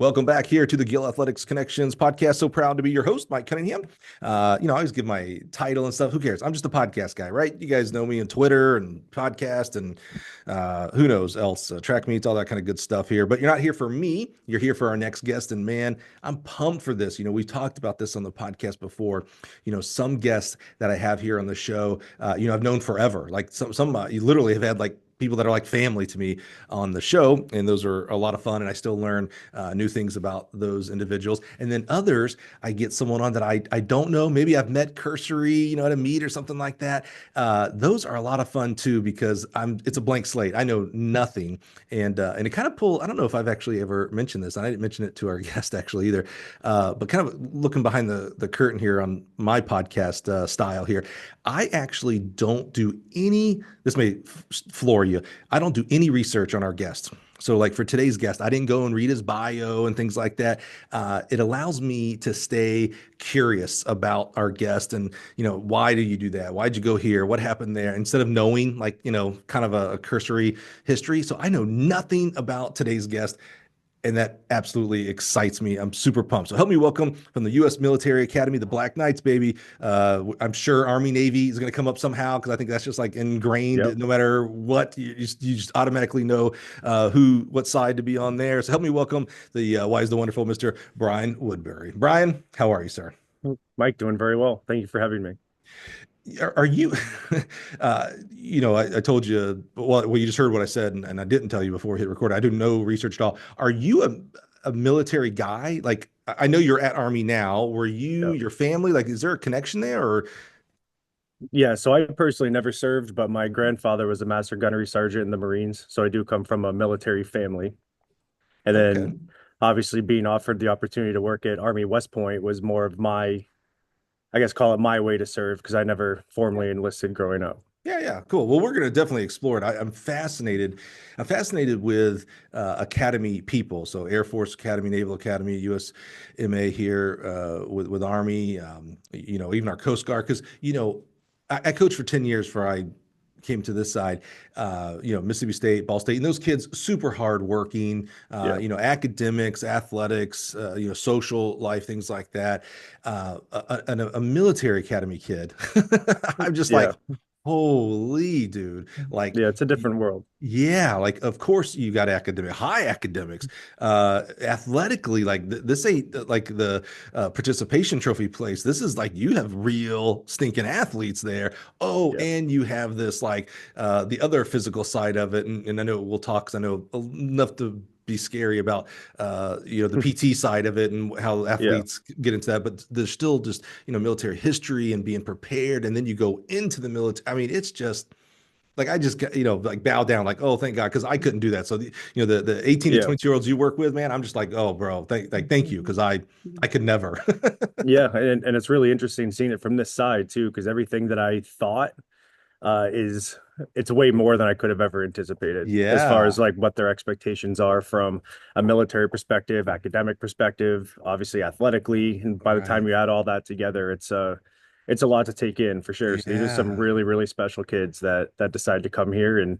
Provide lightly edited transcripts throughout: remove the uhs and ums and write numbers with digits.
Welcome back here to the Gill Athletics Connections podcast. So proud to be your host, Mike Cunningham. I always give my title and stuff. Who cares? I'm just a podcast guy, right? You guys know me on Twitter and podcast and who knows else, track meets, all that kind of good stuff here. But you're not here for me. You're here for our next guest. And man, I'm pumped for this. We've talked about this on the podcast before. Some guests that I have here on the show, I've known forever. Like some you literally have had like people that are like family to me on the show, and those are a lot of fun, and I still learn new things about those individuals. And then others, I get someone on that I don't know, maybe I've met cursory, at a meet or something like that. Those are a lot of fun too, because it's a blank slate. I know nothing, and it kind of I don't know if I've actually ever mentioned this, and I didn't mention it to our guest actually either, but kind of looking behind the curtain here on my podcast style here, I actually don't do any, this may floor you, I don't do any research on our guests. So like for today's guest, I didn't go and read his bio and things like that. It allows me to stay curious about our guest and, why do you do that? Why'd you go here? What happened there? Instead of knowing like, kind of a cursory history. So I know nothing about today's guest, and that absolutely excites me. I'm super pumped. So help me welcome from the U.S. Military Academy, the Black Knights, baby. I'm sure Army Navy is going to come up somehow, because I think that's just like ingrained. Yep. No matter what, you just automatically know what side to be on there. So help me welcome the wise, the wonderful Mr. Brian Woodbury. Brian, how are you, sir? Mike, doing very well. Thank you for having me. Are you, I told you, well, you just heard what I said, and I didn't tell you before we hit record. I do no research at all. Are you a military guy? Like, I know you're at Army now. Were you, Yeah. your family, like, is there a connection there or? Yeah, so I personally never served, but my grandfather was a master gunnery sergeant in the Marines, so I do come from a military family. And Okay. then obviously being offered the opportunity to work at Army West Point was more of my, I guess call it my way to serve, because I never formally enlisted growing up. Yeah, cool. Well, we're going to definitely explore it. I'm fascinated. I'm fascinated with Academy people. So Air Force Academy, Naval Academy, USMA here with Army, even our Coast Guard. Because, I coached for 10 years before I came to this side, Mississippi State, Ball State, and those kids super hardworking, Yeah. academics, athletics, social life, things like that. A military academy kid, I'm just like, Yeah. holy dude, like, Yeah, it's a different world. yeah, like of course you got high academics, athletically, like this ain't like the participation trophy place. This is like you have real stinking athletes there. Oh, Yeah. and you have this like the other physical side of it, and I know we'll talk because I know enough to be scary about the PT side of it and how Yeah. athletes get into that, but there's still just military history and being prepared, and then you go into the military. I mean, it's just like I just got, like bow down, like, oh, thank God, because I couldn't do that. So the 18 to Yeah. 20-year-olds you work with, man, I'm just like, oh, bro, thank you, because I could never. Yeah, and it's really interesting seeing it from this side too, because everything that I thought is it's way more than I could have ever anticipated as far Yeah, as like what their expectations are from a military perspective, academic perspective, obviously athletically. And by the time right. you add all that together, it's a lot to take in for sure. So these are some Yeah. really, really special kids that decide to come here, and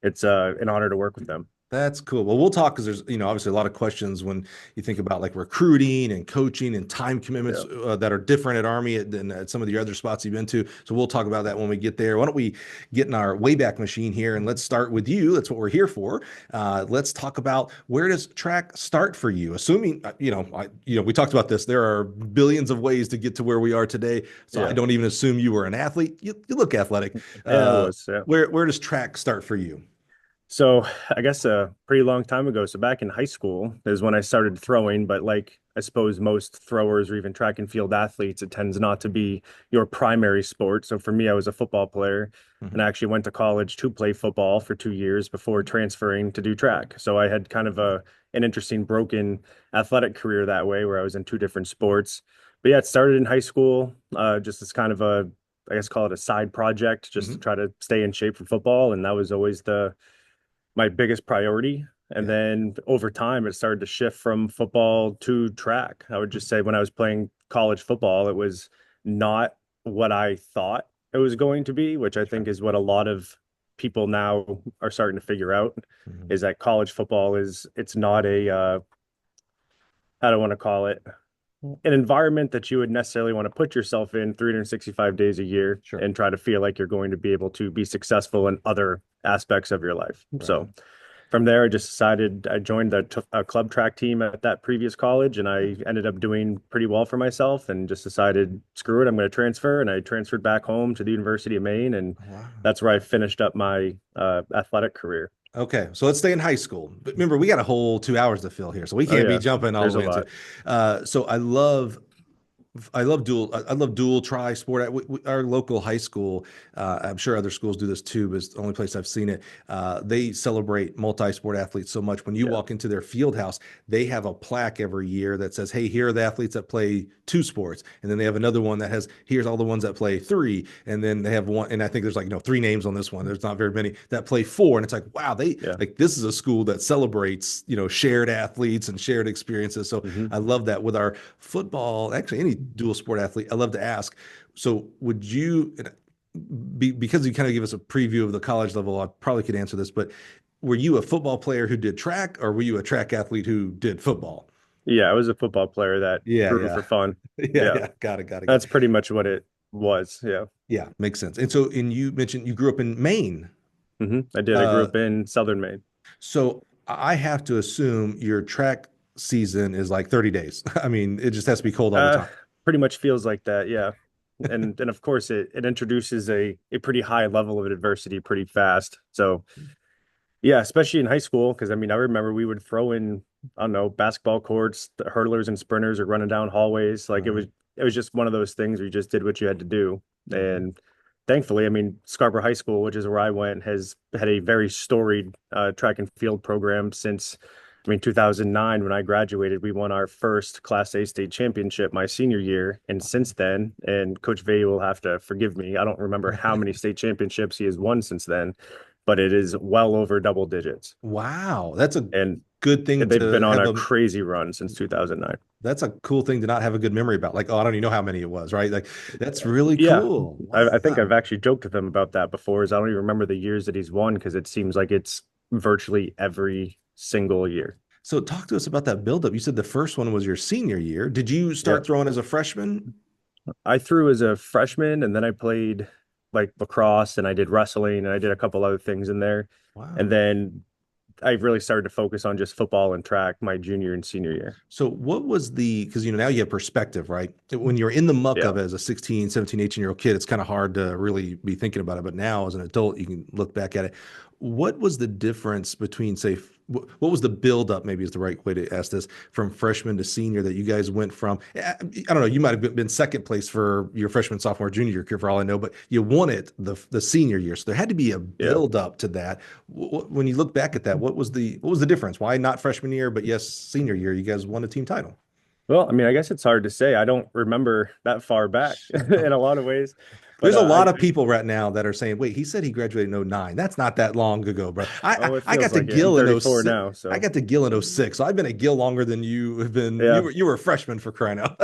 it's an honor to work with them. That's cool. Well, we'll talk because there's, obviously a lot of questions when you think about like recruiting and coaching and time commitments Yeah. that are different at Army than at some of the other spots you've been to. So we'll talk about that when we get there. Why don't we get in our Wayback Machine here, and let's start with you. That's what we're here for. Let's talk about, where does track start for you? Assuming, we talked about this. There are billions of ways to get to where we are today. So I Yeah. don't even assume you were an athlete. You look athletic. Yeah, it Uh, was. Yeah. where does track start for you? So I guess a pretty long time ago. So back in high school is when I started throwing, but like I suppose most throwers or even track and field athletes, it tends not to be your primary sport. So for me, I was a football player and I Mhm. actually went to college to play football for 2 years before transferring to do track. So I had kind of an interesting broken athletic career that way, where I was in two different sports. But yeah, it started in high school, just as kind of I guess call it a side project, just to Mhm. try to stay in shape for football. And that was always my biggest priority. And Yeah. then over time, it started to shift from football to track. I would just say when I was playing college football, it was not what I thought it was going to be, which I Sure. think is what a lot of people now are starting to figure out, Mhm. is that college football it's not how do I want to call it? An environment that you would necessarily want to put yourself in 365 days a year Sure. and try to feel like you're going to be able to be successful in other aspects of your life. Right. So from there, I just decided I joined a club track team at that previous college, and I ended up doing pretty well for myself and just decided, screw it, I'm going to transfer. And I transferred back home to the University of Maine, and Wow. that's where I finished up my athletic career. Okay, so let's stay in high school. But remember, we got a whole 2 hours to fill here, so we Oh, can't be yeah, jumping all the there's a way into. lot. So I love dual try sport. Our local high school, I'm sure other schools do this too, but it's the only place I've seen it. They celebrate multi-sport athletes so much. When you Yeah. walk into their field house, they have a plaque every year that says, "Hey, here are the athletes that play two sports," and then they have another one that has, "Here's all the ones that play three," and then they have one, and I think there's like three names on this one. There's not very many that play four, and it's like, wow, they Yeah. like this is a school that celebrates shared athletes and shared experiences. So Hmm. I love that with our football, actually any dual sport athlete. I love to ask. So would you because you kind of give us a preview of the college level, I probably could answer this, but were you a football player who did track or were you a track athlete who did football? Yeah, I was a football player that Yeah, grew yeah. for fun. Yeah, Yeah, yeah. Got it. that's pretty much what it was. Yeah. Yeah, makes sense. And so, and you mentioned you grew up in Maine. I did. I grew Uh, up in Southern Maine. so I have to assume your track season is like 30 days. I mean, it just has to be cold all the Uh, time. Pretty much feels like that. Yeah. And of course it introduces a pretty high level of adversity pretty fast. So yeah, especially in high school, because I mean I remember we would throw in, I don't know, basketball courts, the hurdlers and sprinters are running down hallways. Like Right. it was just one of those things where you just did what you had to do. Mhm. And thankfully, I mean, Scarborough High School, which is where I went, has had a very storied track and field program since, I mean, 2009 when I graduated, we won our first Class A state championship my senior year. And since then, and Coach Vay will have to forgive me, I don't remember how many state championships he has won since then, but it is well over double digits. Wow, that's a And good thing they've to been on have a a crazy run since 2009. that's a cool thing to not have a good memory about. Like, oh, I don't even know how many it was, right? Like, that's really Yeah, cool. I think I've Wow. actually joked with him about that before. Is I don't even remember the years that he's won because it seems like it's virtually every single year. So talk to us about that buildup. You said the first one was your senior year. Did you Yeah, start throwing as a freshman? I threw as a freshman, and then I played like lacrosse, and I did wrestling, and I did a couple other things in there, and Wow. then I really started to focus on just football and track my junior and senior year. So what was because now you have perspective, right? When you're in the muck Yeah. of it as a 16, 17, 18-year-old kid, it's kind of hard to really be thinking about it. But now as an adult, you can look back at it. What was the difference between, say, what was the buildup, maybe is the right way to ask this, from freshman to senior that you guys went from? I don't know, you might have been second place for your freshman, sophomore, junior year, for all I know, but you won it the senior year. So there had to be a Yeah. build up to that. When you look back at that, what was the difference? Why not freshman year, but yes, senior year, you guys won a team title? Well, I mean, I guess it's hard to say. I don't remember that far back in a lot of ways, but There's a lot of people right now that are saying, "Wait, he said he graduated in '09. That's not that long ago, bro." I oh, it I, I feels got to like it. I'm Gill in 34 '06. now, I so got to Gill in '06. So I've been at Gill longer than you have been. You yeah. were you were a freshman for crying out.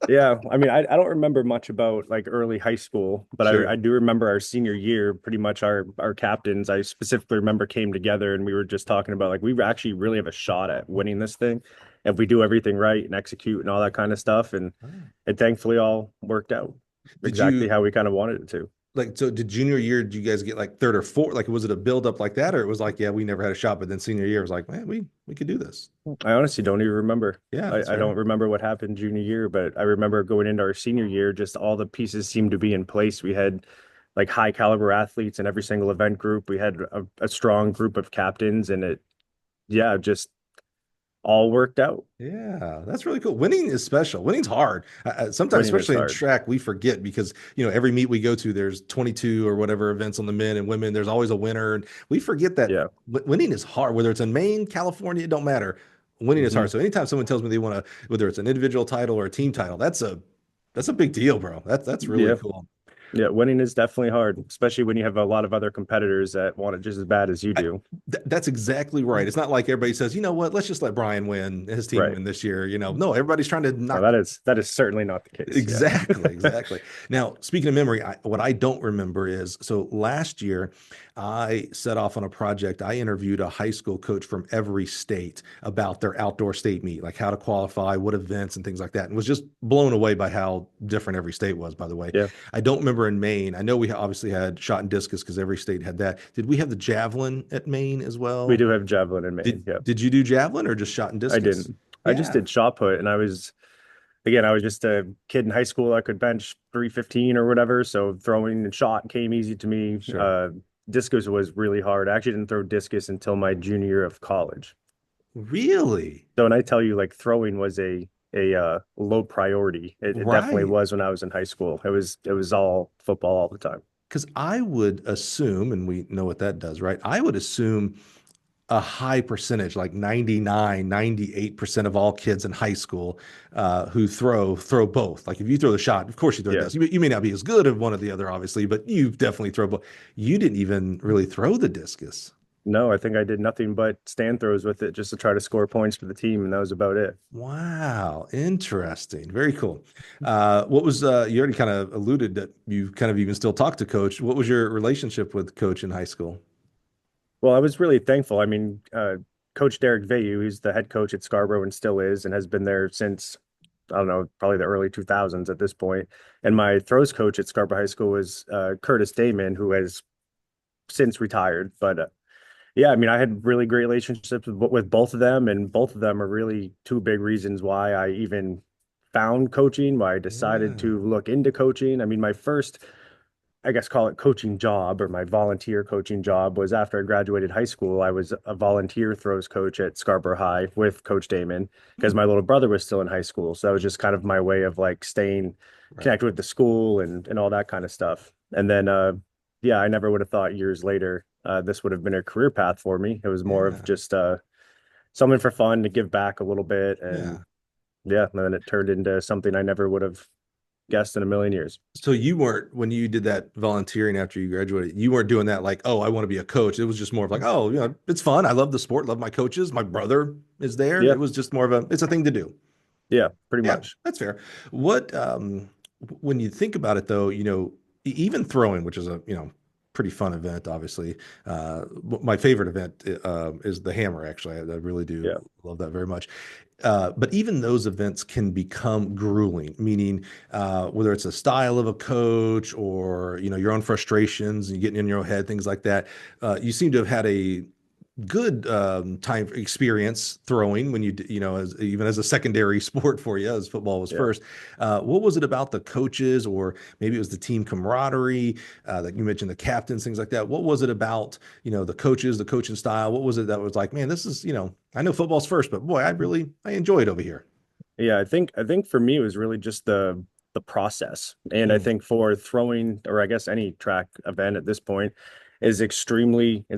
Yeah, I mean, I don't remember much about like early high school, but I Sure. do remember our senior year, pretty much our captains, I specifically remember came together and we were just talking about like we actually really have a shot at winning this thing if we do everything right and execute and all that kind of stuff. And it thankfully all worked out Did exactly you how we kind of wanted it to. so did junior year, did you guys get like third or fourth? Like, was it a build up like that, or it was like, yeah, we never had a shot, but then senior year was like, man, we could do this. I honestly don't even remember. Yeah, that's I don't fair. remember what happened junior year, but I remember going into our senior year, just all the pieces seemed to be in place. We had like high caliber athletes in every single event group. We had a strong group of captains, and yeah, just all worked out. Yeah, that's really cool. Winning is special. Winning's hard. Sometimes, Winning is especially in hard. track, we forget because every meet we go to, there's 22 or whatever events on the men and women. There's always a winner, and we forget that Yeah. winning is hard. Whether it's in Maine, California, it don't matter. Winning is hard. Hmm. So anytime someone tells me they want to, whether it's an individual title or a team title, that's a big deal, bro. That's really Yeah. cool. Yeah, winning is definitely hard, especially when you have a lot of other competitors that want it just as bad as you I, do. that's exactly right. It's not like everybody says, you know what, let's just let Brian win, his team Right. win this year. No, everybody's trying to No, knock. that is certainly not the case. Yeah. Exactly, exactly. Now, speaking of memory, what I don't remember is so last year I set off on a project. I interviewed a high school coach from every state about their outdoor state meet, like how to qualify, what events, and things like that, and was just blown away by how different every state was, by the way. Yeah. I don't remember in Maine. I know we obviously had shot and discus because every state had that. Did we have the javelin at Maine as We well? do have javelin in Maine. Did Yeah. did you do javelin or just shot and I discus? didn't. I just Yeah. did shot put, and I was just a kid in high school. I could bench 315 or whatever. So throwing and shot came easy to me. Sure. Discus was really hard. I actually didn't throw discus until my junior year of college. Really? So when I tell you like throwing was a low priority, it definitely Right. was when I was in high school. It was all football all the time. Because I would assume, and we know what that does, right? I would assume a high percentage, like 99, 98% of all kids in high school who throw both. Like if you throw the shot, of course you throw Yeah. this. You may not be as good at one or the other, obviously, but you definitely throw both. You didn't even really throw the discus. No, I think I did nothing but stand throws with it just to try to score points for the team, and that was about it. Wow, interesting. Very cool. What was you already kind of alluded that you kind of even still talk to coach. What was your relationship with coach in high school? Well, I was really thankful. I mean, Coach Derek Vayu, who's the head coach at Scarborough and still is, and has been there since, I don't know, probably the early 2000s at this point. And my throws coach at Scarborough High School was Curtis Damon, who has since retired. But yeah, I mean, I had really great relationships with both of them, and both of them are really two big reasons why I even found coaching, why I decided Yeah. to look into coaching. I mean, my first, I guess, call it coaching job or my volunteer coaching job was after I graduated high school. I was a volunteer throws coach at Scarborough High with Coach Damon because Hmm. my little brother was still in high school. So that was just kind of my way of like staying Right. connected with the school and all that kind of stuff. And then yeah, I never would have thought years later this would have been a career path for me. It was more of Yeah. just something for fun to give back a little bit. And Yeah. yeah, and then it turned into something I never would have guessed in a million years. So you weren't when you did that volunteering after you graduated, you weren't doing that like, oh, I want to be a coach. It was just more of like, oh, it's fun. I love the sport, love my coaches. My brother is there. Yeah, It was just more of it's a thing to do. yeah, pretty Yeah, much. that's fair. What when you think about it though, even throwing, which is a, pretty fun event, obviously. My favorite event is the hammer, actually. I really do Yeah. love that very much. But even those events can become grueling, meaning whether it's a style of a coach or your own frustrations and getting in your own head, things like that. You seem to have had a good time experience throwing when as even as a secondary sport for you as football was Yeah. first. What was it about the coaches or maybe it was the team camaraderie that you mentioned, the captains, things like that? What was it about the coaches, the coaching style? What was it that was like, man, this is I know football's first, but boy, I enjoy it over here. Yeah, I think for me it was really just the process. And I Mm, think for throwing or I guess any track event at this point is it's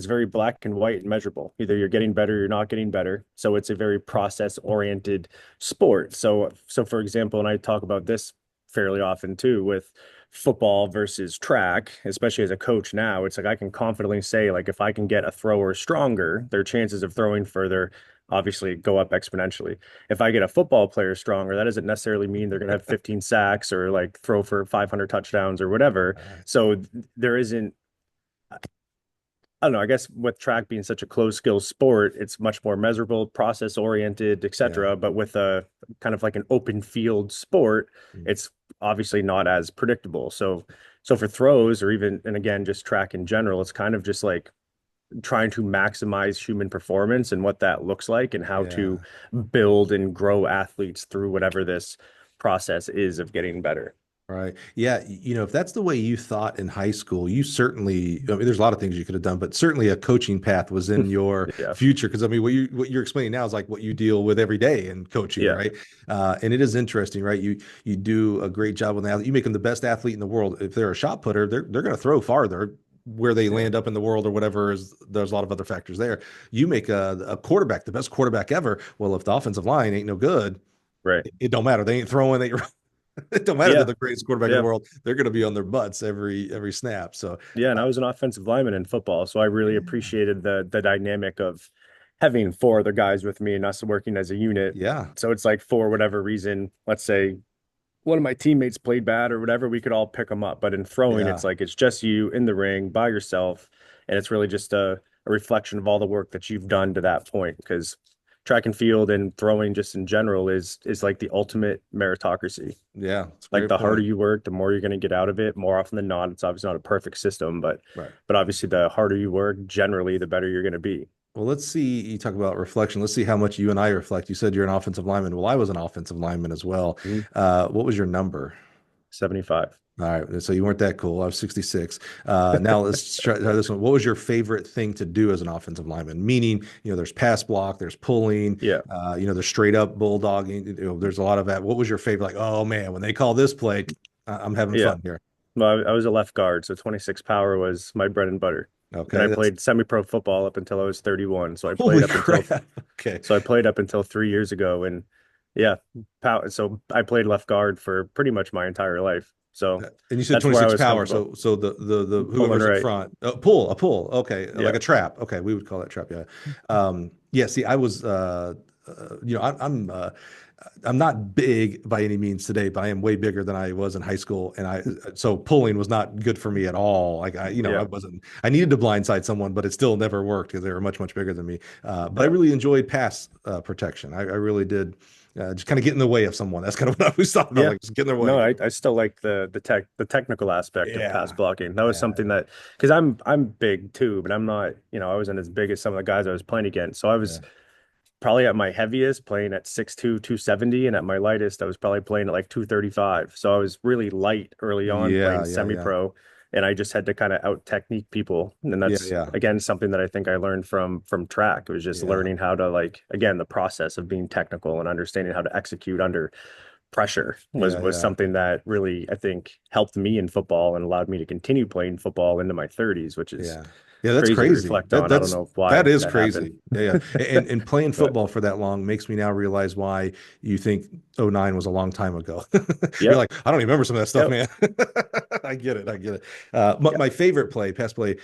very black and white and measurable. Either you're getting better or you're not getting better. So it's a very process oriented sport. So for example, and I talk about this fairly often too with football versus track, especially as a coach now, it's like I can confidently say like if I can get a thrower stronger, their chances of throwing further obviously go up exponentially. If I get a football player stronger, that doesn't necessarily mean they're going to have 15 sacks or like throw for 500 touchdowns or whatever. right. So there isn't, I don't know, I guess with track being such a closed skill sport, it's much more measurable, process oriented, Yeah. etc. But with a kind of like an open field sport, Mm. it's obviously not as predictable. So for throws or even, and again, just track in general, it's kind of just like trying to maximize human performance and what that looks like and how to Yeah. build and grow athletes through whatever this process is of getting better. Right. Yeah. If that's the way you thought in high school, you certainly, I mean, there's a lot of things you could have done, but certainly a coaching path was in your Yeah. future. Cause I mean, what you're explaining now is like what you deal with every day in coaching, Yeah. right? And it is interesting, right? You do a great job with that. You make them the best athlete in the world. If they're a shot putter, they're going to throw farther. Where they Yeah. land up in the world or whatever is there's a lot of other factors there. You make a quarterback, the best quarterback ever. Well, if the offensive line ain't no good, Right. it don't matter. They ain't throwing. They It don't matter they're Yeah. the greatest quarterback in the Yeah. world. They're going to be on their butts every snap. So Yeah, and uh, I was an offensive lineman in football, so I really yeah, appreciated the dynamic of having four other guys with me and us working as a unit. yeah, So it's like for whatever reason, let's say one of my teammates played bad or whatever, we could all pick them up. But in throwing, yeah, it's like it's just you in the ring by yourself, and it's really just a reflection of all the work that you've done to that point. Because track and field and throwing just in general is like the ultimate meritocracy. yeah. It's a Like great the harder point. you work, the more you're going to get out of it. More often than not, it's obviously not a perfect system, Right. but obviously the harder you work, generally the better you're going to be. Well, let's see. You talk about reflection. Let's see how much you and I reflect. You said you're an offensive lineman. Well, I was an offensive lineman as well. Mhm. What was your number? 75. All right. So you weren't that cool. I was 66. Now let's try this one. What was your favorite thing to do as an offensive lineman? Meaning, there's pass block, there's pulling, Yeah. there's straight up bulldogging. There's a lot of that. What was your favorite? Like, oh man, when they call this play, I'm having Yeah. fun here. Well, I was a left guard, so 26 power was my bread and butter. And Okay. I That's played semi-pro football up until I was 31. holy crap. Okay. So I played up until 3 years ago. And yeah, so I played left guard for pretty much my entire life. So And you said that's where I 26 was power. comfortable. So the Pulling whoever's in right. front, a pull. Okay. Like Yeah. a trap. Okay. We would call that trap. Yeah. Yeah. See, I was, I'm not big by any means today, but I am way bigger than I was in high school. And so pulling was not good for me at all. Like I Yeah. wasn't, I needed to blindside someone, but it still never worked because they were much, much bigger than me. But I Yeah. really enjoyed pass protection. I really did. Just kind of get in the way of someone. That's kind of what I always thought about, Yeah. like just get in their way. No, I still like the technical aspect of pass Yeah. blocking. That was Yeah. something that because I'm big too, but I'm not, I wasn't as big as some of the guys I was playing against. So I Yeah. was probably at my heaviest playing at 6'2", 270, and at my lightest I was probably playing at like 235. So I was really light early on playing Yeah. Yeah. Yeah. semi-pro, and I just had to kind of out technique people. And Yeah. that's Yeah. again something that I think I learned from track. It was just Yeah. learning how to like again the process of being technical and understanding how to execute under pressure was Yeah. was Yeah. something that really I think helped me in football and allowed me to continue playing football into my 30s, which is Yeah. Yeah, that's crazy to crazy. reflect on. I don't know That why is that crazy. happened. Yeah, yeah. And playing But football for that long makes me now realize why you think '09 was a long time ago. You're yep, like, I don't remember some of that stuff, yep, man. I get it. I get it. My favorite play, pass play,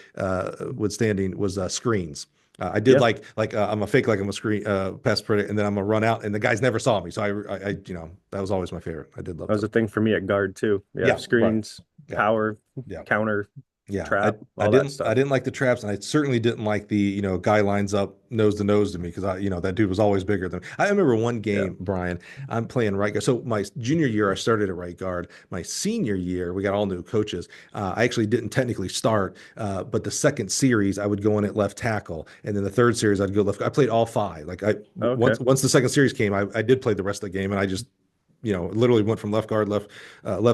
withstanding was screens. I did yeah. like I'm a fake like I'm a screen pass predator, and then I'm a run out, and the guys never saw me. So I that was always my favorite. I did love That was those. a thing for me at guard too. Yeah, Yeah, right. screens, Yeah, power, yeah. counter, Yeah, I trap, I all that didn't I stuff. didn't like the traps, and I certainly didn't like the guy lines up nose to nose to me because that dude was always bigger than me. I remember one Yeah. game, Brian. I'm playing right guard. So my junior year, I started at right guard. My senior year, we got all new coaches. I actually didn't technically start, but the second series I would go in at left tackle, and then the third series I'd go left. I played all five. Like Okay. once the second series came, I did play the rest of the game, and I just literally went from left guard, left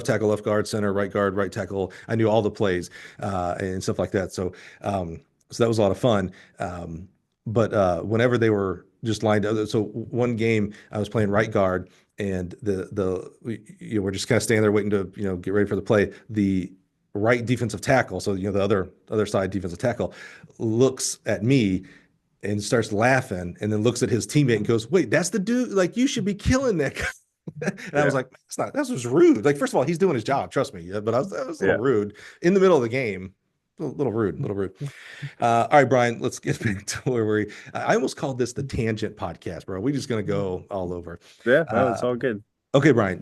tackle, left guard, center, right guard, right tackle. I knew all the plays and stuff like that. So that was a lot of fun. But whenever they were just lined up, so one game I was playing right guard, and we're just kind of standing there waiting to get ready for the play. The right defensive tackle, so the other side defensive tackle, looks at me and starts laughing, and then looks at his teammate and goes, "Wait, that's the dude. Like you should be killing that guy." And I was Yeah. like, that's not, that was rude. Like, first of all, he's doing his job, trust me. Yeah, but that was a little Yeah. rude in the middle of the game. A little rude, a little rude. All right, Brian, let's get back to where I almost called this the tangent podcast, bro. We're just going to go all over. Yeah. No, it's Uh, all good. okay, Brian,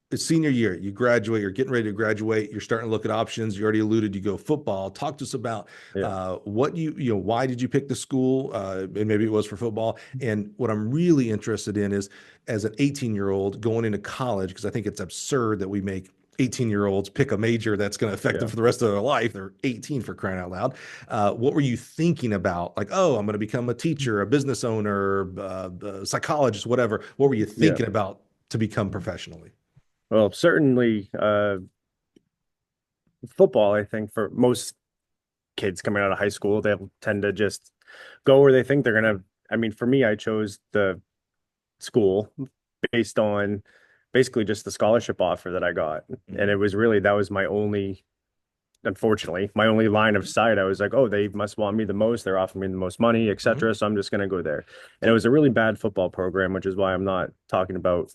it's senior year, you graduate, you're getting ready to graduate, you're starting to look at options. You already alluded, you go football. Talk to us about Yeah. what why did you pick the school? And maybe it was for football. And what I'm really interested in is as an 18-year-old going into college, because I think it's absurd that we make 18-year-olds pick a major that's going to affect them Yeah. for the rest of their life. They're 18 for crying out loud. What were you thinking about? Like, oh, I'm going to become a teacher, a business owner, a psychologist, whatever. What were you Yeah. thinking about to become professionally? Well, certainly football, I think for most kids coming out of high school, they'll tend to just go where they think they're gonna. I mean, for me, I chose the school based on basically just the scholarship offer that I got. And it was really that was my only, unfortunately, my only line of sight. I was like, oh, they must want me the most. They're offering me the most money, Mhm. etc. So I'm just gonna go there. And it was a really bad football program, which is why I'm not talking about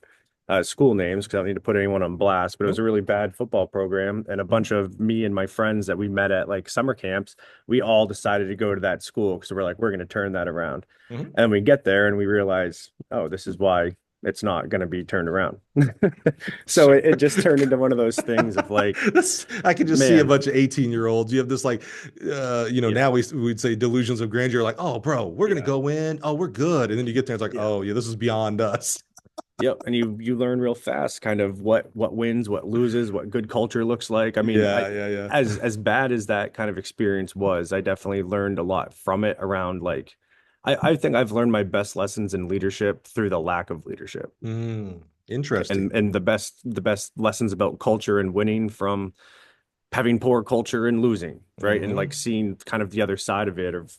school names because I don't need to put anyone on blast, but it was a really bad football program. And a bunch of me and my friends that we met at like summer camps, we all decided to go to that school because we're like, we're going to turn that around. Mhm. And we get there and we realize, oh, this is why it's not going to be turned around. So it just turned into one of those things of like, This, I can just see a man, bunch of 18-year-olds. You have this like, yeah, now we'd say delusions of grandeur. Like, oh, bro, we're gonna yeah, go in. Oh, we're good. And then you get there, it's like, yeah. oh, yeah, this is beyond us. Yep, and you learn real fast kind of what wins, what loses, what good culture looks like. I mean, Yeah, yeah, yeah. as bad as that kind of experience was, I definitely learned a lot from it around like I think I've learned my best lessons in leadership through the lack of leadership. Interesting. And the best lessons about culture and winning from having poor culture and losing, right? And like Hmm. seeing kind of the other side of it of,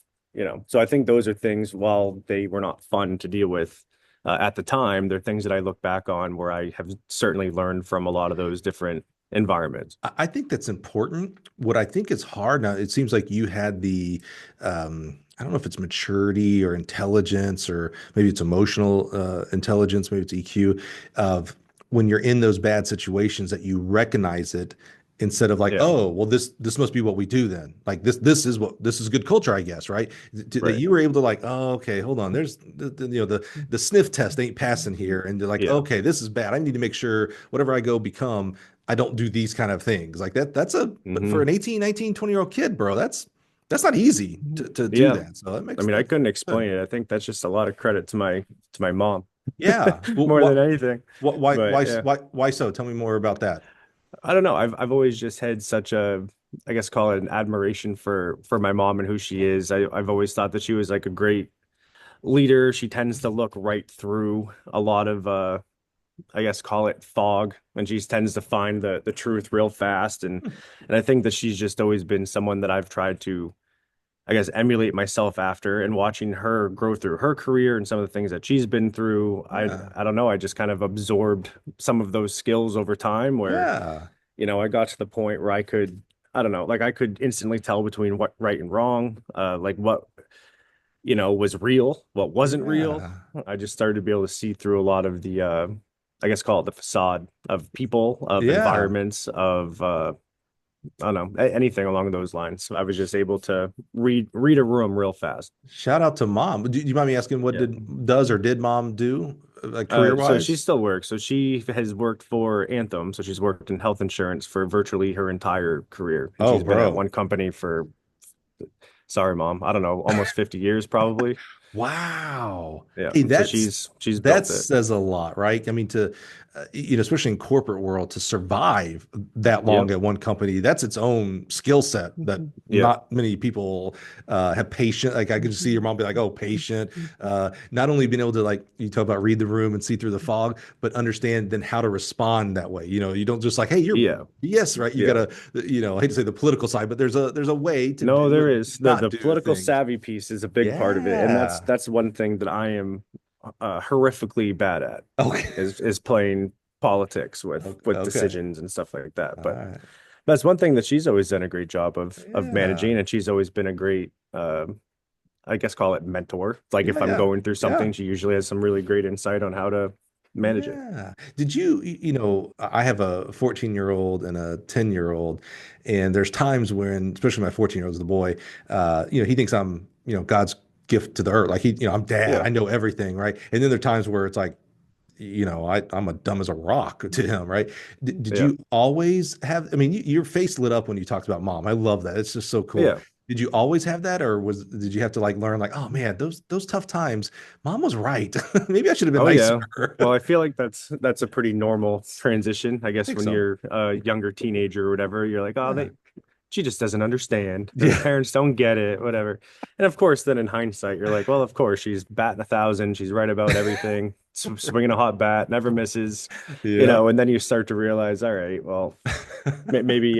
so I think those are things while they were not fun to deal with at the time, they're things that I look back on where I have certainly learned from a lot of those different environments. I think that's important. What I think is hard now, it seems like you had the, I don't know if it's maturity or intelligence, or maybe it's emotional intelligence, maybe it's EQ, of when you're in those bad situations that you recognize it instead of like, Yeah, oh, well, this must be what we do then. Like this is good culture, I guess, right? That right. you were able to like, oh, okay, hold on. There's the sniff test ain't passing here, and they're like, Yeah. okay, this is bad. I need to make sure whatever I go become, I don't do these kind of things like that. That's a for Hmm. an 18, 19, 20-year-old kid, bro. That's not easy to do Yeah. that. So that I makes mean, I that's couldn't good. explain it. I think that's just a lot of credit to my mom Yeah. Well, more than anything. why But yeah. why so? Tell me more about that. I don't know. I've always just had such a, I guess call it an admiration for my mom and who she is. I've always thought that she was like a great leader. She tends to look right through a lot of I guess call it fog, and she tends to find the truth real fast. And I think that she's just always been someone that I've tried to, I guess, emulate myself after, and watching her grow through her career and some of the things that she's been through. I Yeah. I don't know, I just kind of absorbed some of those skills over time where Yeah. I got to the point where I could, I don't know, like I could instantly tell between what right and wrong, like what, was real, what wasn't real. Yeah. I just started to be able to see through a lot of the, I guess call it the facade of people, of Yeah. environments, of, I don't know, anything along those lines. So I was just able to read a room real fast. Shout out to mom. Do you mind me asking what Yeah. did mom do, like career So she wise? still works. So she has worked for Anthem. So she's worked in health insurance for virtually her entire career. And Oh, she's been at bro. one company for, sorry, mom, I don't know, almost 50 years probably. Wow. Yeah. Hey, So that's she's that built it. says a lot, right? I mean, to especially in corporate world, to survive that long Yep. at one company, that's its own skill set that Yep. not many people have patient. Like I could just see your mom be like, "Oh, patient." Not only being able to like you talk about read the room and see through the fog, but understand then how to respond that way. You don't just like, "Hey, you're Yeah. yes, right?" You Yeah. gotta, I hate to say the political side, but there's a way to No, do there is. The not the do political things. savvy piece is a big part of it. And that's Yeah. that's one thing that I am horrifically bad at, Okay. is playing politics with Okay. with Okay. decisions and stuff like that. All But right. that's one thing that she's always done a great job of Yeah. managing, and she's always been a great I guess call it mentor. Like if Yeah. I'm Yeah. going through Yeah. something, she usually has some really great insight on how to manage it. Yeah. Did I have a 14-year-old and a 10-year-old, and there's times when, especially my 14-year-old is the boy, he thinks I'm, God's gift to the earth. Like I'm dad. Yeah. I know everything, right? And then there are times where it's like, I'm a dumb as a rock to him, right? Did Yeah. you always have, I mean, your face lit up when you talked about mom. I love that. It's just so cool. Yeah. Did you always have that, or did you have to like learn like, oh man, those tough times, mom was right. Maybe I should have been Oh nicer. yeah. Well, I feel like that's a pretty normal transition. I I guess think when so. you're a younger teenager or whatever, you're like, oh, Yeah. she just doesn't understand. The Yeah. parents don't get it, whatever. And of course, then in hindsight, you're like, well, of course, she's batting 1,000. She's right about everything. Swinging a hot bat, never misses. Yeah. And then you start to realize, all right, well, maybe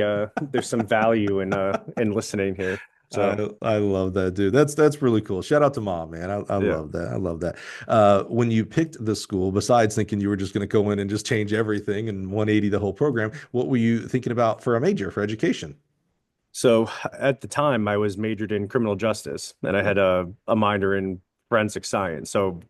there's some value in listening here. So I love that, dude. That's really cool. Shout out to mom, man. I yeah. love that. I love that. When you picked the school, besides thinking you were just going to go in and just change everything and 180 the whole program, what were you thinking about for a major for education? So at the time, I was majored in criminal justice, and I Oh, had a minor in forensic science. So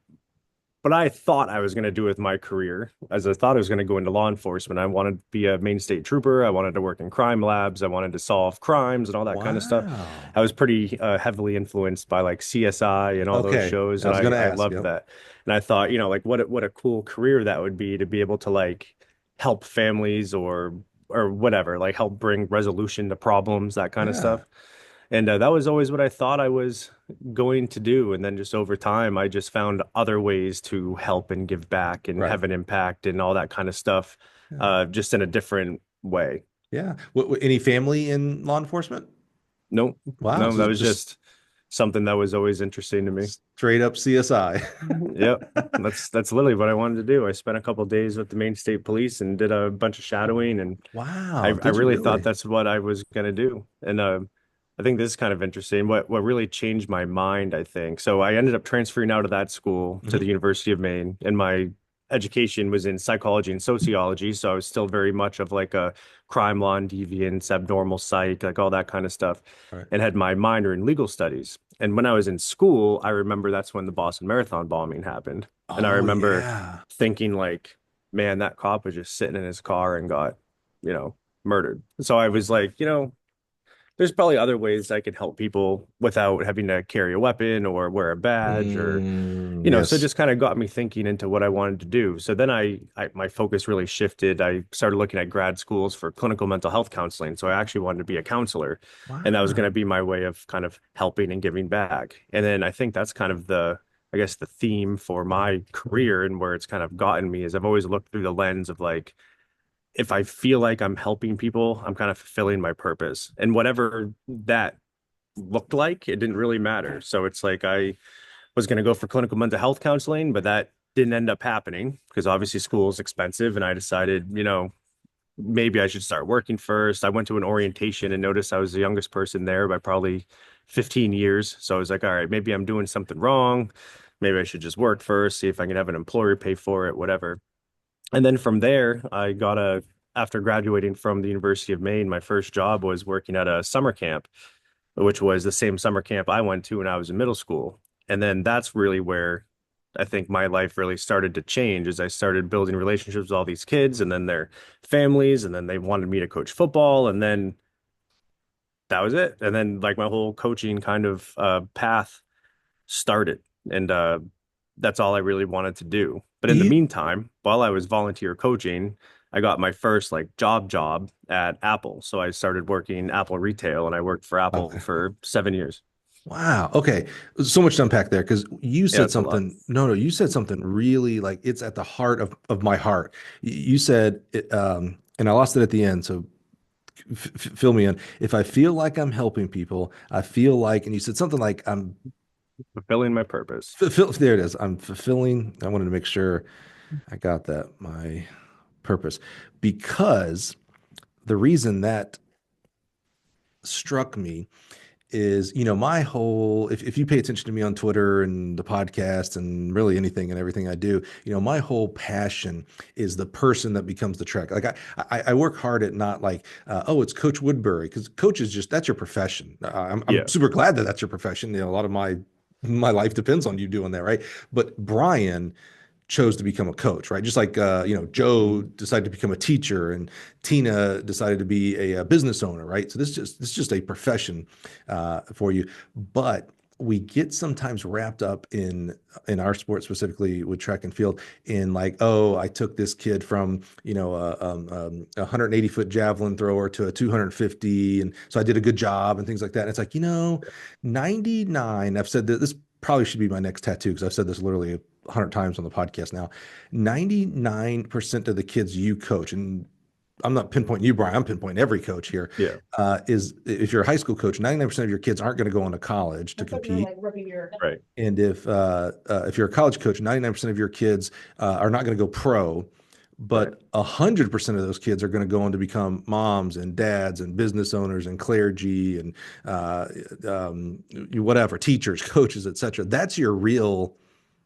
what I thought I was going to do with my career, as I thought I was going to go into law enforcement. I wanted to be a Maine State Trooper. I wanted to work in crime labs. I wanted to solve crimes and all that kind of stuff. Wow. I was pretty heavily influenced by like CSI and all those Okay. shows, I and was going to I ask. loved Yep. that. And I thought, like what a cool career that would be to be able to like help families or whatever, like help bring resolution to problems, that kind of Yeah. stuff. And that was always what I thought I was going to do. And then just over time, I just found other ways to help and give back and Right. have an impact and all that kind of stuff, Yeah. just in a different way. Yeah. Any family in law enforcement? Nope, Wow. no, So that was just just something that was always interesting to me. straight up CSI. Yep, that's literally what I wanted to do. I spent a couple days with the Maine State Police and did a bunch of shadowing, and Wow. I Did you really thought really? that's what I was going to do. And I think this is kind of interesting. What really changed my mind, I think. So I ended up transferring out of that school to the Mhm. University of Maine, and my education was in psychology and sociology. So I was still very much of like a crime law and deviance, abnormal psych, like all that kind of stuff, Right. and had my minor in legal studies. And when I was in school, I remember that's when the Boston Marathon bombing happened. And I Oh, remember yeah. thinking like, man, that cop was just sitting in his car and got, you know, murdered. So I was like, there's probably other ways I could help people without having to carry a weapon or wear a badge or, so it Yes. just kind of got me thinking into what I wanted to do. So then my focus really shifted. I started looking at grad schools for clinical mental health counseling. So I actually wanted to be a counselor, and that was going to Wow. be my way of kind of helping and giving back. And then I think that's kind of I guess the theme for my career and where it's kind of gotten me is I've always looked through the lens of like, if I feel like I'm helping people, I'm kind of fulfilling my purpose. And whatever that looked like, it didn't really matter. So it's like I was going to go for clinical mental health counseling, but that didn't end up happening because obviously school is expensive. And I decided, maybe I should start working first. I went to an orientation and noticed I was the youngest person there by probably 15 years. So I was like, all right, maybe I'm doing something wrong. Maybe I should just work first, see if I can have an employer pay for it, whatever. And then from there, after graduating from the University of Maine, my first job was working at a summer camp, which was the same summer camp I went to when I was in middle school. And then that's really where I think my life really started to change as I started building relationships with all these kids and then their families. And then they wanted me to coach football. And then that was it. And then like my whole coaching kind of path started. And that's all I really wanted to do. But in the You, meantime, while I was volunteer coaching, I got my first like job at Apple. So I started working Apple retail and I worked for Apple okay. for 7 years. Wow. Okay. So much to unpack there because you Yeah, said it's a lot. something. No, no, you said something really like it's at the heart of my heart. You said it, and I lost it at the end. So fill me in. If I feel like I'm helping people, I feel like, and you said something like I'm Fulfilling my purpose. there it is. I'm fulfilling. I wanted to make sure I got that. My purpose. Because the reason that struck me is, my whole, if you pay attention to me on Twitter and the podcast and really anything and everything I do, my whole passion is the person that becomes the trek. Like I work hard at not like, oh, it's Coach Woodbury, because coach is just, that's your profession. I'm Yeah. super glad that that's your profession. A lot of my life depends on you doing that, right? But Brian chose to become a coach, right? Just like Joe Mhm. decided to become a teacher, and Tina decided to be a business owner, right? So this is just a profession for you, but we get sometimes wrapped up in our sport, specifically with track and field, in like, oh, I took this kid from a 180-foot javelin thrower to a 250, and so I did a good job and things like that. And it's like, 99. I've said that this probably should be my next tattoo because I've said this literally 100 times on the podcast now. 99% of the kids you coach, and I'm not pinpointing you, Brian, I'm pinpointing every coach here, Yeah. is if you're a high school coach, 99% of your kids aren't going to go on to college to compete. Right. And if you're a college coach, 99% of your kids are not going to go pro, Right. but 100% of those kids are going to go on to become moms and dads and business owners and clergy and whatever, teachers, coaches, etc. That's your real,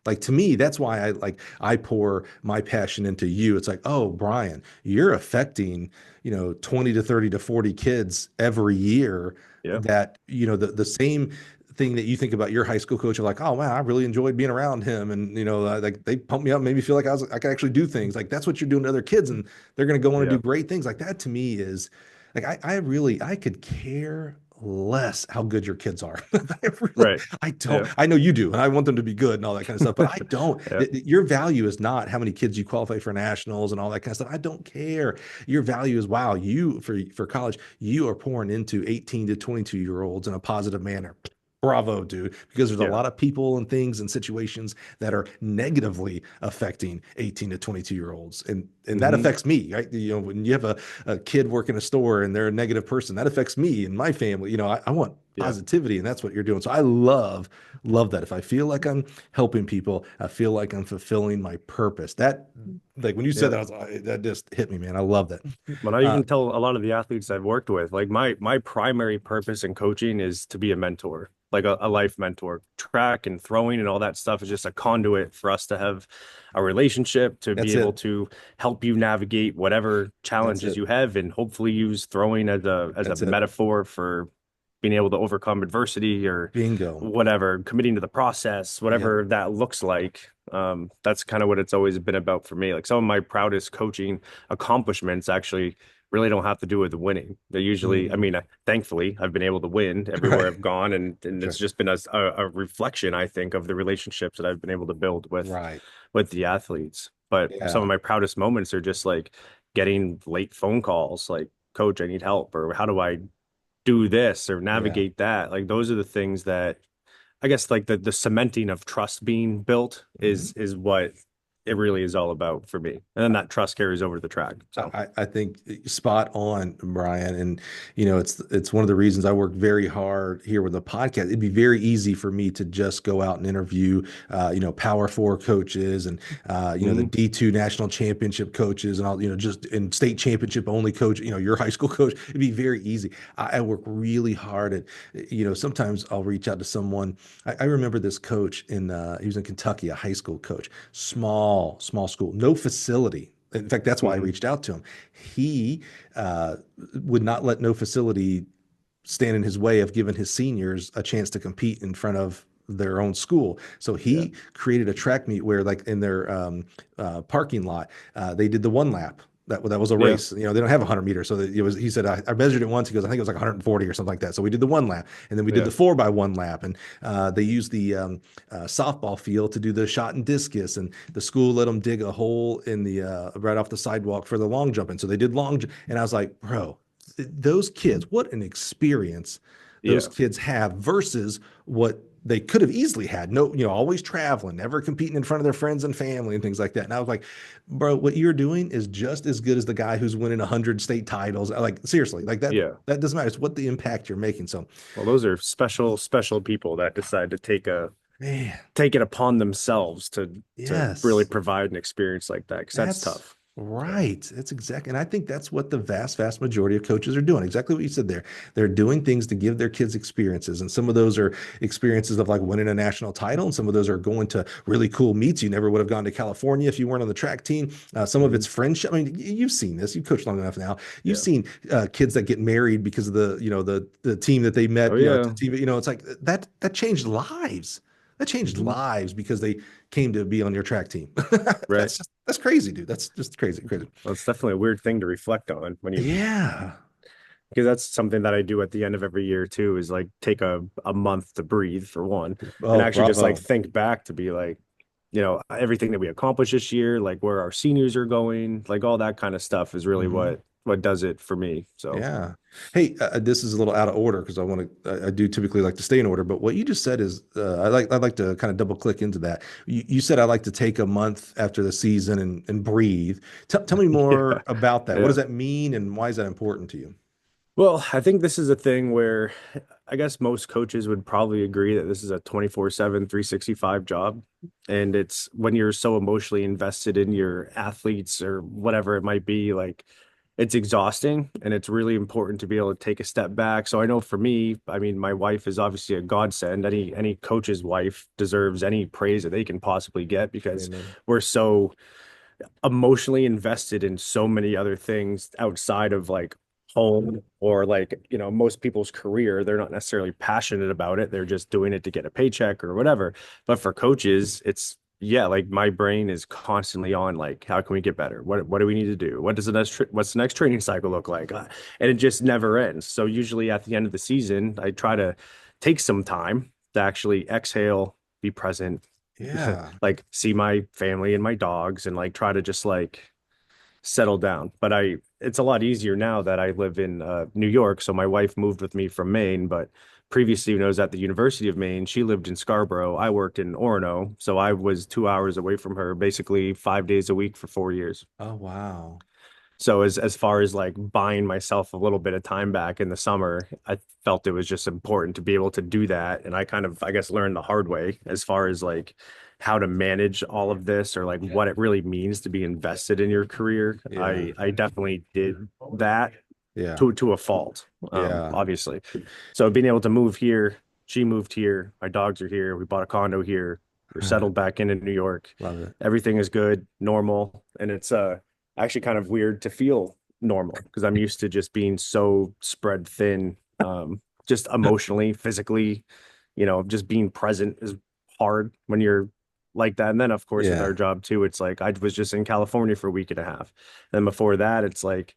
like, to me, that's why I pour my passion into you. It's like, oh, Brian, you're affecting, 20 to 30 to 40 kids every year Yeah. that, the same thing that you think about your high school coach. You're like, oh man, I really enjoyed being around him, and like they pumped me up, made me feel like I could actually do things. Like that's what you're doing to other kids, and they're going to go on and do Yeah. great things. Like that to me is like I could care less how good your kids are. Right. I don't. Yeah. I know you do, and I want them to be good and all that kind of stuff. But I don't. Yeah. Your value is not how many kids you qualify for nationals and all that kind of stuff. I don't care. Your value is wow. You for college, you are pouring into 18 to 22 year olds in a positive manner. Bravo, dude, because there's a Yeah. lot of people and things and situations that are negatively affecting 18 to 22 year olds. And that Hmm. affects me, right? When you have a kid working a store and they're a negative person, that affects me and my family. I want Yeah. positivity, and that's what you're doing. So I love that. If I feel like I'm helping people, I feel like I'm fulfilling my purpose. That like when you said Yeah. that, I was like, that just hit me, man. I love that. But I Uh, even tell a lot of the athletes I've worked with, like my primary purpose in coaching is to be a mentor, like a life mentor. Track and throwing and all that stuff is just a conduit for us to have a relationship, to be that's able it. to help you navigate whatever That's challenges it. you have, and hopefully use throwing as a That's it. metaphor for being able to overcome adversity or Bingo. whatever, committing to the process, Yep. whatever that looks like. That's kind of what it's always been about for me. Like some of my proudest coaching accomplishments actually really don't have to do with winning. They usually, I Mm, mean, thankfully, I've been able to win everywhere right. I've gone, and it's Sure. just been a reflection, I think, of the relationships that I've been able to build Right. with the athletes. But some of Yeah. my proudest moments are just like getting late phone calls, like, Coach, I need help, or how do I do this or Yeah. navigate that? Like those are the things that I guess like the cementing of trust being built Mhm. is what it really is all about for me. And then that trust carries over to the track. So I think spot on, Brian. And it's one of the reasons I work very hard here with the podcast. It'd be very easy for me to just go out and interview Power Four coaches and the mhm, D2 national championship coaches and all, just and state championship only coach, your high school coach. It'd be very easy. I work really hard at, sometimes I'll reach out to someone. I remember this coach he was in Kentucky, a high school coach, small school, no facility. In fact, that's why I mhm, reached out to him. He uh, would not let no facility stand in his way of giving his seniors a chance to compete in front of their own school. So yeah, he created a track meet where, like in their parking lot, they did the one lap. That was a yeah, race. They don't have 100 meters. So it was. He said I measured it once. He goes, I think it was like 140 or something like that. So we did the one lap, and then we did yeah, the 4x1 lap, and they used the softball field to do the shot and discus, and the school let them dig a hole in the right off the sidewalk for the long jump, and so they did and I was like, bro, those kids, what an experience those yeah. kids have versus what they could have easily had. No, always traveling, never competing in front of their friends and family and things like that. And I was like, bro, what you're doing is just as good as the guy who's winning 100 state titles. Like seriously, like that. Yeah. That doesn't matter. It's what the impact you're making. So, Well, those are special people that decide to man, take it upon themselves to really yes. provide an experience like that, because that's That's tough. So right. That's exactly. And I think that's what the vast majority of coaches are doing. Exactly what you said there. They're doing things to give their kids experiences. And some of those are experiences of like winning a national title. And some of those are going to really cool meets. You never would have gone to California if you weren't on the track team. Some of it's mhm, friendship. I mean, you've seen this. You've coached long enough now. You've yeah. seen kids that get married because of the team that they Oh met, yeah. team, it's like that changed lives. That changed Hmm. lives because they came to be on your track team. Right. That's crazy, dude. That's just crazy, crazy. Well, it's definitely a weird thing to reflect on when you, Yeah. because that's something that I do at the end of every year too, is like take a month to breathe for one, and Oh, actually just like bravo. think back to be like, everything that we accomplished this year, like where our seniors are going, like all that kind of stuff is really Hmm. what does it for me. So Yeah. Hey, this is a little out of order because I do typically like to stay in order, but what you just said is, I'd like to kind of double click into that. You said I like to take a month after the season and breathe. Tell me yeah, more about that. What does yeah. that mean and why is that important to you? Well, I think this is a thing where I guess most coaches would probably agree that this is a 24/7, 365 job. And it's when you're so emotionally invested in your athletes or whatever it might be, like it's exhausting, and it's really important to be able to take a step back. So I know for me, I mean, my wife is obviously a godsend. Any coach's wife deserves any praise that they can possibly get, because Amen. we're so emotionally invested in so many other things outside of like home or like, most people's career, they're not necessarily passionate about it. They're just doing it to get a paycheck or whatever. But for coaches, it's yeah, like my brain is constantly on like, how can we get better? What do we need to do? What's the next training cycle look like? And it just never ends. So usually at the end of the season, I try to take some time to actually exhale, be present, Yeah. like see my family and my dogs and like try to just like settle down. But it's a lot easier now that I live in New York. So my wife moved with me from Maine, but previously when I was at the University of Maine, she lived in Scarborough. I worked in Orono, so I was 2 hours away from her, basically 5 days a week for 4 years. Oh, wow. So as far as like buying myself a little bit of time back in the summer, I felt it was just important to be able to do that. And I kind of, I guess, learned the hard way as far as like how to manage all of this or like what it really means to be invested in your career. Yeah. I definitely did that Yeah. to a fault, Yeah. obviously. So being able to move here, she moved here, my dogs are here, we bought a condo here, we're settled back in New York. Love it. Everything is good, normal, and it's actually kind of weird to feel normal because I'm used to just being so spread thin, just emotionally, physically, just being present is hard when you're like that. And then, of course, with our Yeah. job too, it's like I was just in California for a week and a half. And before that, it's like,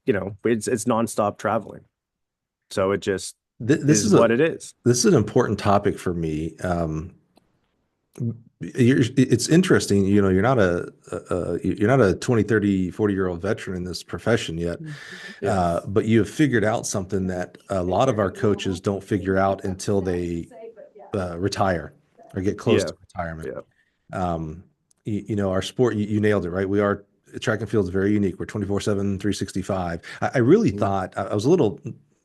it's nonstop traveling. So it just This is is a what it is. this is an important topic for me. It's interesting, you're not a 20, 30, 40-year-old veteran in this profession yet. Yeah. But you have figured out something that a lot of our coaches don't figure out until they retire or get close Yeah. to retirement. Yeah. Our sport, you nailed it, right? We are track and field is very unique. We're 24/7, 365. I really Mhm. thought I was a little,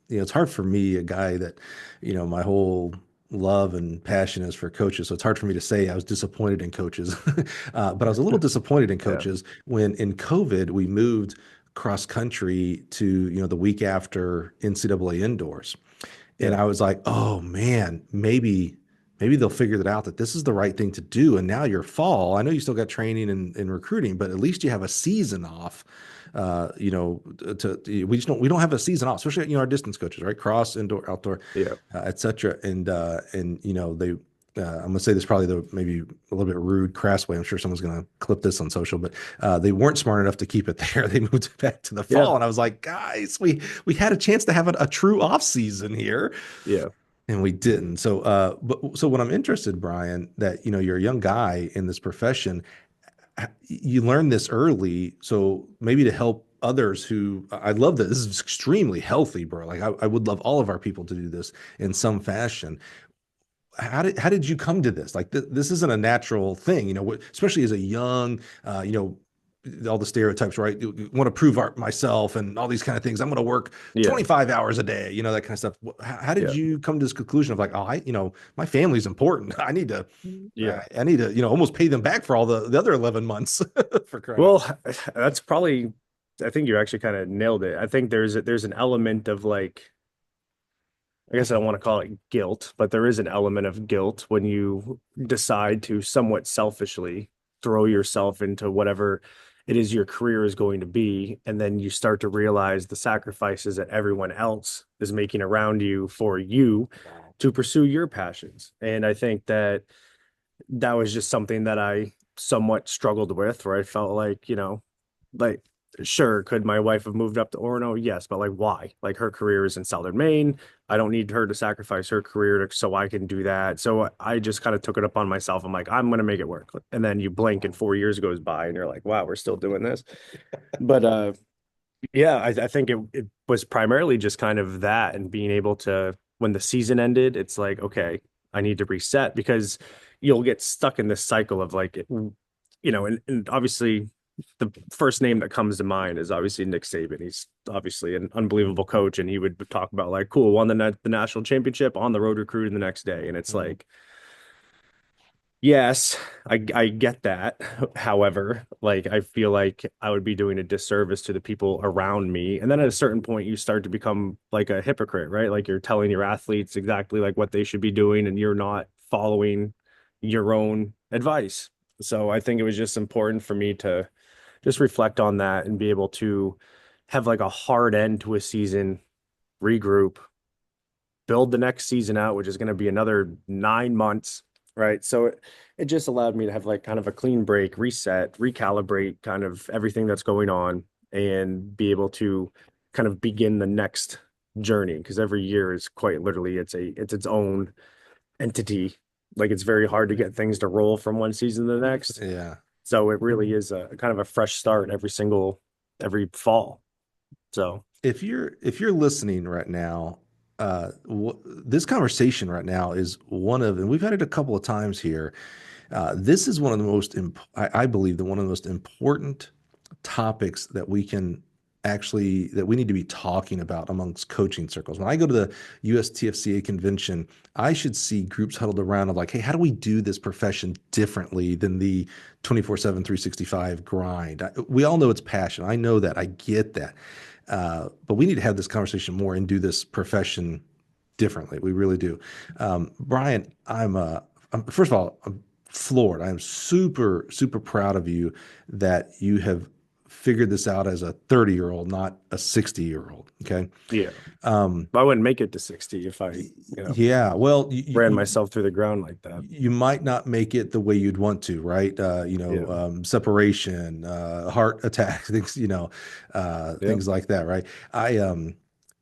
it's hard for me, a guy that, my whole love and passion is for coaches. So it's hard for me to say I was disappointed in coaches. But I was a little disappointed in Yeah. coaches when in COVID we moved cross country to, the week after NCAA indoors. And Yeah. I was like, oh man, maybe they'll figure that out that this is the right thing to do. And now your fall, I know you still got training and recruiting, but at least you have a season off. We don't have a season off, especially our distance coaches, right? Cross, indoor, outdoor, Yeah. etc. And they. I'm gonna say this probably the maybe a little bit rude, crass way. I'm sure someone's gonna clip this on social, but they weren't smart enough to keep it there. They moved it back to the Yeah. fall, and I was like, guys, we had a chance to have a true off season here, Yeah. and we didn't. So, so when I'm interested, Brian, that you're a young guy in this profession, you learned this early, so maybe to help others who I love that this is extremely healthy, bro. Like I would love all of our people to do this in some fashion. How did you come to this? Like this isn't a natural thing, especially as a young, all the stereotypes, right? You want to prove myself and all these kind of things. I'm going to work Yeah. 25 hours a day, that kind of stuff. How did Yeah. you come to this conclusion of like, oh, my family's important. Yeah. I need to, almost pay them back for all the other 11 months for crying out Well, that's probably, I think you actually kind of nailed it. I think there's an element of like, I guess I don't want to call it guilt, but there is an element of guilt when you decide to somewhat selfishly throw yourself into whatever it is your career is going to be. And then you start to realize the sacrifices that everyone else is making around you for you loud. to pursue your passions. And I think that was just something that I somewhat struggled with, where I felt like, like, sure, could my wife have moved up to Orono? Yes, but like, why? Like, her career is in Southern Maine. I don't need her to sacrifice her career so I can do that. So I just kind of took it upon myself. I'm like, I'm going to make it work. And then you blink and 4 years goes by and you're like, wow, we're still doing this. But yeah, I think it was primarily just kind of that and being able to, when the season ended, it's like, okay, I need to reset because you'll get stuck in this cycle of like, and obviously the first name that comes to mind is obviously Nick Saban. He's obviously an unbelievable coach, and he would talk about like, cool, won the national championship on the road recruiting the next day. And it's Mhm. like, yes, I get that. However, like I feel like I would be doing a disservice to the people around me. And then at a certain point, you start to become like a hypocrite, right? Like you're telling your athletes exactly like what they should be doing, and you're not following your own advice. So I think it was just important for me to just reflect on that and be able to have like a hard end to a season, regroup, build the next season out, which is going to be another 9 months, right? So it just allowed me to have like kind of a clean break, reset, recalibrate kind of everything that's going on and be able to kind of begin the next journey. Because every year is quite literally it's its own entity. Like it's very hard to get things to roll from one season to the next. Yeah. So it really is a kind of a fresh start every fall. So If you're listening right now, this conversation right now is one of, and we've had it a couple of times here. This is one of the I believe that one of the most important topics that we need to be talking about amongst coaching circles. When I go to the USTFCA convention, I should see groups huddled around of like, hey, how do we do this profession differently than the 24/7, 365 grind? We all know it's passion. I know that. I get that. But we need to have this conversation more and do this profession differently. We really do. Brian, first of all, I'm floored. I'm super, super proud of you that you have figured this out as a 30-year-old, not a 60-year-old. Okay. yeah, Um, I wouldn't make it to 60 if I, yeah. Well, ran myself through the ground like that. you might not make it the way you'd want to, right? Yeah. Separation, heart attack, things, Yeah. things like that, right?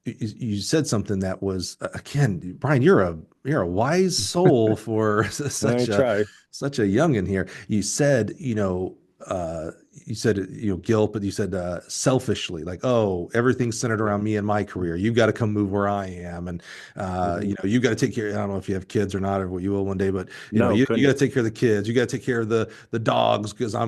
You said something that was again, Brian, you're a wise soul for I try. such a youngin here. You said guilt, but you said selfishly, like, oh, everything's centered around me and my career. You've got to come move where I am, and Mhm. you've got to take care. I don't know if you have kids or not, or what you will one day, but No, you got couldn't. to take care of the kids. You got to take care of the dogs because I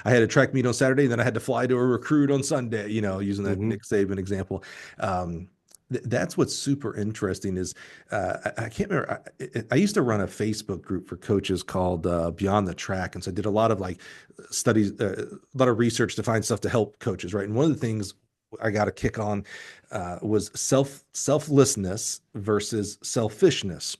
had a track meet on Saturday, then I had to fly to a recruit on Sunday. Using that Hmm. Nick Saban example. Um, that's what's super interesting is I can't remember. I used to run a Facebook group for coaches called Beyond the Track, and so I did a lot of like studies, a lot of research to find stuff to help coaches, right? And one of the things I got a kick on was selflessness versus selfishness.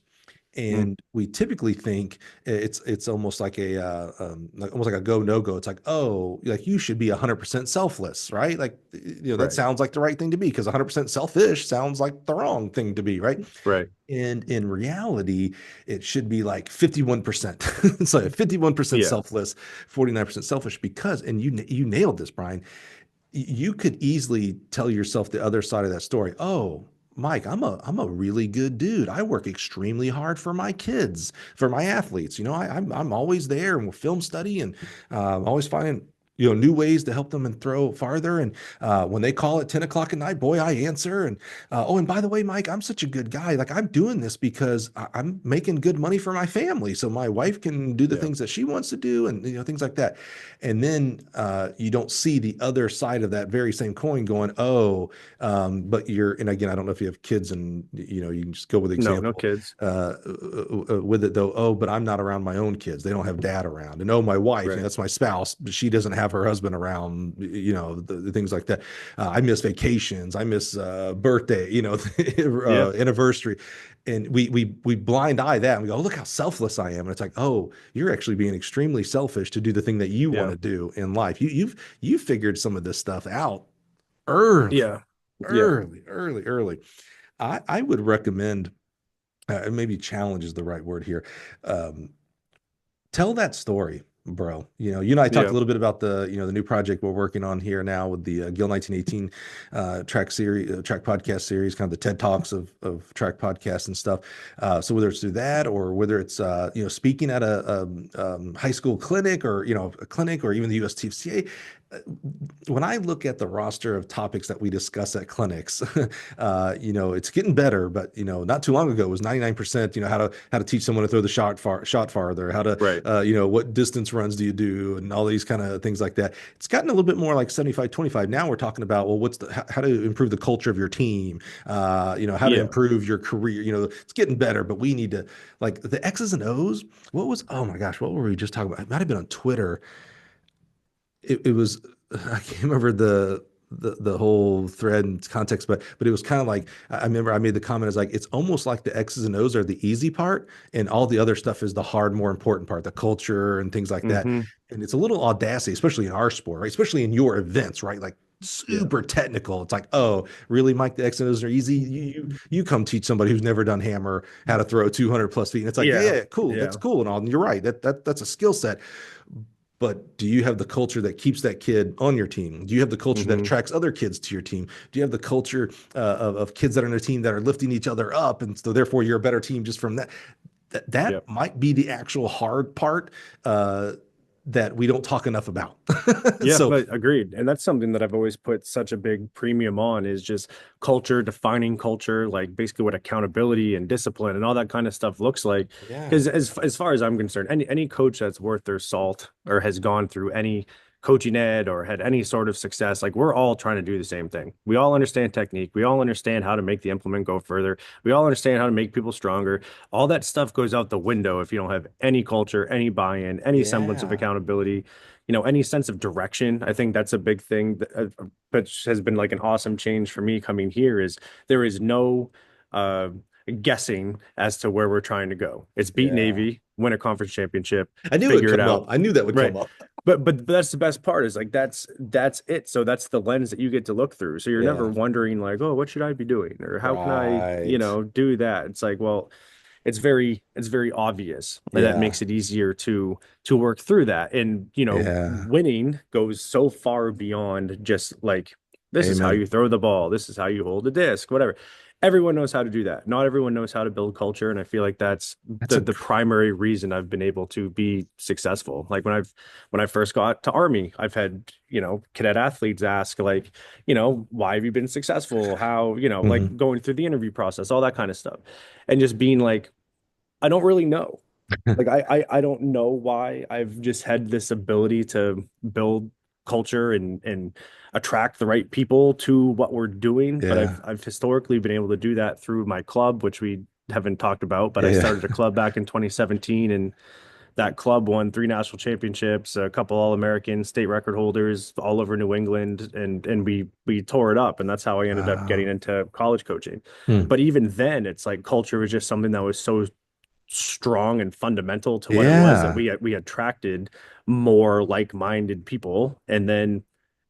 Mm. And we typically think it's almost like almost like a go no go. It's like, oh, like you should be 100% selfless, right? Like that Right. sounds like the right thing to be because 100% selfish sounds like the wrong thing to be, right? Right. And in reality, it should be like 51%. It's like 51% Yeah. selfless, 49% selfish because, and you nailed this, Brian. You could easily tell yourself the other side of that story. Oh, Mike, I'm a really good dude. I work extremely hard for my kids, for my athletes. I'm always there and we'll film study and always finding new ways to help them and throw farther. And when they call at 10 o'clock at night, boy, I answer. And oh, and by the way, Mike, I'm such a good guy. Like I'm doing this because I'm making good money for my family, so my wife can do the Yeah. things that she wants to do, and things like that. And then you don't see the other side of that very same coin going, oh, but and again, I don't know if you have kids and, you can just go with the No, no example kids. with it though. Oh, but I'm not around my own kids. They don't have dad around. And oh, my wife, Right. that's my spouse, but she doesn't have her husband around, the things like that. I miss vacations. I miss birthday, Yeah. anniversary. And we blind eye that and we go, look how selfless I am. And it's like, oh, you're actually being extremely selfish to do the thing that you want Yeah. to do in life. You've figured some of this stuff out early, Yeah. Yeah. early. I would recommend, maybe challenge is the right word here. Um, Tell that story, bro. You and I talked a Yeah. little bit about the new project we're working on here now with the Gil 1918 track series, track podcast series, kind of the TED Talks of track podcasts and stuff. So whether it's through that or whether it's speaking at a high school clinic or a clinic or even the USTFCA, when I look at the roster of topics that we discuss at clinics, it's getting better, but not too long ago it was 99%, how to teach someone to throw the shot farther, how to, Right. what distance runs do you do, and all these kind of things like that. It's gotten a little bit more like 75-25. Now we're talking about, well, how to improve the culture of your team, how to Yeah. improve your career. It's getting better, but we need to like the X's and O's. Oh my gosh, what were we just talking about? It might have been on Twitter. It was I can't remember the whole thread and context, but it was kind of like I remember I made the comment as like it's almost like the X's and O's are the easy part, and all the other stuff is the hard, more important part, the culture and things like that. Hmm. And it's a little audacity, especially in our sport, right? Especially in your events, right? Like Yeah. super technical. It's like, oh, really, Mike? The X and O's are easy. You come teach somebody who's never done hammer how to throw 200 plus feet. And it's like, Yeah. yeah, cool, that's Yeah. cool and all. And you're right. That's a skill set. But do you have the culture that keeps that kid on your team? Do you have the culture that Hmm. attracts other kids to your team? Do you have the culture of kids that are on a team that are lifting each other up, and so therefore you're a better team just from that? That Yep. might be the actual hard part uh, that we don't talk enough about. Yeah, So but agreed. And that's something that I've always put such a big premium on is just culture, defining culture, like basically what accountability and discipline and all that kind of stuff looks like. yeah, Because as far as I'm concerned, any coach that's worth their salt or has gone through any coaching ed or had any sort of success, like we're all trying to do the same thing. We all understand technique. We all understand how to make the implement go further. We all understand how to make people stronger. All that stuff goes out the window if you don't have any culture, any buy-in, any semblance of yeah, accountability, any sense of direction. I think that's a big thing that, which has been like an awesome change for me coming here is there is no uh, guessing as to where we're trying to go. It's beat yeah. Navy, win a conference championship, I knew it would figure it come out. up. I knew that would Right. come up. But that's the best part is like that's it. So that's the lens that you get to look through. So you're never Yeah, wondering like, oh, what should I be doing? Or how can I, right. do that? It's like, well, it's very obvious, and that Yeah, makes it easier to work through that. And yeah. winning goes so far beyond just like this is how Amen. you throw the ball, this is how you hold the disc, whatever. Everyone knows how to do that. Not everyone knows how to build culture, and I feel like that's That's the a the primary reason I've been able to be successful. Like when I first got to Army, I've had cadet athletes ask like, why have you been successful? How, mhm. like going through the interview process, all that kind of stuff, and just being like, I don't really know. Like I don't know why. I've just had this ability to build culture and attract the right people to what we're doing. But Yeah, I've historically been able to do that through my club, which we haven't talked about. But yeah, I yeah. started a club back in 2017, and that club won three national championships, a couple All-American state record holders all over New England, and we tore it up. And that's how I ended up getting Wow. into college coaching. Hmm. But even then, it's like culture was just something that was so strong and fundamental to what it was that Yeah, we attracted more like-minded people, and then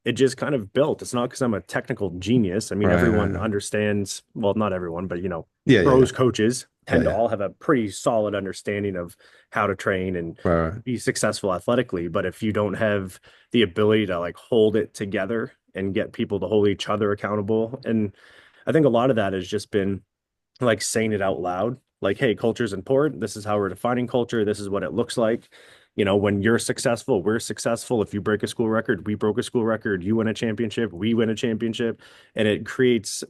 it just kind of built. It's not because I'm a technical genius. I mean, right, right, everyone right. understands, well, not everyone, but Yeah, yeah, yeah, pros coaches yeah, tend to yeah. all have a pretty solid understanding of how to train and Right, right. be successful athletically. But if you don't have the ability to like hold it together and get people to hold each other accountable, and I think a lot of that has just been like saying it out loud, like, hey, culture is important. This is how we're defining culture. This is what it looks like. When you're successful, we're successful. If you break a school record, we broke a school record. You win a championship, we win a championship. And it creates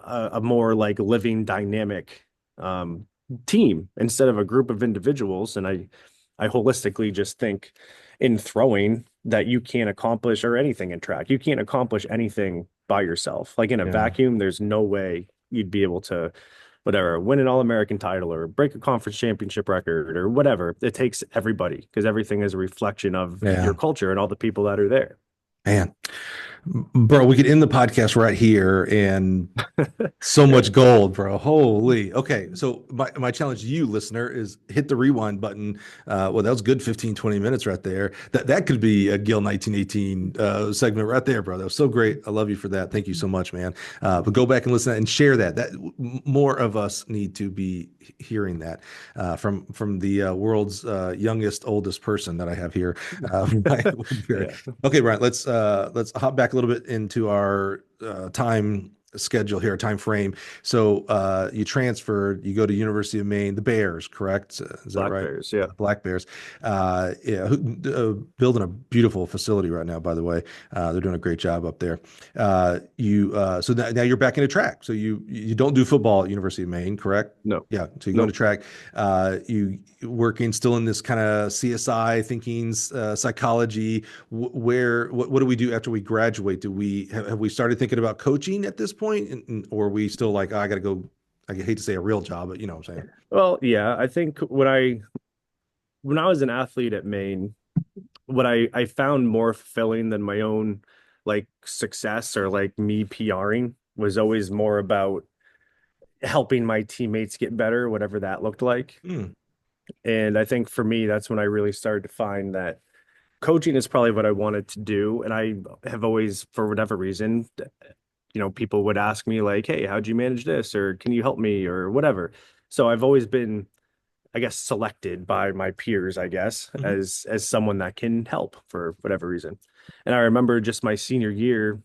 a more like living dynamic um, team instead of a group of individuals. And I holistically just think in throwing that you can't accomplish or anything in track. You can't accomplish anything by yourself. Like in a Yeah. vacuum, there's no way you'd be able to whatever, win an All-American title or break a conference championship record or whatever. It takes everybody because everything is a reflection of your Yeah. culture and all the people that are there. Man, bro, we could end the podcast right here and so Yeah. much gold, bro. Holy. Okay. So my challenge to you, listener, is hit the rewind button. Well, that was good 15, 20 minutes right there. That could be a Gil 1918 segment right there, bro. That was so great. I love you for that. Thank you so much, man. But go back and listen and share that. More of us need to be hearing that from the world's youngest, oldest person that I have here. Brian Woodbury. Yeah. Okay, Brian, let's hop back a little bit into our time schedule here, time frame. So you transferred, you go to University of Maine, the Bears, correct? Is that Black right? Bears. Yeah. Black Bears. Yeah, building a beautiful facility right now, by the way. They're doing a great job up there. So now you're back into track. So you don't do football at University of Maine, correct? No. Yeah, so you go into Nope. track. You working still in this kind of CSI thinking, psychology. What do we do after we graduate? Do we have we started thinking about coaching at this point, or are we still like, oh, I got to go? I hate to say a real job, but you know what I'm saying? Well, yeah, I think when I was an athlete at Maine, what I found more fulfilling than my own like success or like me PRing was always more about helping my teammates get better, whatever that looked like. Hmm. And I think for me, that's when I really started to find that coaching is probably what I wanted to do. And I have always, for whatever reason, people would ask me like, "Hey, how'd you manage this?" or "Can you help me?" or whatever. So I've always been, I guess, selected by my peers, I guess, Mhm. as someone that can help for whatever reason. And I remember just my senior year,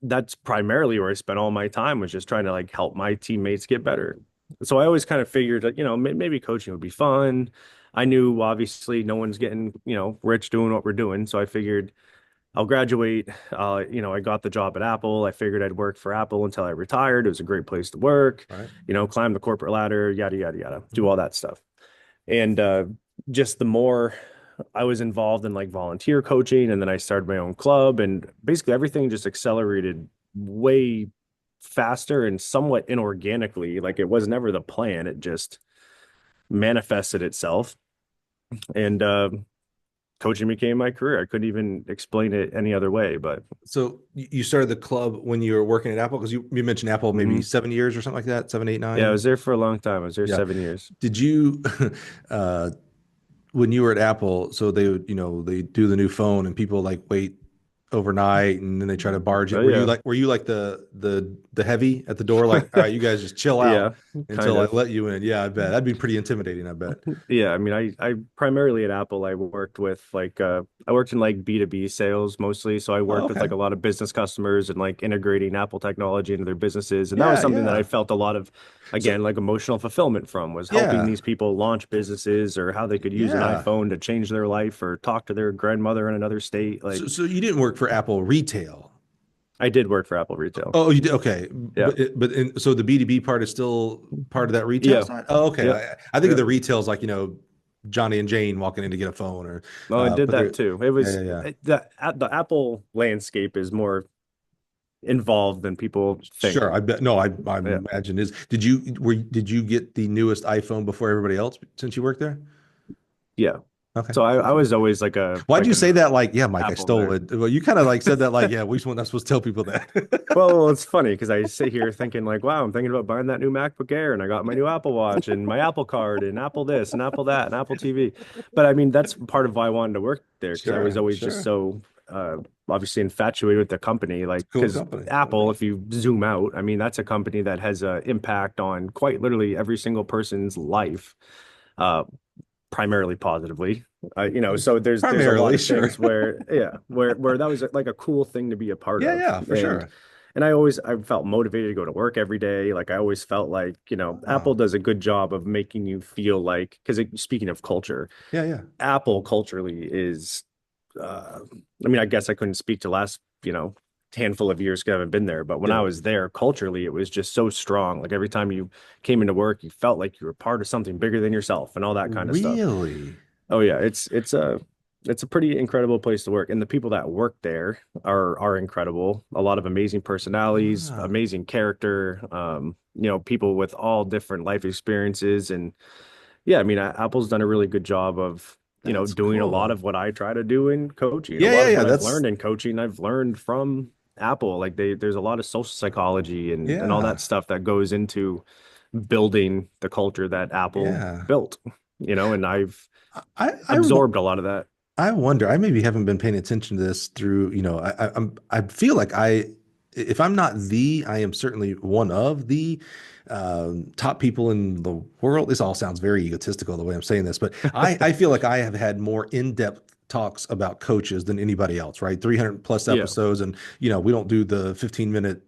that's primarily where I spent all my time, was just trying to like help my teammates get better. So I always kind of figured that, maybe coaching would be fun. I knew obviously no one's getting, rich doing what we're doing. So I figured I'll graduate. I got the job at Apple. I figured I'd work for Apple until I retired. It was a great place to work, Right. climb the corporate ladder, yada, yada, yada, do Mhm. all that stuff. And just the more I was involved in like volunteer coaching, and then I started my own club, and basically everything just accelerated way faster and somewhat inorganically. Like it was never the plan, it just manifested itself. And coaching became my career. I couldn't even explain it any other way, but So you started the club when you were working at Apple, because you mentioned Apple maybe mhm. 7 years or something like that, 7, 8, Yeah, I 9. was there for a long time. I was there Yeah. 7 years. Did you uh when you were at Apple, so they would, they do the new phone and people like wait overnight and then they try to barge Oh it. yeah. Were you like the heavy at the door, like, all right, you guys just chill out Yeah, kind until I of. let you in? Yeah, I bet. That'd be pretty intimidating, I bet. Yeah, I mean, I primarily at Apple, I worked with I worked in like B2B sales mostly. So I Oh, worked with okay. like a lot of business customers and like integrating Apple technology into their businesses. And that was Yeah, something that I yeah. felt a lot of, So again, like emotional fulfillment from, was helping yeah, these people launch businesses, or how they could use an yeah. iPhone to change their life or talk to their grandmother in another state. So Like so you didn't work for Apple retail. I did work for Apple Retail. Oh, you did. Okay. Yeah. So the B2B part is still part of that retail Yeah. side? Oh, okay. Yeah. I think of Yeah. the retail is like, Johnny and Jane walking in to get a phone, or Well, I did but that they're too. It yeah, was yeah, yeah. the Apple landscape is more involved than people think. Sure. I bet. No, I Yeah. imagine is. Did you get the newest iPhone before everybody else since you worked there? Yeah. Okay. So I Cool. was always like a Why'd like you say an that? Like, yeah, Mike, I Apple stole nerd. it. Well, you kind of like said that like, yeah, we just not supposed to tell people that. Well, it's funny because I sit here thinking like, wow, I'm thinking about buying that new MacBook Air, and I got my new Apple Watch and my Apple Card and Apple this and Apple that and Apple TV. But I mean, that's part of why I wanted to work there, because I was Sure, always just sure. so obviously infatuated with the company. It's Like, a cool because company. Apple, if you zoom out, I mean, that's a company that has an impact on quite literally every single person's life. Uh, Primarily positively. So there's a lot Primarily, of sure. things where, yeah, where that was like a cool thing to be a part Yeah, of. yeah, for And sure. I felt motivated to go to work every day. Like I always felt like, Apple Oh, does a good job of making you feel like, because speaking of culture, yeah, yeah. Apple culturally is I mean, I guess I couldn't speak to last, handful of years because I haven't been there. But when I Yeah. was there, culturally, it was just so strong. Like every time you came into work, you felt like you were part of something bigger than yourself and all that kind of stuff. Really? Oh yeah, it's a pretty incredible place to work, and the people that work there are incredible. A lot of amazing personalities, Ah, amazing character. People with all different life experiences, and yeah, I mean, Apple's done a really good job of that's doing a lot cool. of what I try to do in coaching. A Yeah, lot yeah, of yeah. what I've That's learned in coaching, I've learned from Apple. Like there's a lot of social psychology and all that yeah. stuff that goes into building the culture that Apple Yeah. built. And I've I absorbed a lot of that. I wonder, I maybe haven't been paying attention to this through, I feel like if I'm not I am certainly one of the top people in the world. This all sounds very egotistical the way I'm saying this, but I feel like I have had more in-depth talks about coaches than anybody else, right? 300 plus Yeah, episodes. And, we don't do the 15-minute,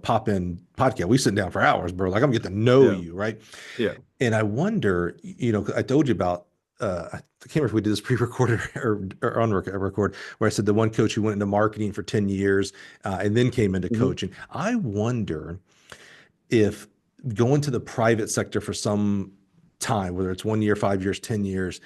pop in podcast. We sit down for hours, bro. Like I'm gonna get to know yeah, you, right? yeah. And I wonder, 'cause I told you about, I can't remember if we did this pre-recorded or on record, where I said the one coach who went into marketing for 10 years and then came into Hmm. coaching. I wonder if going to the private sector for some time, whether it's 1 year, 5 years, 10 years,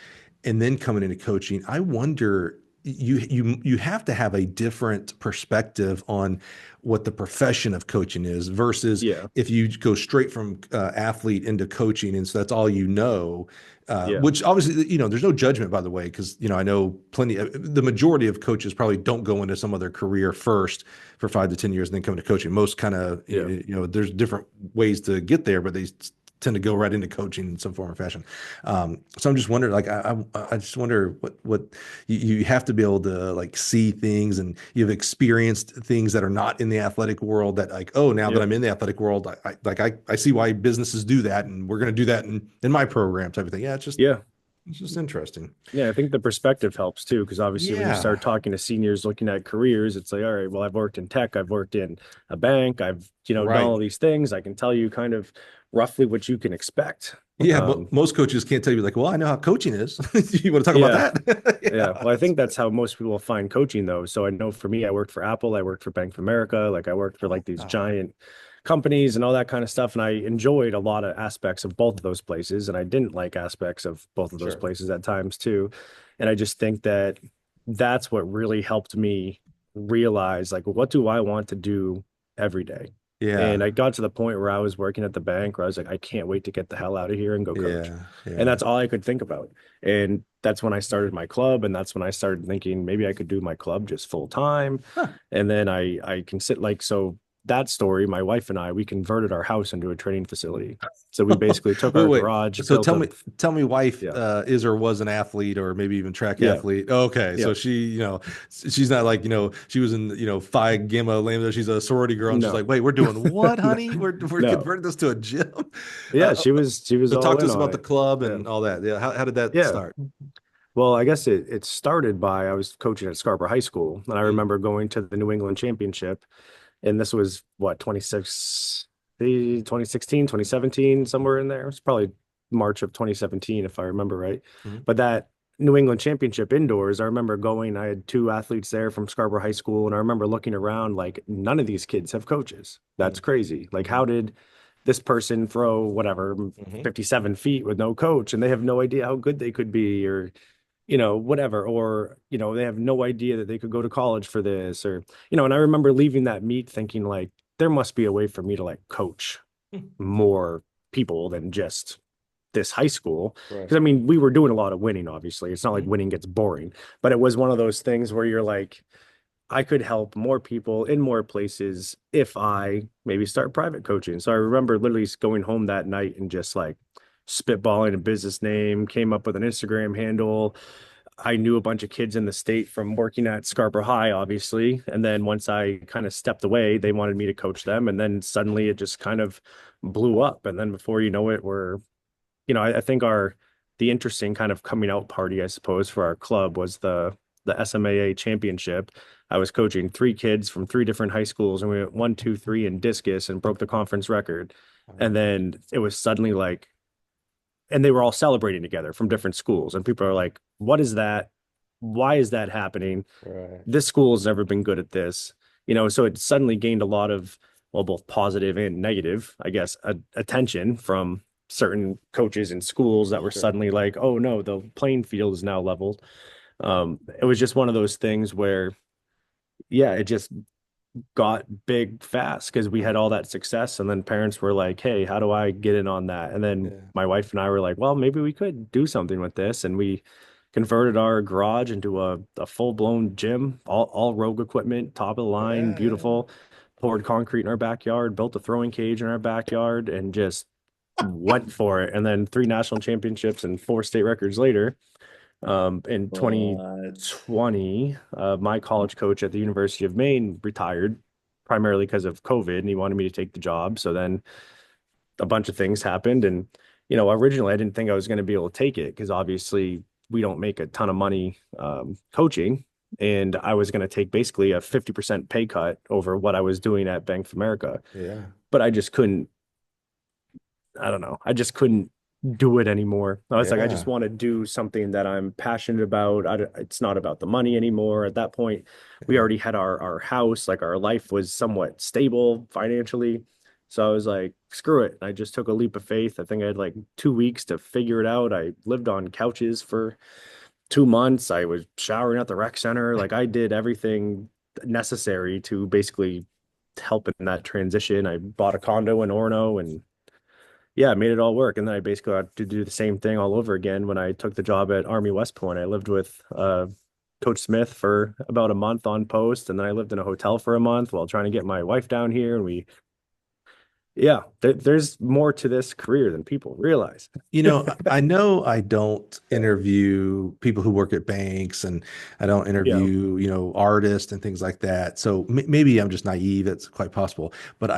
and then coming into coaching, I wonder you have to have a different perspective on what the profession of coaching is versus Yeah, if you go straight from athlete into coaching and so that's all yeah, which obviously there's no judgment by the way because I know plenty the majority of coaches probably don't go into some other career first for 5 to 10 years and then come into coaching. Most kind of yeah. there's different ways to get there, but they tend to go right into coaching in some form or fashion. So I'm just wondering, like, I just wonder what you have to be able to like see things, and you've experienced things that are not in the athletic world that like, oh, now that Yep. I'm in the athletic world, I see why businesses do that, and we're going to do that in my program type of thing. Yeah, Yeah. it's just interesting. Yeah, I think the perspective helps too, because obviously when you Yeah. start talking to seniors looking at careers, it's like, all right, well, I've worked in tech, I've worked in a bank, I've, done Right. all these things. I can tell you kind of roughly what you can expect. Yeah, Um, most coaches can't tell you like, well, I know how coaching is. You want to talk about yeah, that? yeah. Yeah, Well, I that's think that's how most people find coaching though. So I know for me, I worked for Apple, I worked for Bank of America, like I worked for like these ah, giant companies and all that kind of stuff. And I enjoyed a lot of aspects of both of those places. And I didn't like aspects of both of those sure. places at times too. And I just think that that's what really helped me realize like, what do I want to do every day? Yeah, And I got to the point where I was working at the bank where I was like, I can't wait to get the hell out of here and go coach. yeah, And yeah. that's all I could think about. And that's when I started my club. And that's when I started thinking maybe I could do my club just full time. Huh. And then I can sit like, so that story, my wife and I, we converted our house into a training facility. So we basically took Wait, our wait. garage, So built a, tell me, wife yeah, is or was an athlete, or maybe even track yeah, athlete. Okay, yeah. so she, she's not like she was in Phi Gamma Lambda. She's a sorority girl, and she's No, like, wait, we're doing what, no, honey? We're no. converting this to a gym. Yeah, Uh, she was so talk all to in us on about the it. club Yeah. and all that. Yeah, how did that Yeah. start? Well, I guess it started by I was coaching at Scarborough High School, and I Mm, remember going to the New England Championship, and this was what, 2016, 2017, somewhere in there. It was probably March of 2017, if I remember right. mm, But that New England Championship indoors, I remember going, I had two athletes there from Scarborough High School, and I remember looking around like none of these kids have coaches. That's mm, crazy. Like, how mm, did this person throw whatever mm, 57 feet with no coach, and they have no idea how good they could be, or whatever, or, they have no idea that they could go to college for this, or, and I remember leaving that meet thinking like, there must be a way for me to like coach mm. more people than just this high school. Right. Because I mean, we were doing a lot of winning, obviously. It's not like Mm, winning gets boring, but it was one of those things where you're like, I could help more people in more places if I maybe start private coaching. So I remember literally going home that night and just like spitballing a business name, came up with an Instagram handle. I knew a bunch of kids in the state from working at Scarborough High, obviously. And then once I kind of stepped away, they wanted me to coach them. And then suddenly it just kind of blew up. And then before you know it, I think the interesting kind of coming out party, I suppose, for our club was the SMAA championship. I was coaching three kids from three different high schools, and we went 1, 2, 3 in discus and broke the conference record. And then it was suddenly like, and they were all celebrating together from different schools. And people are like, what is that? Why is that happening? right. This school has never been good at this. So it suddenly gained a lot of, well, both positive and negative, I guess, attention from certain coaches and schools that were Sure. suddenly like, oh no, the playing field is now leveled. It was just one of those things where, yeah, it just got big fast because we had all that success. And then parents were like, hey, how do I get in on that? And then Yeah. my wife and I were like, well, maybe we could do something with this. And we converted our garage into a full-blown gym, all Rogue equipment, top of the line, Yeah. Yeah. beautiful, poured concrete in our backyard, built a throwing cage in our backyard, and just went for it. And then 3 national championships and 4 state records later, in But 2020, my college coach at the University of Maine retired primarily because of COVID, and he wanted me to take the job. So then a bunch of things happened. And, originally I didn't think I was going to be able to take it because obviously we don't make a ton of money coaching. And I was going to take basically a 50% pay cut over what I was doing at Bank of America. yeah. But I just couldn't, I don't know. I just couldn't do it anymore. I was like, I just Yeah. want to do something that I'm passionate about. It's not about the money anymore. At that point, we Yeah. already had our house, like our life was somewhat stable financially. So I was like, screw it. I just took a leap of faith. I think I had like 2 weeks to figure it out. I lived on couches for 2 months. I was showering at the rec center. Like I did everything necessary to basically help in that transition. I bought a condo in Orono and yeah, I made it all work. And then I basically had to do the same thing all over again when I took the job at Army West Point. I lived with Coach Smith for about a month on post, and then I lived in a hotel for a month while trying to get my wife down here. And Yeah, there's more to this career than people realize. I know I don't interview people who work at banks and I don't Yeah. interview, artists and things like that. So maybe I'm just naive. It's quite possible. But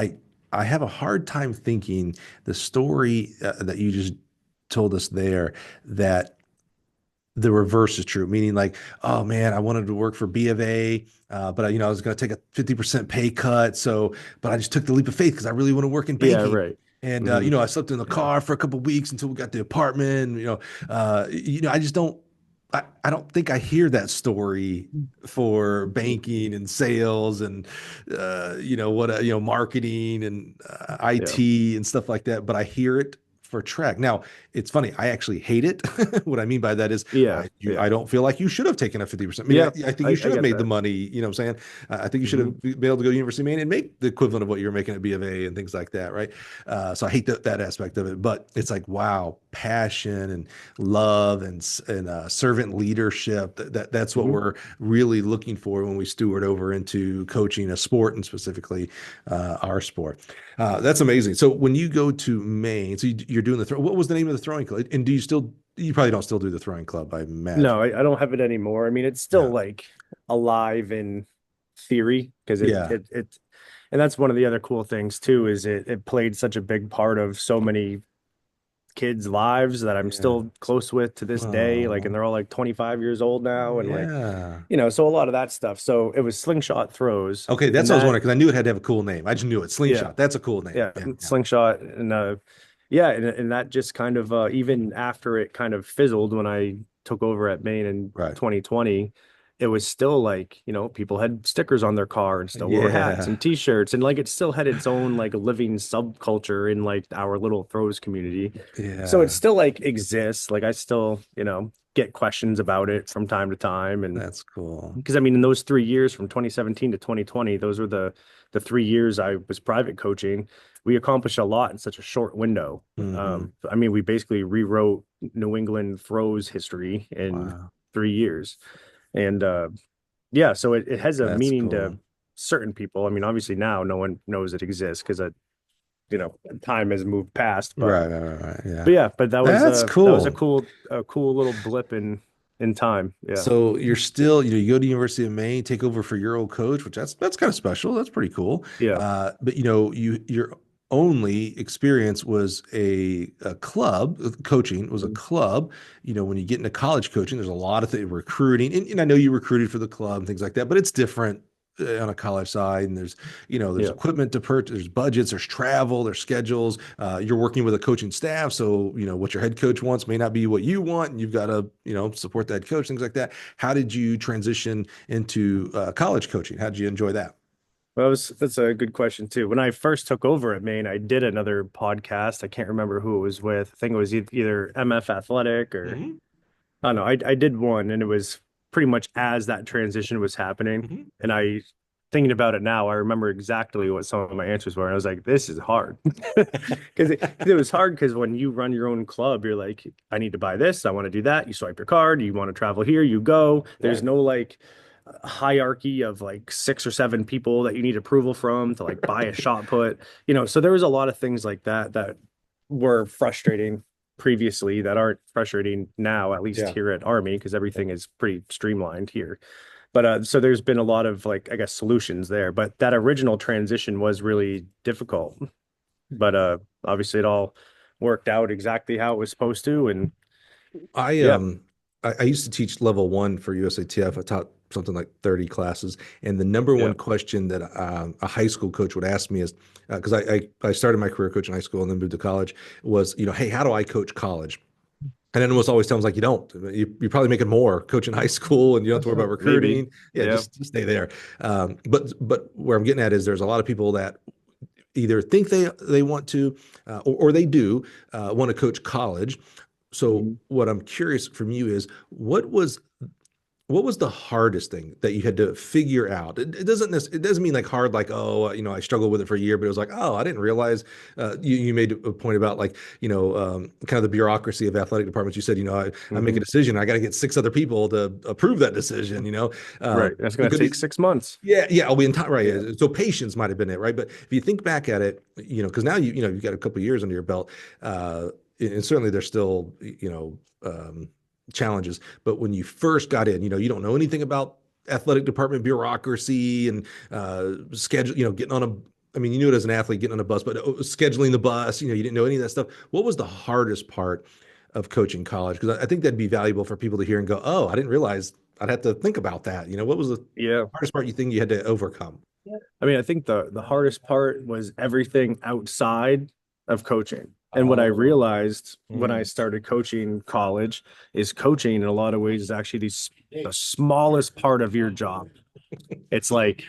I have a hard time thinking the story that you just told us there, that the reverse is true, meaning like, oh man, I wanted to work for B of A, but I was going to take a 50% pay cut. But I just took the leap of faith because I really want to work in Yeah, banking. right. And Hmm. I slept in the car for a couple of weeks until we got the apartment. I just don't. I don't think I hear that story for banking and sales and marketing and Yeah. IT and stuff like that. But I hear it for track. Now, it's funny. I actually hate it. What I mean by that is Yeah. I Yeah. don't feel like you should have taken a 50%. Meaning, Yeah. I think you I should have get made the that. money. You know what I'm saying? I think you should Hmm. have been able to go to University of Maine and make the equivalent of what you're making at B of A and things like that, right? So I hate that aspect of it. But it's like, wow, passion and love and servant leadership. That's what Hmm. we're really looking for when we steward over into coaching a sport, and specifically our sport. That's amazing. So when you go to Maine, so you're doing the throw. What was the name of the throwing club? And do you still? You probably don't still do the throwing club, I No, imagine. I don't have it anymore. I mean, it's still Yeah. like alive in theory because Yeah. and that's one of the other cool things too, is it played such a big part of so many kids' lives that I'm Yeah. still close with to this day. Like, and Oh, they're all like 25 years old now, and like, yeah. so a lot of that stuff. So it was slingshot throws, Okay, that's and what I was that, wondering because I knew it had to have a cool name. I just knew it. yeah, Slingshot. That's a cool name. yeah, Yeah. Yeah. slingshot, and yeah, and that just kind of even after it kind of fizzled when I took over at Maine in Right. 2020, it was still like, people had stickers on their car and still wore hats Yeah. and t-shirts, and like it still had its own like living subculture in like our little throws community. So it Yeah. still like exists. Like I still, get questions about it from time to time, and That's cool. because I mean, in those 3 years from 2017 to 2020, those were the 3 years I was private coaching. We accomplished a lot in such a short window. Hmm. I mean, we basically rewrote New England throws history in Wow. 3 years, and yeah, so it has a That's meaning to cool. certain people. I mean, obviously now no one knows it exists because time has moved past, Right, right, right, right. Yeah. but yeah, but That's that was cool. a cool little blip in time. Yeah, So you're still, you go to University of Maine, take over for your old coach, which that's kind of special. That's pretty cool. yeah. But your only experience was a club coaching was a club. When you get into college coaching, there's a lot of recruiting, and I know you recruited for the club and things like that, but it's different on a college side. And there's Yeah. equipment to purchase, there's budgets, there's travel, there's schedules. You're working with a coaching staff, so what your head coach wants may not be what you want, and you've got to support that coach, things like that. How did you transition into college coaching? How did you enjoy that? Well, that's a good question too. When I first took over at Maine, I did another podcast. I can't remember who it was with. I think it was either MF Athletic or Hmm. I don't know. I did one, and it was pretty much as that transition was happening. Hmm. And thinking about it now, I remember exactly what some of my answers were. And I was like, this is hard. Because it was hard because when you run your own club, you're like, I need to buy this. I want to do that. You swipe your card. You want to travel here, you go. There's Right. no like hierarchy of like 6 or 7 people that you need approval from to like buy a shot put. So there was a lot of things like that were frustrating previously that aren't frustrating now, at least Yeah. here at Army, because everything is pretty streamlined here. But so there's been a lot of like, I guess, solutions there. But that original transition was really difficult. But obviously it all worked out exactly how it was supposed to. And I yeah, um I used to teach level one for USATF. I taught something like 30 classes, and the number yeah. one question that a high school coach would ask me is because I started my career coaching high school and then moved to college was hey, how do I coach college? And then almost always tell them like you don't. You're probably making more coaching high school, and you don't have to worry about Maybe. recruiting. Yeah, Yeah. just stay there. But where I'm getting at is there's a lot of people that either think they want to or they do want to coach college. So Mhm. what I'm curious from you is what was what was the hardest thing that you had to figure out? It doesn't mean like hard, like, oh, I struggled with it for a year, but it was like, oh, I didn't realize, you made a point about like, kind of the bureaucracy of athletic departments. You said, I make a Hmm. decision. I got to get six other people to approve that decision. Right. That's It going to could be, take 6 months. yeah, yeah. I'll be in time. Right. Yeah. Yeah. So patience might've been it. Right. But if you think back at it, cause now you've got a couple of years under your belt, and certainly there's still, challenges. But when you first got in, you don't know anything about athletic department bureaucracy and schedule, getting on a, I mean, you knew it as an athlete getting on a bus, but scheduling the bus, you didn't know any of that stuff. What was the hardest part of coaching college? Because I think that'd be valuable for people to hear and go, oh, I didn't realize I'd have to think about that. What was the Yeah. hardest part you think you had to overcome? I mean, I think the hardest part was everything outside of coaching. And what I Oh, realized when I mm. started coaching college is coaching in a lot of ways is actually the smallest part of your job. It's like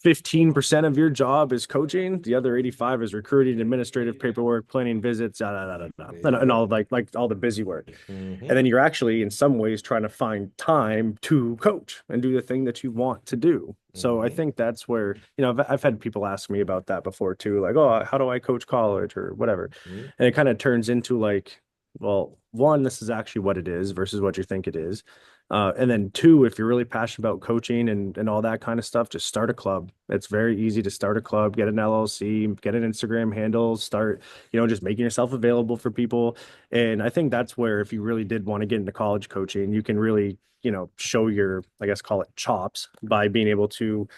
15% of your job is coaching. The other 85 is recruiting, administrative paperwork, planning visits, and Yep. all like all the busy work. Hmm. And then you're actually in some ways trying to find time to coach and do the thing that you want to do. So I Hmm. think that's where, I've had people ask me about that before too, like, oh, how do I coach college or whatever? Hmm. And it kind of turns into like, well, one, this is actually what it is versus what you think it is. And then two, if you're really passionate about coaching and all that kind of stuff, just start a club. It's very easy to start a club, get an LLC, get an Instagram handle, start, just making yourself available for people. And I think that's where, if you really did want to get into college coaching, you can really, show your, I guess, call it chops by being able to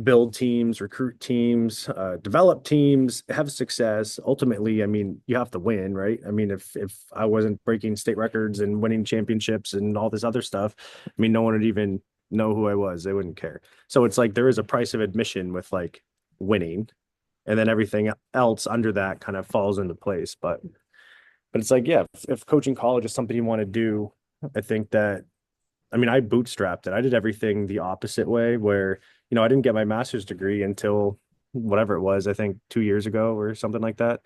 build teams, recruit teams, develop teams, have success. Ultimately, I mean, you have to win, right? I mean, if I wasn't breaking state records and winning championships and all this other stuff, I mean, no one would even know who I was. They wouldn't care. So it's like there is a price of admission with like winning, and then everything else under that kind of falls into place. But it's like, yeah, if coaching college is something you want to do, I think that, I mean, I bootstrapped it. I did everything the opposite way where, I didn't get my master's degree until whatever it was, I think 2 years ago or something like that.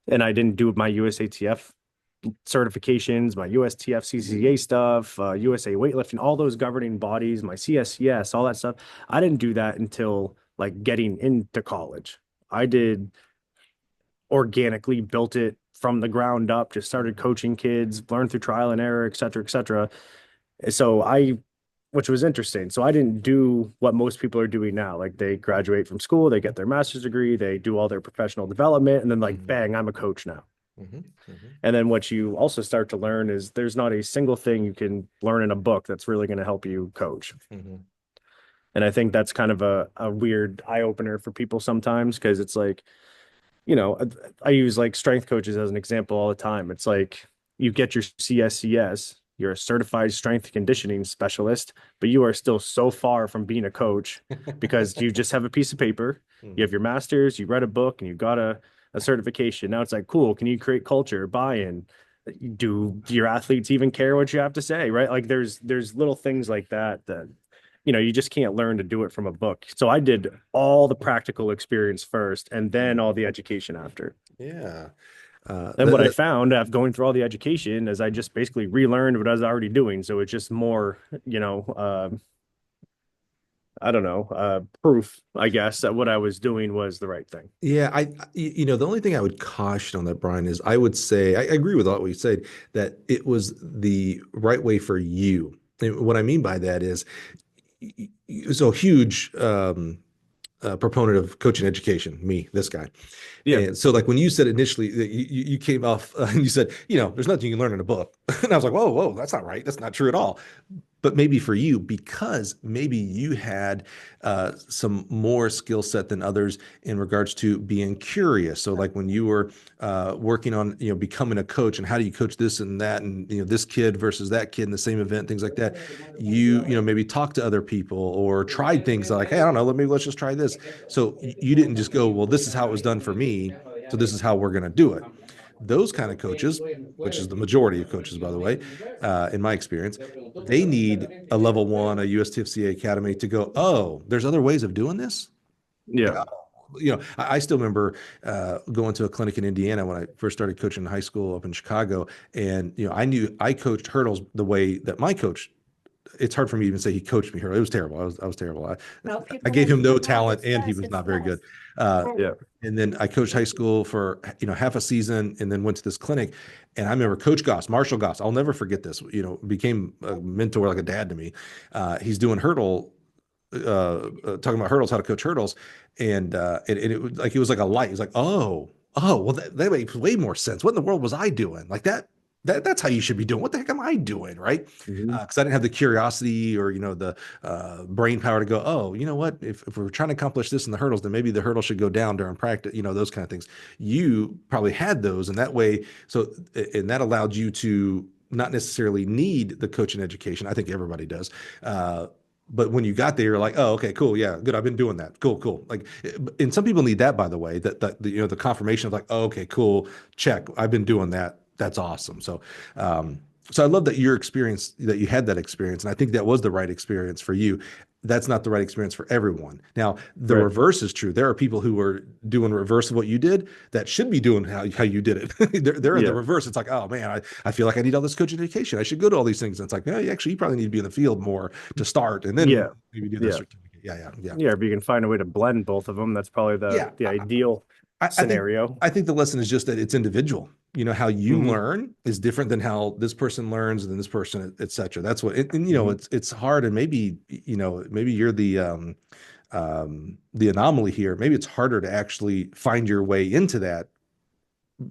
And I didn't do my USATF certifications, my USTF CCA stuff, USA weightlifting, all those governing bodies, my CSCS, all that stuff. I didn't do that until like getting into college. I did organically built it from the ground up, just started coaching kids, learned through trial and error, et cetera, et cetera. So which was interesting. So I didn't do what most people are doing now. Like they graduate from school, they get their master's degree, they do all their professional development, and then like, Hmm. bang, I'm a coach now. Hmm. Hmm. And then what you also start to learn is there's not a single thing you can learn in a book that's really going to help you coach. Hmm. And I think that's kind of a weird eye opener for people sometimes because it's like, you know, I use like strength coaches as an example all the time. It's like you get your CSCS, you're a certified strength conditioning specialist, but you are still so far from being a coach because you just have a piece of paper, you have Hmm. your master's, you read a book, and you got a certification. Now it's like, cool, can you create culture, buy-in? Do your athletes even care what you have to say, right? Like there's little things like that that you just can't learn to do it from a book. So I did all the practical experience first and then all the education after. Yeah. And what I found after going through all the education is I just basically relearned what I was already doing. So it's just more, I don't know, proof, I guess, that what I was doing was the right thing. Yeah, the only thing I would caution on that, Brian, is I would say I agree with all what you said that it was the right way for you. And what I mean by that is, so huge proponent of coaching education, me, this guy. Yeah. And so, like when you said initially that you came off and you said, there's nothing you can learn in a book, and I was like, whoa, whoa, that's not right. That's not true at all. But maybe for you, because maybe you had some more skill set than others in regards to being curious. So, like when you were working on, becoming a coach and how do you coach this and that, and this kid versus that kid in the same event, things like that. Maybe talk to other people or tried things like, hey, I don't know, let's just try this. So you didn't just go, well, this is how it was done for me, so this is how we're going to do it. Those kind of coaches, which is the majority of coaches, by the way, in my experience, they need a level one, a USTFCA academy to go, oh, there's other ways of doing this. Like, Yeah. I still remember going to a clinic in Indiana when I first started coaching in high school up in Chicago. And, I knew I coached hurdles the way that my coach it's hard for me to even say he coached me here. It was terrible. I was terrible. No, I people gave him like no to talk, talent it's and he less, was it's not very less. good. Uh, Yeah. and then I coached high school for, half a season and then went to this clinic. And I remember Coach Goss, Marshall Goss, I'll never forget this, became a mentor, like a dad to me. He's doing talking about hurdles, how to coach hurdles. And it was like, a light. He was like, well, that makes way more sense. What in the world was I doing? Like that's how you should be doing. What the heck am I doing? Right. Mhm. Because I didn't have the curiosity or, the brain power to go, oh, you know what? If we're trying to accomplish this in the hurdles, then maybe the hurdle should go down during practice, those kind of things. You probably had those, and that way, and that allowed you to not necessarily need the coaching education. I think everybody does. But when you got there, you're like, oh, okay, cool. Yeah, good. I've been doing that. Cool, cool. Like, and some people need that, by the way, the confirmation of like, oh, okay, cool. Check. I've been doing that. That's awesome. So I love that that you had that experience. And I think that was the right experience for you. That's not the right experience for everyone. Now, the Right. reverse is true. There are people who are doing reverse of what you did that should be doing how you did it. They're in the Yeah. reverse. It's like, oh man, I feel like I need all this coaching education. I should go to all these things. And it's like, yeah, actually, you probably need to be in the field more to start and then Yeah. maybe do the Yeah. certificate. Yeah. Yeah. If you can find a way to blend both of them, that's probably Yeah. the ideal I think scenario. I think the lesson is just that it's individual. How you Mhm. learn is different than how this person learns and then this person, et cetera. That's what, and Mhm. it's hard. And maybe, maybe you're the anomaly here. Maybe it's harder to actually find your way into that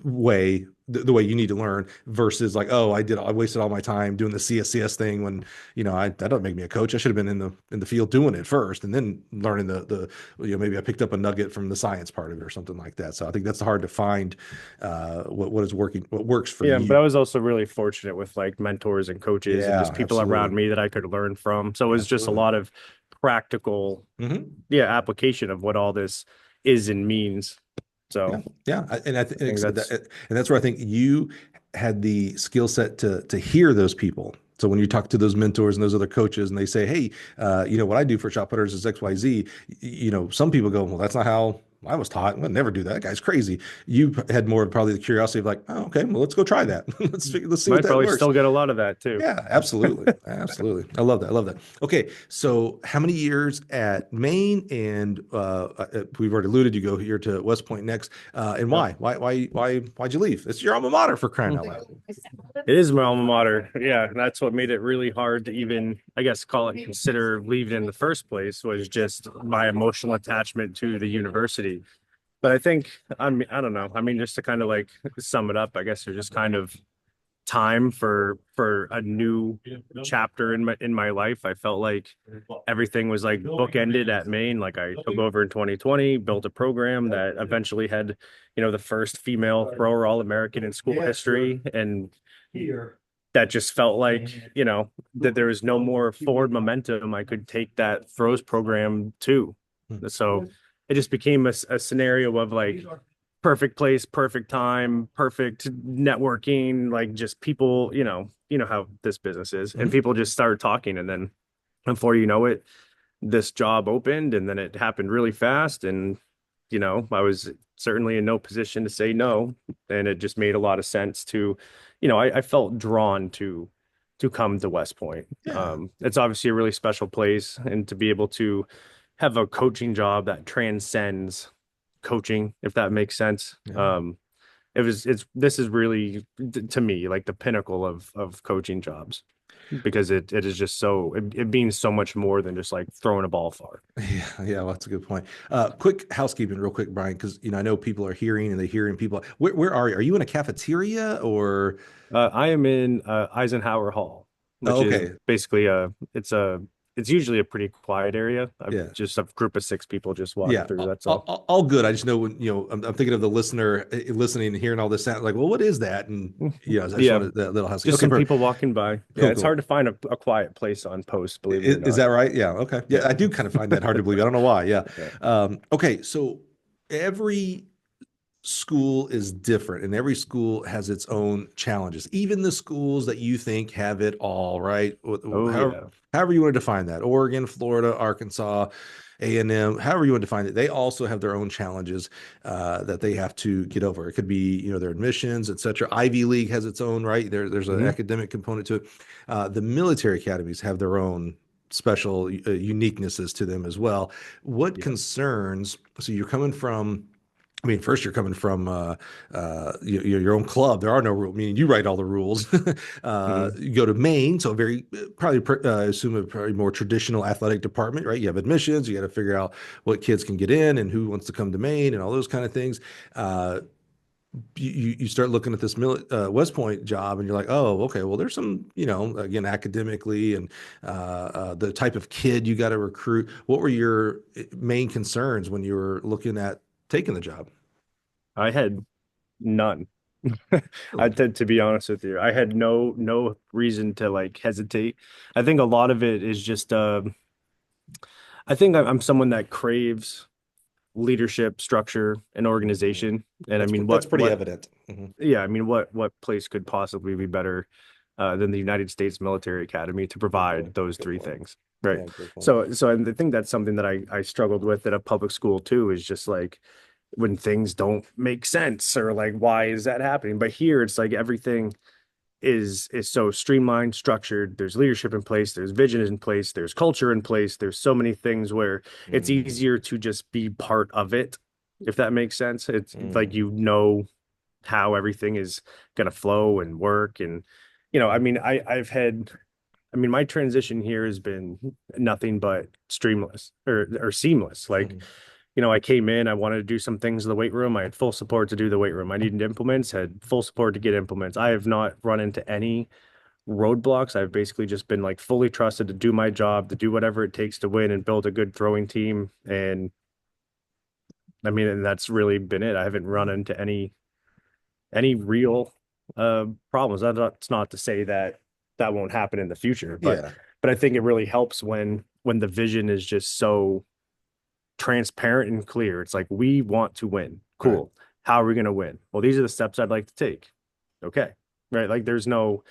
way, the way you need to learn versus like, oh, I wasted all my time doing the CSCS thing when, that don't make me a coach. I should have been in the field doing it first and then learning maybe I picked up a nugget from the science part of it or something like that. So I think that's hard to find, what is working, what works for Yeah, you. but I was also really fortunate with like mentors and coaches and Yeah, just people absolutely. around me that I could learn from. So it was just a Absolutely. lot of practical, Hmm. application of what all this is and means. Yeah, So yeah, and I think that's and that's where I think you had the skill set to hear those people. So when you talk to those mentors and those other coaches, and they say, "Hey, what I do for shot putters is X, Y, Z," some people go, "Well, that's not how I was taught. I'd never do that. That guy's crazy." You had more of probably the curiosity of like, "Oh, okay, well, let's go try that. Let's see what might that probably works." still get a lot of that too. Yeah, absolutely. Absolutely. I love that. I love that. Okay. So how many years at Maine and we've already alluded you go here to West Point next. And Yep. why'd you leave? It's your alma mater for crying out loud. It is my alma mater. Yeah, and that's what made it really hard to even, I guess, consider leaving in the first place was just my emotional attachment to the university. But I think, I don't know. I mean, just to kind of like sum it up, I guess there's just kind of time for a new chapter in my life. I felt like everything was like bookended at Maine. Like I took over in 2020, built a program that eventually had, the first female thrower All-American in school history. And that just felt like, that there was no more forward momentum I could take that throws program to. Hmm. So it just became a scenario of like perfect place, perfect time, perfect networking, like just people, how this business is. And Mhm. people just started talking. And then before you know it, this job opened and then it happened really fast. And, I was certainly in no position to say no. And it just made a lot of sense to, I felt drawn to come to West Point. Yeah. It's obviously a really special place, and to be able to have a coaching job that transcends coaching, if that makes sense. Yeah. This is really to me like the pinnacle of coaching jobs because it is just it means so much more than just like throwing a ball far. Yeah, well, that's a good point. Quick housekeeping, real quick, Brian, because I know people are hearing and they're hearing people. Where are you? Are you in a cafeteria or? I am in Eisenhower Hall, which Oh, is okay. basically it's usually a pretty quiet area. Yeah. Just a group of 6 people just walking Yeah, through. That's all. all good. I just know when I'm thinking of the listener listening and hearing all this sound, like, well, what is that? And I just Yeah, wanted that little house. just Okay, some perfect. people walking by. Yeah, Cool, it's cool. hard to find a quiet place on post, believe it or Is not. that right? Yeah. Okay. Yeah, Yeah. I do kind of find that hard to believe. I don't know why. Yeah. Yeah. Okay. So every school is different and every school has its own challenges. Even the schools that you think have it all, right? Oh However, yeah. however you want to define that. Oregon, Florida, Arkansas. A&M, however you want to define it, they also have their own challenges that they have to get over. It could be, their admissions, et cetera. Ivy League has its own, right? There's an Hmm. academic component to it. The military academies have their own special uniquenesses to them as well. What Yeah. concerns, so you're coming from, I mean, first you're coming from your own club. There are no rules, meaning you write all the rules. Hmm. You go to Maine, so very probably assume a probably more traditional athletic department, right? You have admissions. You got to figure out what kids can get in and who wants to come to Maine and all those kind of things. Uh, you start looking at this West Point job and you're like, oh, okay, well, there's some, again, academically and the type of kid you got to recruit. What were your main concerns when you were looking at taking the job? I had none. Really? To be honest with you, I had no reason to like hesitate. I think a lot of it is just I think I'm someone that craves leadership, structure, and Mhm. organization. And I mean, That's pretty evident. Hmm. yeah, I mean, what place could possibly be better than the United States Military Academy to Good point. provide those Good three point. things, right? Yeah, great point. So I think that's something that I struggled with at a public school too, is just like when things don't make sense or like why is that happening? But here it's like everything is so streamlined, structured. There's leadership in place, there's vision in place, there's culture in place. There's so many things where it's Hmm. easier to just be part of it, if that makes sense. It's like Hmm. how everything is gonna flow and work. And I mean, I mean, my transition here has been nothing but streamless or seamless. Like, Hmm. I came in, I wanted to do some things in the weight room. I had full support to do the weight room. I needed implements, had full support to get implements. I have not run into any roadblocks. I've basically just been like fully trusted to do my job, to do whatever it takes to win and build a good throwing team. And I mean, and that's really been it. I haven't run into any real problems. That's not to say that that won't happen in the future, Yeah. but I think it really helps when the vision is just so transparent and clear. It's like, we want to win. Right. Cool. How are we going to win? Well, these are the steps I'd like to take. Okay. Right. Like there's no,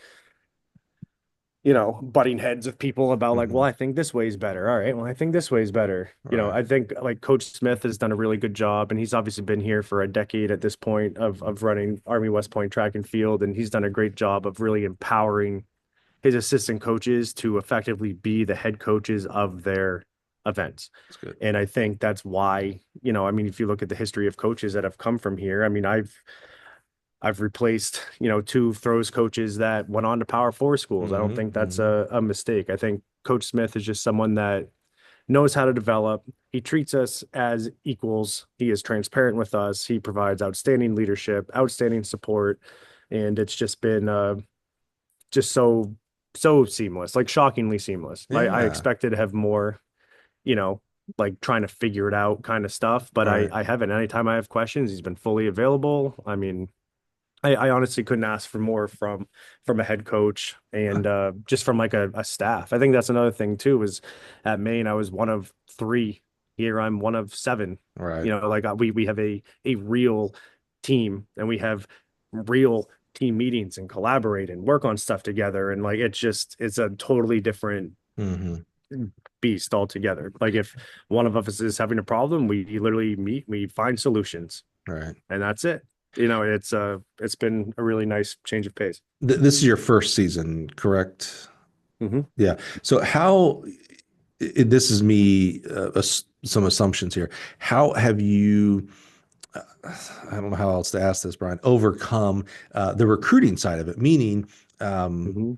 butting heads of people about like, well, Hmm. I think this way is better. All right. Well, I think this way is better. Right. I think like Coach Smith has done a really good job, and he's obviously been here for a decade at this point of running Army West Point track and field. And he's done a great job of really empowering his assistant coaches to effectively be the head coaches of their events. That's good. And I think that's why, I mean, if you look at the history of coaches that have come from here, I mean, I've replaced, two throws coaches that went on to Power Four schools. I don't Hmm. think that's Hmm. a mistake. I think Coach Smith is just someone that knows how to develop. He treats us as equals. He is transparent with us. He provides outstanding leadership, outstanding support, and it's just been just so seamless, like shockingly seamless. I Yeah. expected to have more, you know, like trying to figure it out kind of stuff, but I Right. I haven't. Anytime I have questions, he's been fully available. I mean, I honestly couldn't ask for more from a head coach and just from like a staff. I think that's another thing too, is at Maine, I was one of three. Here I'm one of seven. Right. Like we have a real team, and we have real team meetings and collaborate and work on stuff together. And like it's a totally different Hmm. beast altogether. Like if one of us is having a problem, we literally meet, we find solutions, Right. and that's it. It's been a really nice change of pace. This is your first season, correct? Hmm. Yeah. So how, this is me, some assumptions here. How have you, I don't know how else to ask this, Brian, overcome the recruiting side of it? Meaning, um, Hmm.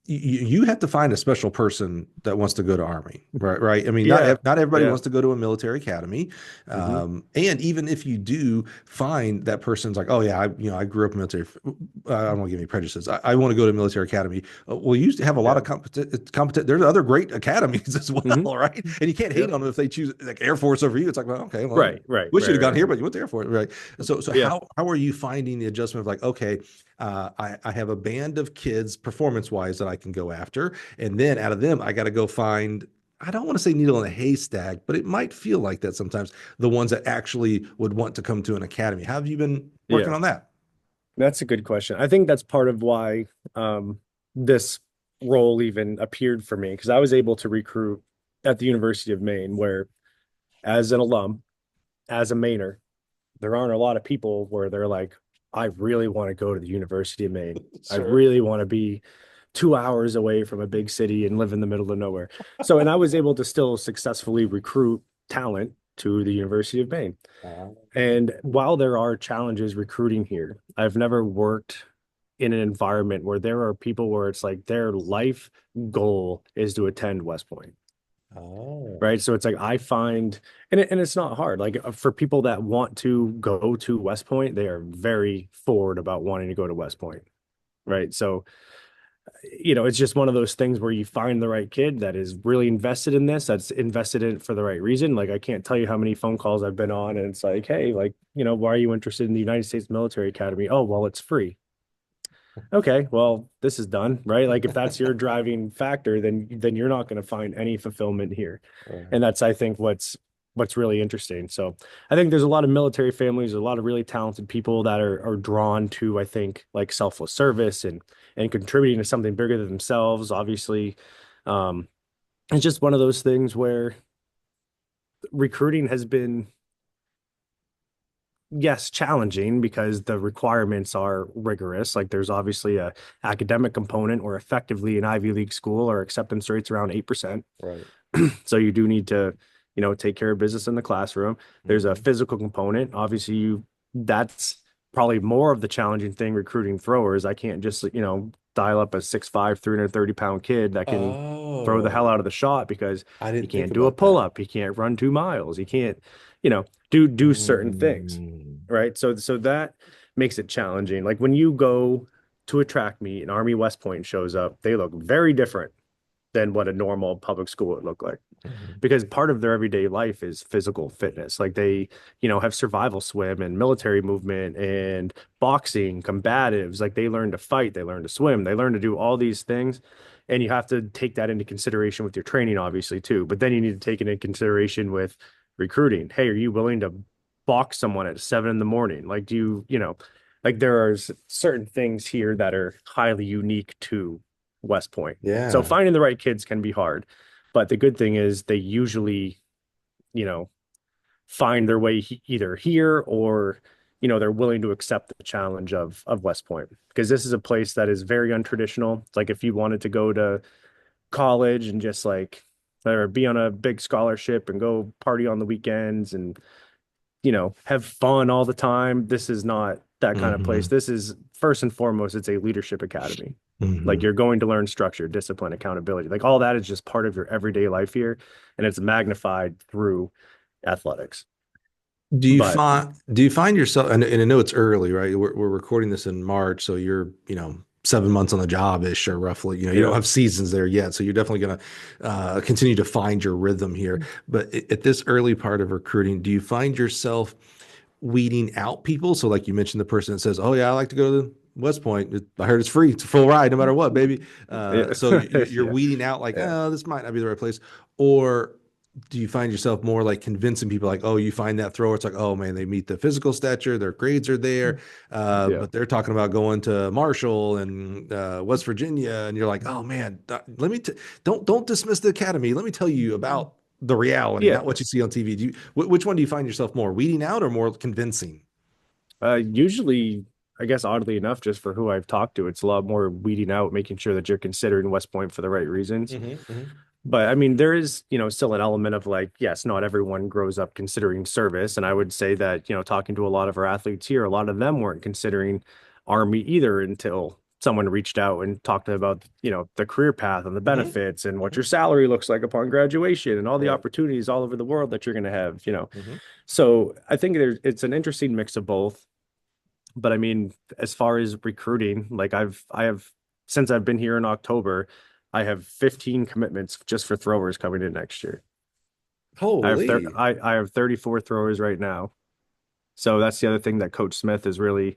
you have to find a special person that wants to go to Army, right? Right. I mean, Yeah. not everybody Yeah. wants to go to a military academy, Hmm. and even if you do find that person's like, oh yeah, I grew up in military. I don't want to give any prejudices. I want to go to military academy. Well, you used to have a lot Yeah. of competent. There's other great academies as Hmm. well, right? And you can't hate Yep. on them if they choose like Air Force over you. It's like, well, okay, well, Right. Right. wish you'd Right. have gone Right. here, Right. but you went to Air Force, right? So Yeah. how are you finding the adjustment of like, okay, I have a band of kids performance wise that I can go after. And then out of them, I got to go find, I don't want to say needle in a haystack, but it might feel like that sometimes, the ones that actually would want to come to an academy. How have you been working Yeah. on that? That's a good question. I think that's part of why this role even appeared for me, because I was able to recruit at the University of Maine, where as an alum, as a Mainer, there aren't a lot of people where they're like, I really want to go to the University of Maine. I Sure. really want to be 2 hours away from a big city and live in the middle of nowhere. So, and I was able to still successfully recruit talent to the University of Maine. Uh, And while there are challenges recruiting here, I've never worked in an environment where there are people where it's like their life goal is to attend West Point. oh. Right. So it's like I find, and it's not hard. Like for people that want to go to West Point, they are very forward about wanting to go to West Point. Right. So, it's just one of those things where you find the right kid that is really invested in this, that's invested in it for the right reason. Like I can't tell you how many phone calls I've been on, and it's like, hey, like, why are you interested in the United States Military Academy? Oh, well, it's free. Okay, well, this is done, right? Like if that's your driving factor, then you're not going to find any fulfillment here. Right. And that's, I think, what's really interesting. So I think there's a lot of military families, a lot of really talented people that are drawn to, I think, like selfless service and contributing to something bigger than themselves. Obviously, um, it's just one of those things where recruiting has been, yes, challenging because the requirements are rigorous. Like there's obviously a academic component where effectively an Ivy League school our acceptance rate's around 8%. Right. So you do need to, take care of business in the classroom. There's a Mhm. physical component. Obviously, that's probably more of the challenging thing recruiting throwers. I can't just, dial up a 6'5", 330-pound kid that can throw the hell Oh, out of the shot because I he didn't think can't do a about that. pull-up, he can't run 2 miles, he can't, do certain things. Mm. Right. So that makes it challenging. Like when you go to a track meet and Army West Point shows up, they look very different than what a normal public school would look like Mhm. because part of their everyday life is physical fitness. Like they, have survival swim and military movement and boxing, combatives. Like they learn to fight, they learn to swim, they learn to do all these things. And you have to take that into consideration with your training, obviously, too. But then you need to take it into consideration with recruiting. Hey, are you willing to box someone at 7 in the morning? Like, like there are certain things here that are highly unique to West Point. So Yeah. finding the right kids can be hard. But the good thing is they usually, you know, find their way either here or, they're willing to accept the challenge of West Point because this is a place that is very untraditional. It's like if you wanted to go to college and just like or be on a big scholarship and go party on the weekends and, have fun all the time, this is not that kind of place. Hmm. This is first and foremost, it's a leadership academy. Like Hmm. you're going to learn structure, discipline, accountability. Like all that is just part of your everyday life here, and it's magnified through athletics. But Do you find yourself, and I know it's early, right? We're recording this in March, so you're, 7 months on the job ish or roughly, you don't yeah, have seasons there yet. So you're definitely going to continue to find your rhythm here. But at this early part of recruiting, do you find yourself weeding out people? So like you mentioned, the person that says, "Oh yeah, I like to go to West Point. I heard it's free. It's a full ride, no matter what, baby." yeah, So you're yeah, weeding out like, yeah, "Oh, this might not be the right place," or do you find yourself more like convincing people like, "Oh, you find that thrower, it's like, oh man, they meet the physical stature, their grades are there, yeah, but they're talking about going to Marshall and West Virginia," and you're like, "Oh man, let me don't dismiss the academy. Let me tell you about the reality, yeah. not what you see on TV." Which one do you find yourself more weeding out or more convincing? Usually, I guess oddly enough, just for who I've talked to, it's a lot more weeding out, making sure that you're considering West Point for the right reasons. Hmm. Hmm. But I mean, there is, still an element of like, yes, not everyone grows up considering service. And I would say that, talking to a lot of our athletes here, a lot of them weren't considering Army either until someone reached out and talked to them about, the career path and the Hmm. benefits and what your salary looks like upon graduation and all the Right. opportunities all over the world that you're going to have. Hmm. So I think it's an interesting mix of both. But I mean, as far as recruiting, like I have since I've been here in October, I have 15 commitments just for throwers coming in next year. Holy. I have 34 throwers right now. So that's the other thing that Coach Smith has really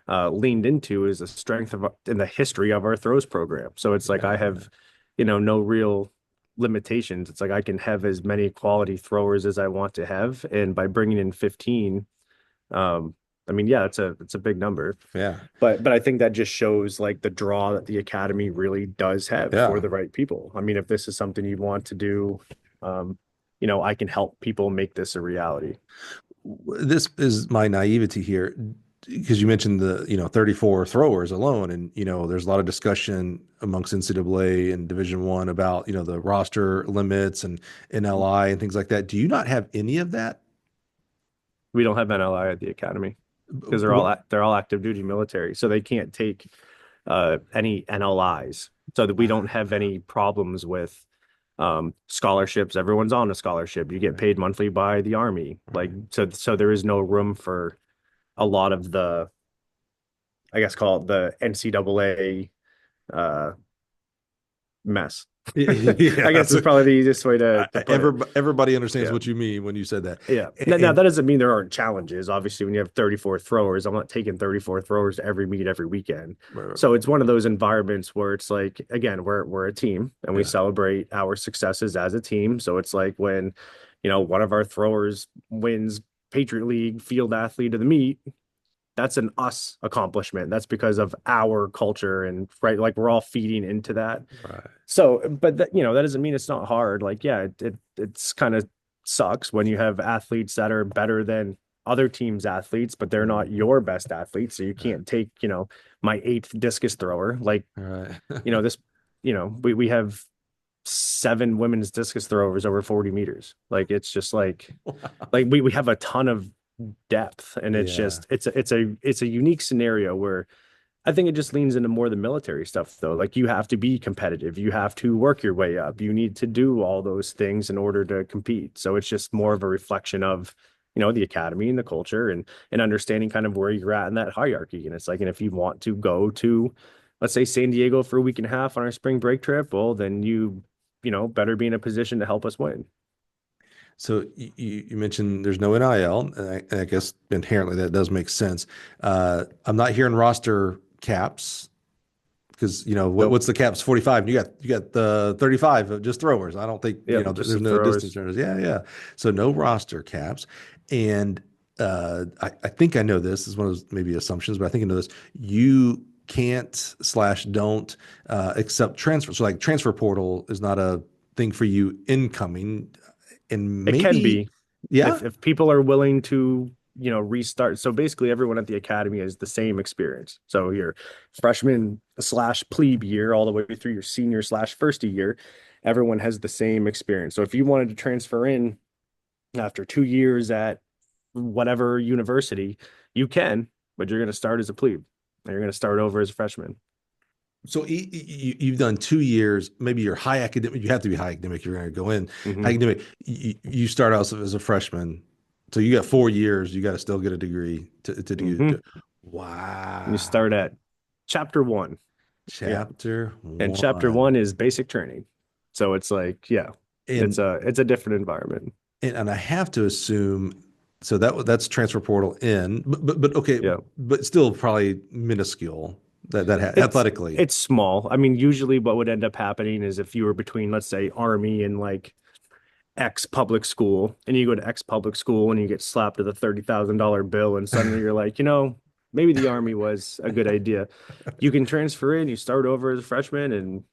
leaned into is the strength of in the history of our throws program. So it's like I Yeah. have, no real limitations. It's like I can have as many quality throwers as I want to have, and by bringing in 15, um, I mean, yeah, it's a big number. Yeah. But I think that just shows like the draw that the academy really does have for Yeah. the right people. I mean, if this is something you want to do, um, I can help people make this a reality. This is my naivety here, because you mentioned the 34 throwers alone, and there's a lot of discussion amongst NCAA and Division One about the roster limits and NLI and things like that. Do you not have any of that? We don't have NLI at the academy because What? they're all active duty military, so they can't take any NLIs, so that we don't have any problems with scholarships. Everyone's on a scholarship. You get Right, paid monthly by the Army. Like, right. so there is no room for a lot of the, I guess, call it the NCAA uh mess. Yeah, I guess is probably the easiest way to put it. everybody understands Yeah. what you mean when you said that. Yeah. Now, And that doesn't mean there aren't challenges. Obviously, when you have 34 throwers, I'm not taking 34 throwers to every meet every weekend. right, So it's one of those environments where it's like, again, we're a team and we yeah, celebrate our successes as a team. So it's like when, one of our throwers wins Patriot League field athlete of the meet, that's an us accomplishment. That's because of our culture and right, like we're all feeding into that. right. So, but that doesn't mean it's not hard. Like, yeah, it's kind of sucks when you have athletes that are better than other teams' athletes, but they're not Mhm. your best athletes. So you Right, can't take, my eighth discus thrower. Like, right. this, we have 7 women's discus throwers over 40 meters. Like, it's just like we have a ton of depth, and it's Yeah. just it's a unique scenario where I think it just leans into more the military stuff, though. Like, you have to be competitive. You have to work your way up. You need to do all those things in order to compete. So it's just more of a reflection of, the academy and the culture, and understanding kind of where you're at in that hierarchy. And it's like, and if you want to go to, let's say, San Diego for a week and a half on our spring break trip, well, then better be in a position to help us win. So you mentioned there's no NIL, and I guess inherently that does make sense. I'm not hearing roster caps, because Nope. what's the caps? 45. You got the 35 of just throwers. I don't think Yep. Just there's the no distance throwers. runners. Yeah, yeah. So no roster caps, and I think I know this. This is one of those maybe assumptions, but I think I know this. You can't/don't accept transfer. So like transfer portal is not a thing for you incoming, and It can maybe be yeah. if people are willing to, restart. So basically, everyone at the academy is the same experience. So your freshman slash plebe year, all the way through your senior slash first year, everyone has the same experience. So if you wanted to transfer in after 2 years at whatever university, you can, but you're going to start as a plebe and you're going to start over as a freshman. So you've done 2 years. Maybe you're high academic. You have to be high academic. You're going to go in high Hmm. academic. You start out as a freshman, so you got 4 years. You got to still get a degree to do. Hmm. You Wow. start at chapter one. Yeah. Chapter And chapter one. one is basic training. So it's like, yeah, it's And a different environment. and I have to assume, so that's transfer portal in, but okay, Yeah. but still probably minuscule It's athletically. it's small. I mean, usually what would end up happening is if you were between, let's say, Army and like X public school, and you go to X public school and you get slapped with a $30,000 bill, and suddenly you're like, maybe the Army was a good idea. You can transfer in, you start over as a freshman, and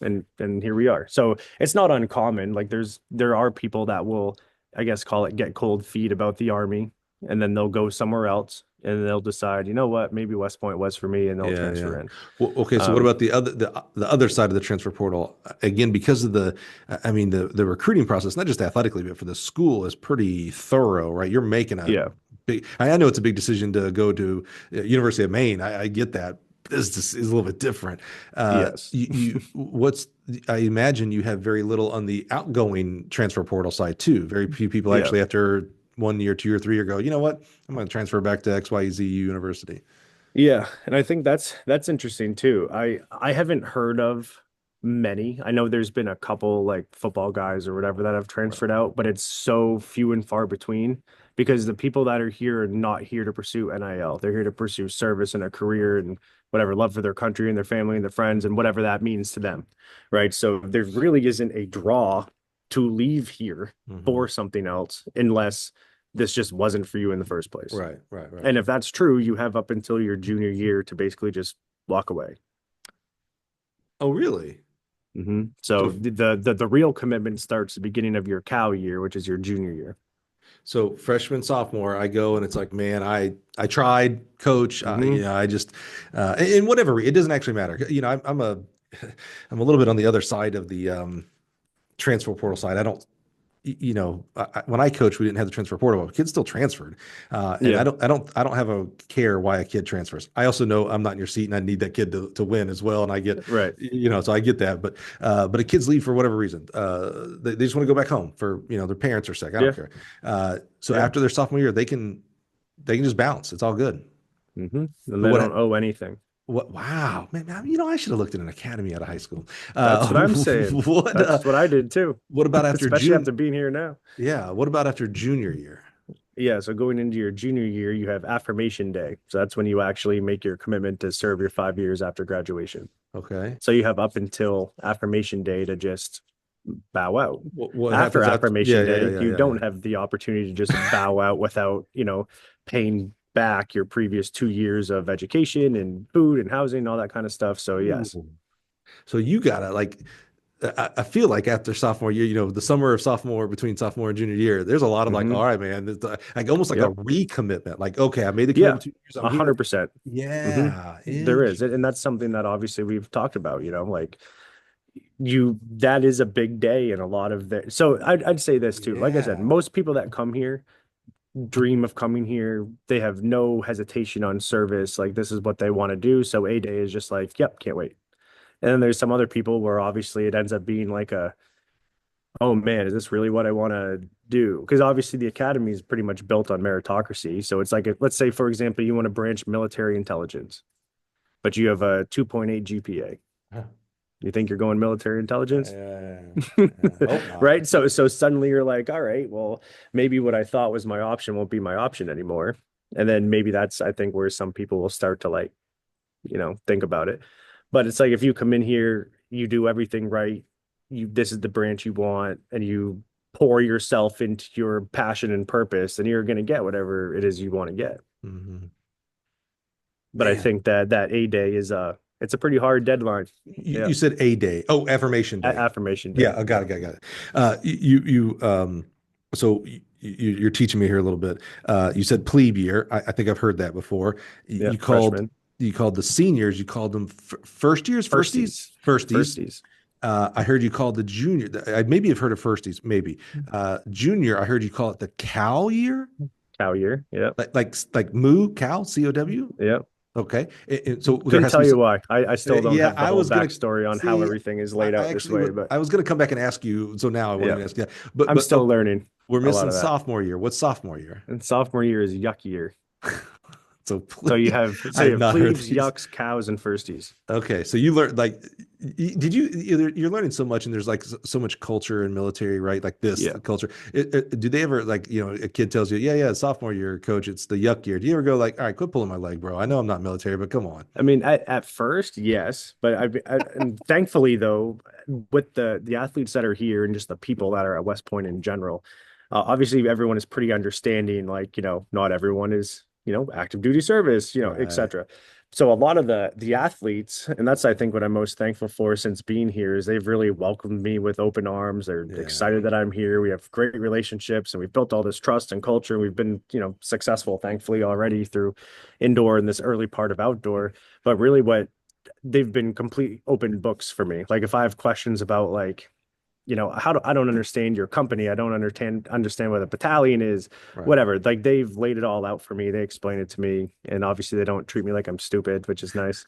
and here we are. So it's not uncommon. Like, there are people that will, I guess, call it get cold feet about the Army, and then they'll go somewhere else and they'll decide, you know what, maybe West Point was for me, and they'll Yeah, yeah. transfer in. Well, okay. So what Um, about the other side of the transfer portal? Again, because of I mean, the recruiting process, not just athletically, but for the school is pretty thorough, right? You're making a yeah, big. I know it's a big decision to go to University of Maine. I get that. This is a little bit different. yes. I imagine you have very little on the outgoing transfer portal side too. Very few people Yeah. actually after 1 year, 2 year, 3 year go, you know what? I'm going to transfer back to XYZ University. Yeah, and I think that's interesting too. I haven't heard of many. I know there's been a couple like football guys or whatever that have Right. transferred out, but it's so few and far between because the people that are here are not here to pursue NIL. They're here to pursue service and a career and whatever, love for their country and their family and their friends and whatever that means to them. Right? So there really isn't a draw to leave here Hmm. for something else unless this just wasn't for you in the first place. Right, right, right. And if that's true, you have up until your junior year to basically just walk away. Oh, really? So So, the real commitment starts the beginning of your cow year, which is your junior year. so freshman, sophomore, I go and it's like, man, I tried, coach. Hmm I just, and whatever, it doesn't actually matter. I'm a, I'm a little bit on the other side of the transfer portal side. I don't, when I coached, we didn't have the transfer portal. Kids still transferred, and Yeah, I don't have a care why a kid transfers. I also know I'm not in your seat, and I need that kid to win as well. And I get, right. so I get that. But a kids leave for whatever reason. They just want to go back home for their parents are sick. I don't Yeah, care. So yeah. after their sophomore year, they can just bounce. It's all good. And But they don't owe anything. what? Wow, man, I should have looked at an academy out of high school. That's what I'm saying. What? That's what I did too, What about after especially after June? being here now. Yeah. What about after junior year? Yeah, so going into your junior year, you have affirmation day. So that's when you actually make your commitment to serve your 5 years after graduation. Okay. So you have up until affirmation day to just bow out. What After happens after? Yeah, affirmation yeah, yeah, day, yeah, you yeah, yeah. don't have the opportunity to just bow out without, paying back your previous 2 years of education and food and housing and all that kind of stuff. So yes. Ooh. So you gotta like, I feel like after sophomore year, the summer of sophomore between sophomore and junior year, there's a lot of like, Hmm all right, man, like almost like a Yep. recommitment. Like, okay, I made the Yeah. commitment 2 years, I'm here. 100%. hmm Yeah, There is. And that's something that obviously we've talked about, like that is a big day and a lot of the, so I'd say this too. Like I said, yeah. most people that come here dream of coming here. They have no hesitation on service. Like this is what they want to do. So A day is just like, yep, can't wait. And then there's some other people where obviously it ends up being like oh man, is this really what I want to do? Because obviously the academy is pretty much built on meritocracy. So it's like, let's say, for example, you want to branch military intelligence, but you have a 2.8 GPA. Huh. You think you're going military Yeah, intelligence? yeah, yeah. Hope not. Right? So suddenly you're like, all right, well, maybe what I thought was my option won't be my option anymore. And then maybe that's, I think, where some people will start to like, think about it. But it's like if you come in here, you do everything right, this is the branch you want, and you pour yourself into your passion and purpose, and you're gonna get whatever it is you want to get. Mhm. But I Man, think that A day is it's a pretty hard deadline. Yeah. you said a day. Oh, affirmation day. Affirmation day. Yeah, I got Yeah. it, got it. So you're teaching me here a little bit. You said plebe year. I think I've heard that before. Yeah. You called Freshman. you called the seniors. You called them first years, firsties, Firsties. firsties. Firsties. I heard you called the junior. I maybe have heard of firsties, maybe. Junior. I heard you call it the cow year, Cow year. Yeah. like moo cow cow. Yeah. Okay, so there Couldn't has to tell be you some. why. I still don't Yeah, have the I whole was gonna backstory on how see. everything is I laid out this actually way, would. but I was gonna come back and ask you. So now I won't yeah, even ask you. But I'm but still learning we're a lot missing of that. sophomore year. What's sophomore year? And sophomore year is yuck year. So So you please, have I so you have have not heard plebes, these. yucks, cows, and firsties. Okay, so you learned like, did you? You're learning so much, and there's like so much culture in military, right? Like this Yeah. the culture. Do they ever like a kid tells you, yeah, sophomore year, coach, it's the yuck year. Do you ever go like, all right, quit pulling my leg, bro? I know I'm not military, but come on. I mean, at first, yes, but and thankfully though, with the athletes that are here and just the people that are at West Point in general, obviously everyone is pretty understanding. Like, not everyone is, active duty service, Right. etc. So a lot of the athletes, and that's I think what I'm most thankful for since being here is they've really welcomed me with open arms. They're Yeah. excited that I'm here. We have great relationships and we've built all this trust and culture. We've been, successful, thankfully, already through indoor and this early part of outdoor. But really what they've been complete open books for me. Like if I have questions about like, I don't understand your company. I don't understand what a battalion is, Right. whatever. Like they've laid it all out for me. They explain it to me. And obviously they don't treat me like I'm stupid, which is nice.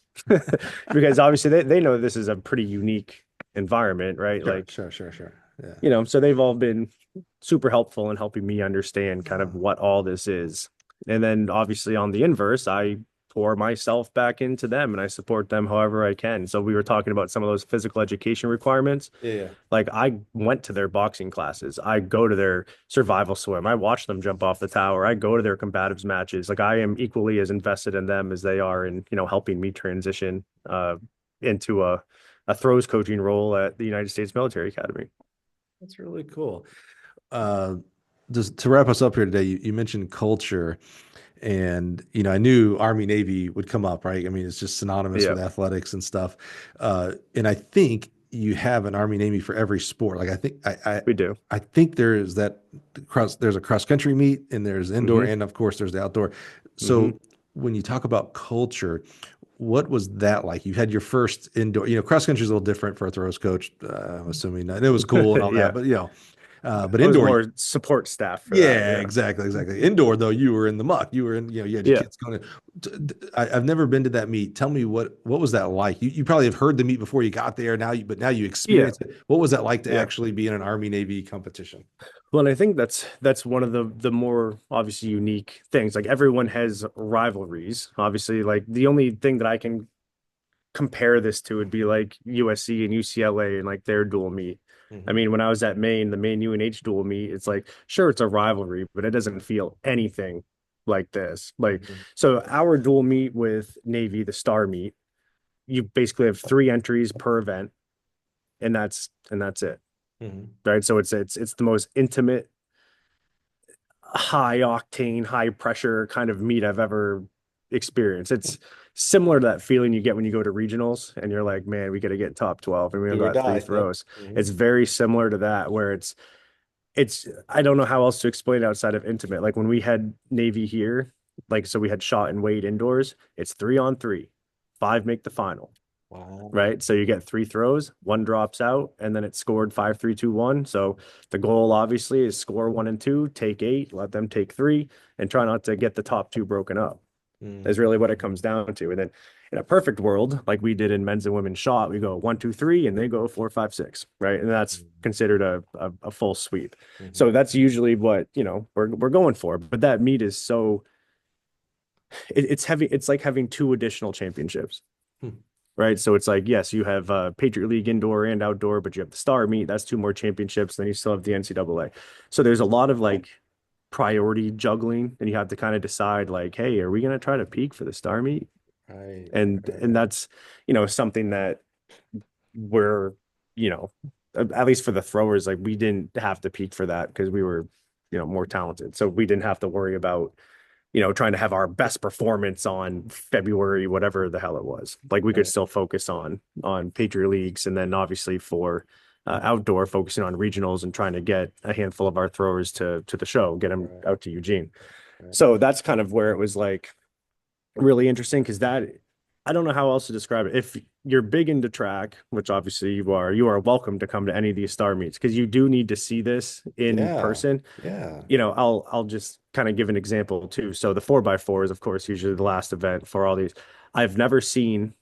Because obviously they know this is a pretty unique environment, right? Sure. Like, Sure. Sure. Sure. Yeah. so they've all been super helpful in helping me understand kind of Uh, what all this is. And then obviously on the inverse, I pour myself back into them and I support them however I can. So we were talking about some of those physical education requirements. yeah. Like I went to their boxing classes. I go to their survival swim. I watch them jump off the tower. I go to their combatives matches. Like I am equally as invested in them as they are in, helping me transition into a throws coaching role at the United States Military Academy. That's really cool. Uh, just to wrap us up here today, you mentioned culture, and I knew Army Navy would come up, right? I mean, it's just synonymous Yeah. with athletics and stuff. And I think you have an Army Navy for every sport. Like I think We do. I think there's there's a cross country meet and there's indoor Hmm. and of course there's the outdoor. Hmm. So when you talk about culture, what was that like? You had your first indoor, cross country is a little different for a throws coach. I'm assuming that it was cool and all that, Yeah. but but I was indoor, more support staff for that. yeah, Yeah. exactly, exactly. Indoor though, you were in the muck. You were in, you had your Yeah. kids going I've never been to that meet. Tell me what was that like? You probably have heard the meet before you got there. But now you Yeah. experience it. What was that like to Yeah. actually be in an Army Navy competition? Well, and I think that's one of the more obviously unique things. Like everyone has rivalries. Obviously, like the only thing that I can compare this to would be like USC and UCLA and like their dual meet. I Hmm. mean, when I was at Maine, the Maine UNH dual meet, it's like, sure, it's a rivalry, but it doesn't feel anything like this. Like, Hmm. so our dual meet with Navy, the Star meet, you basically have 3 entries per event, and that's it. Hmm. Right. So it's the most intimate, high octane, high pressure kind of meet I've ever experienced. It's similar to that feeling you get when you go to regionals and you're like, man, we got to get top 12 and we only Do or got three die. Yep. throws. Hmm. It's very similar to that where it's I don't know how else to explain it outside of intimate. Like when we had Navy here, like so we had shot and weight indoors, it's 3-on-3. 5 make the final. Wow. Right. So you get 3 throws, one drops out, and then it's scored 5-3-2-1. So the goal obviously is score 1 and 2, take 8, let them take 3, and try not to get the top 2 broken up. Is Hmm. really what it comes down to. And then in a perfect world, like we did in men's and women's shot, we go 1, 2, 3, and they go 4, 5, 6. Right. And that's considered a full sweep. Hmm. So that's usually what, we're going for. But that meet is so it's heavy. It's like having 2 additional championships. Hmm. Right. So it's like, yes, you have Patriot League indoor and outdoor, but you have the Star meet. That's 2 more championships. Then you still have the NCAA. So there's a lot of like priority juggling, and you have to kind of decide like, hey, are we going to try to peak for the Star meet? Right. And Right. that's, something that we're, you know, at least for the throwers, like we didn't have to peak for that because we were, more talented. So we didn't have to worry about trying to have our best performance on February, whatever the hell it was. Like we could Right. still focus on Patriot Leagues, and then obviously for outdoor, focusing on regionals and trying to get a handful of our throwers to the show, get them Right. out to Eugene. Right. So that's kind of where it was like really interesting because that I don't know how else to describe it. If you're big into track, which obviously you are welcome to come to any of these star meets because you do need to see this in Yeah. person. Yeah. I'll just kind of give an example too. So the 4x4 is of course usually the last event for all these. I've never seen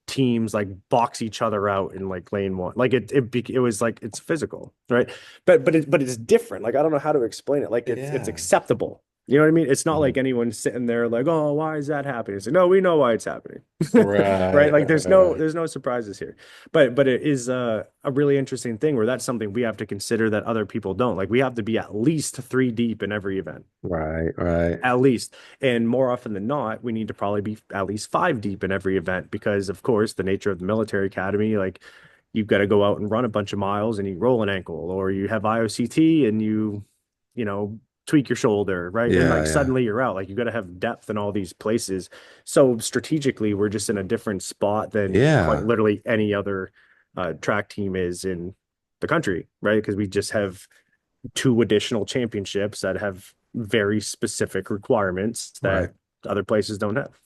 teams like box each other out in like lane one. Like it was like it's physical, right? But it's different. Like I don't know how to explain it. Like it's Yeah. acceptable. You know what I mean? It's not Mhm. like anyone sitting there like, oh, why is that happening? It's like, no, we know why it's happening. Right? Right. Like Right. Right. there's no surprises here. But it is a really interesting thing where that's something we have to consider that other people don't. Like we have to be at least 3 deep in every event. Right. Right. At least. And more often than not, we need to probably be at least 5 deep in every event because, of course, the nature of the military academy, like you've got to go out and run a bunch of miles and you roll an ankle, or you have IOCT and you know, tweak your shoulder, right? And Yeah. like Yeah. suddenly you're out. Like you got to have depth in all these places. So strategically, we're just in a different spot than quite Yeah. literally any other track team is in the country, right? Because we just have 2 additional championships that have very specific requirements that Right. other places don't have.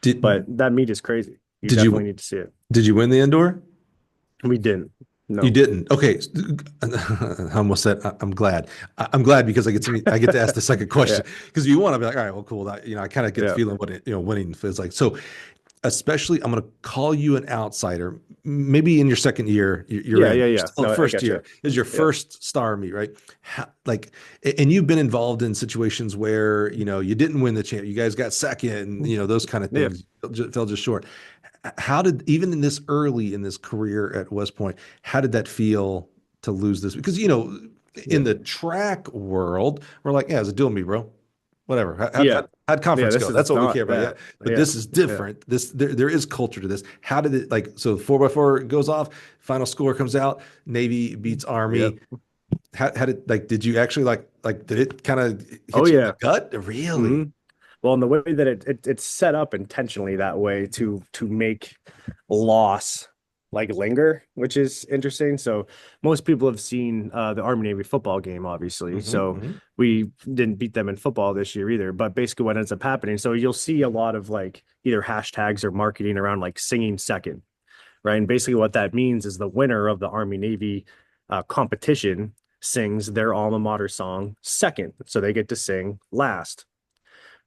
Did But that meet is crazy. You did definitely you need to see it. did you win the indoor? We didn't. You No. didn't. Okay. I almost said I'm glad. I'm glad because I get to ask the second Yeah. question because you want to be like, all right, well, cool. I kind of get the Yeah. feeling what winning feels like. So especially I'm going to call you an outsider. Maybe in your second year, you're Yeah. in. Yeah. You're Yeah. still in No, I first get you. year. This is your Yeah. first star meet, right? Like, and you've been involved in situations where you didn't win the champ. You guys got second, and those kind of Yeah. things fell just short. How did even in this early in this career at West Point, how did that feel to lose this? Because in Yeah. the track world, we're like, yeah, it's a dual meet, bro. Whatever. Yeah. How'd Yeah. conference This go? That's is what we care not about. Yeah. that. But Yeah. this is Yeah. different. There is culture to this. How did it like so 4x4 goes off, final score comes out, Navy beats Yep. Army. How did did you actually did it kind of Oh, hit you in the yeah. gut? Really? Hmm. Well, in the way that it's set up intentionally that way to make loss like linger, which is interesting. So most people have seen the Army Navy football game, obviously. Hmm. So Hmm. we didn't beat them in football this year either. But basically, what ends up happening, so you'll see a lot of like either hashtags or marketing around like singing second, right? And basically, what that means is the winner of the Army Navy competition sings their alma mater song second, so they get to sing last,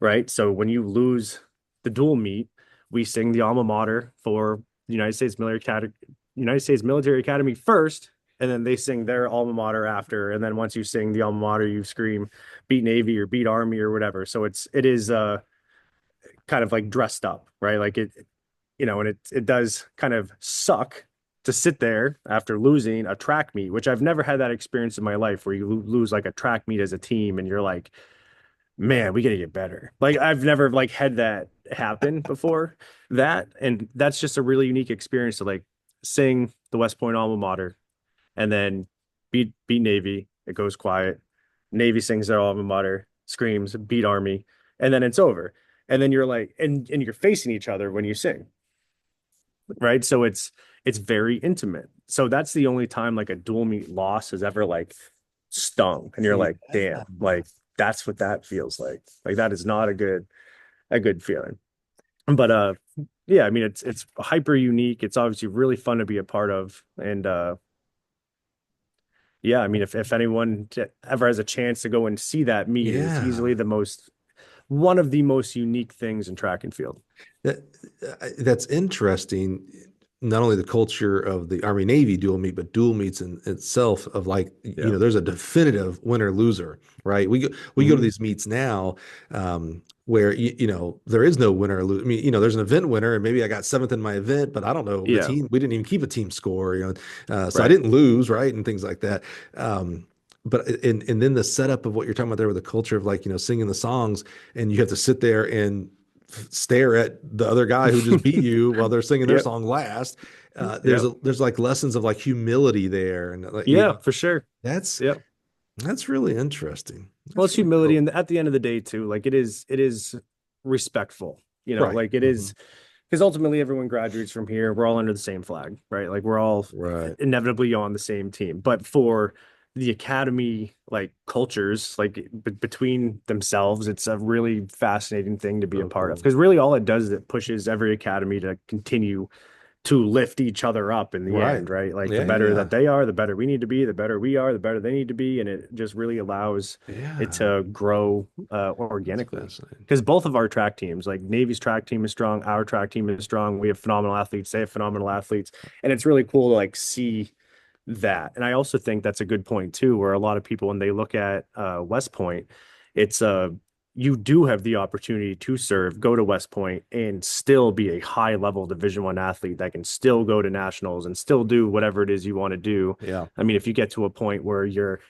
right? So when you lose the dual meet, we sing the alma mater for the United States Military Academy first, and then they sing their alma mater after. And then once you sing the alma mater, you scream "Beat Navy" or "Beat Army" or whatever. So it is kind of like dressed up, right? Like and it does kind of suck to sit there after losing a track meet, which I've never had that experience in my life where you lose like a track meet as a team and you're like, man, we gotta get better. Like I've never like had that happen before that. And that's just a really unique experience to like sing the West Point alma mater and then beat Navy. It goes quiet. Navy sings their alma mater, screams, beat Army, and then it's over. And then you're like, and you're facing each other when you sing, right? So it's very intimate. So that's the only time like a dual meet loss has ever like stung. And you're Yeah. like, damn, like that's what that feels like. Like that is not a good feeling. But yeah, I mean it's hyper unique. It's obviously really fun to be a part of. And yeah, I mean if anyone ever has a chance to go and see that meet, it's Yeah. easily the most one of the most unique things in track and field. That that's interesting. Not only the culture of the Army Navy dual meet, but dual meets in itself of like, Yeah. there's a definitive winner loser, right? We go to Hmm. these meets now, where there is no winner or loser. I mean, there's an event winner, and maybe I got seventh in my event, but I don't know the Yeah. team. We didn't even keep a team score, so I Right. didn't lose, right, and things like that. But and then the setup of what you're talking about there with the culture of like singing the songs, and you have to sit there and stare at the other guy who just beat you while they're singing their Yep. song last. There's Yep. there's like lessons of like humility there, and like Yeah, for sure. that's Yep. that's really interesting. Well, That's it's really humility, cool. and at the end of the day, too, like it is respectful. Right. Like it Hmm. is because ultimately everyone graduates from here. We're all under the same flag, right? Like we're all Right. inevitably on the same team. But for the academy, like cultures, like between themselves, it's a really fascinating thing to be a So part of. cool. Because really, all it does is it pushes every academy to continue to lift each other up in the Right. end, right? Like the Yeah. better Yeah. that they are, the better we need to be, the better we are, the better they need to be. And it just really allows it Yeah. to grow That's organically. fascinating. Because both of our track teams, like Navy's track team is strong, our track team is strong. We have phenomenal athletes, they have phenomenal athletes. And it's really cool to like see that. And I also think that's a good point too, where a lot of people, when they look at West Point, it's you do have the opportunity to serve, go to West Point, and still be a high level Division I athlete that can still go to nationals and still do whatever it is you want to do. Yeah. I mean, if you get to a point where you're,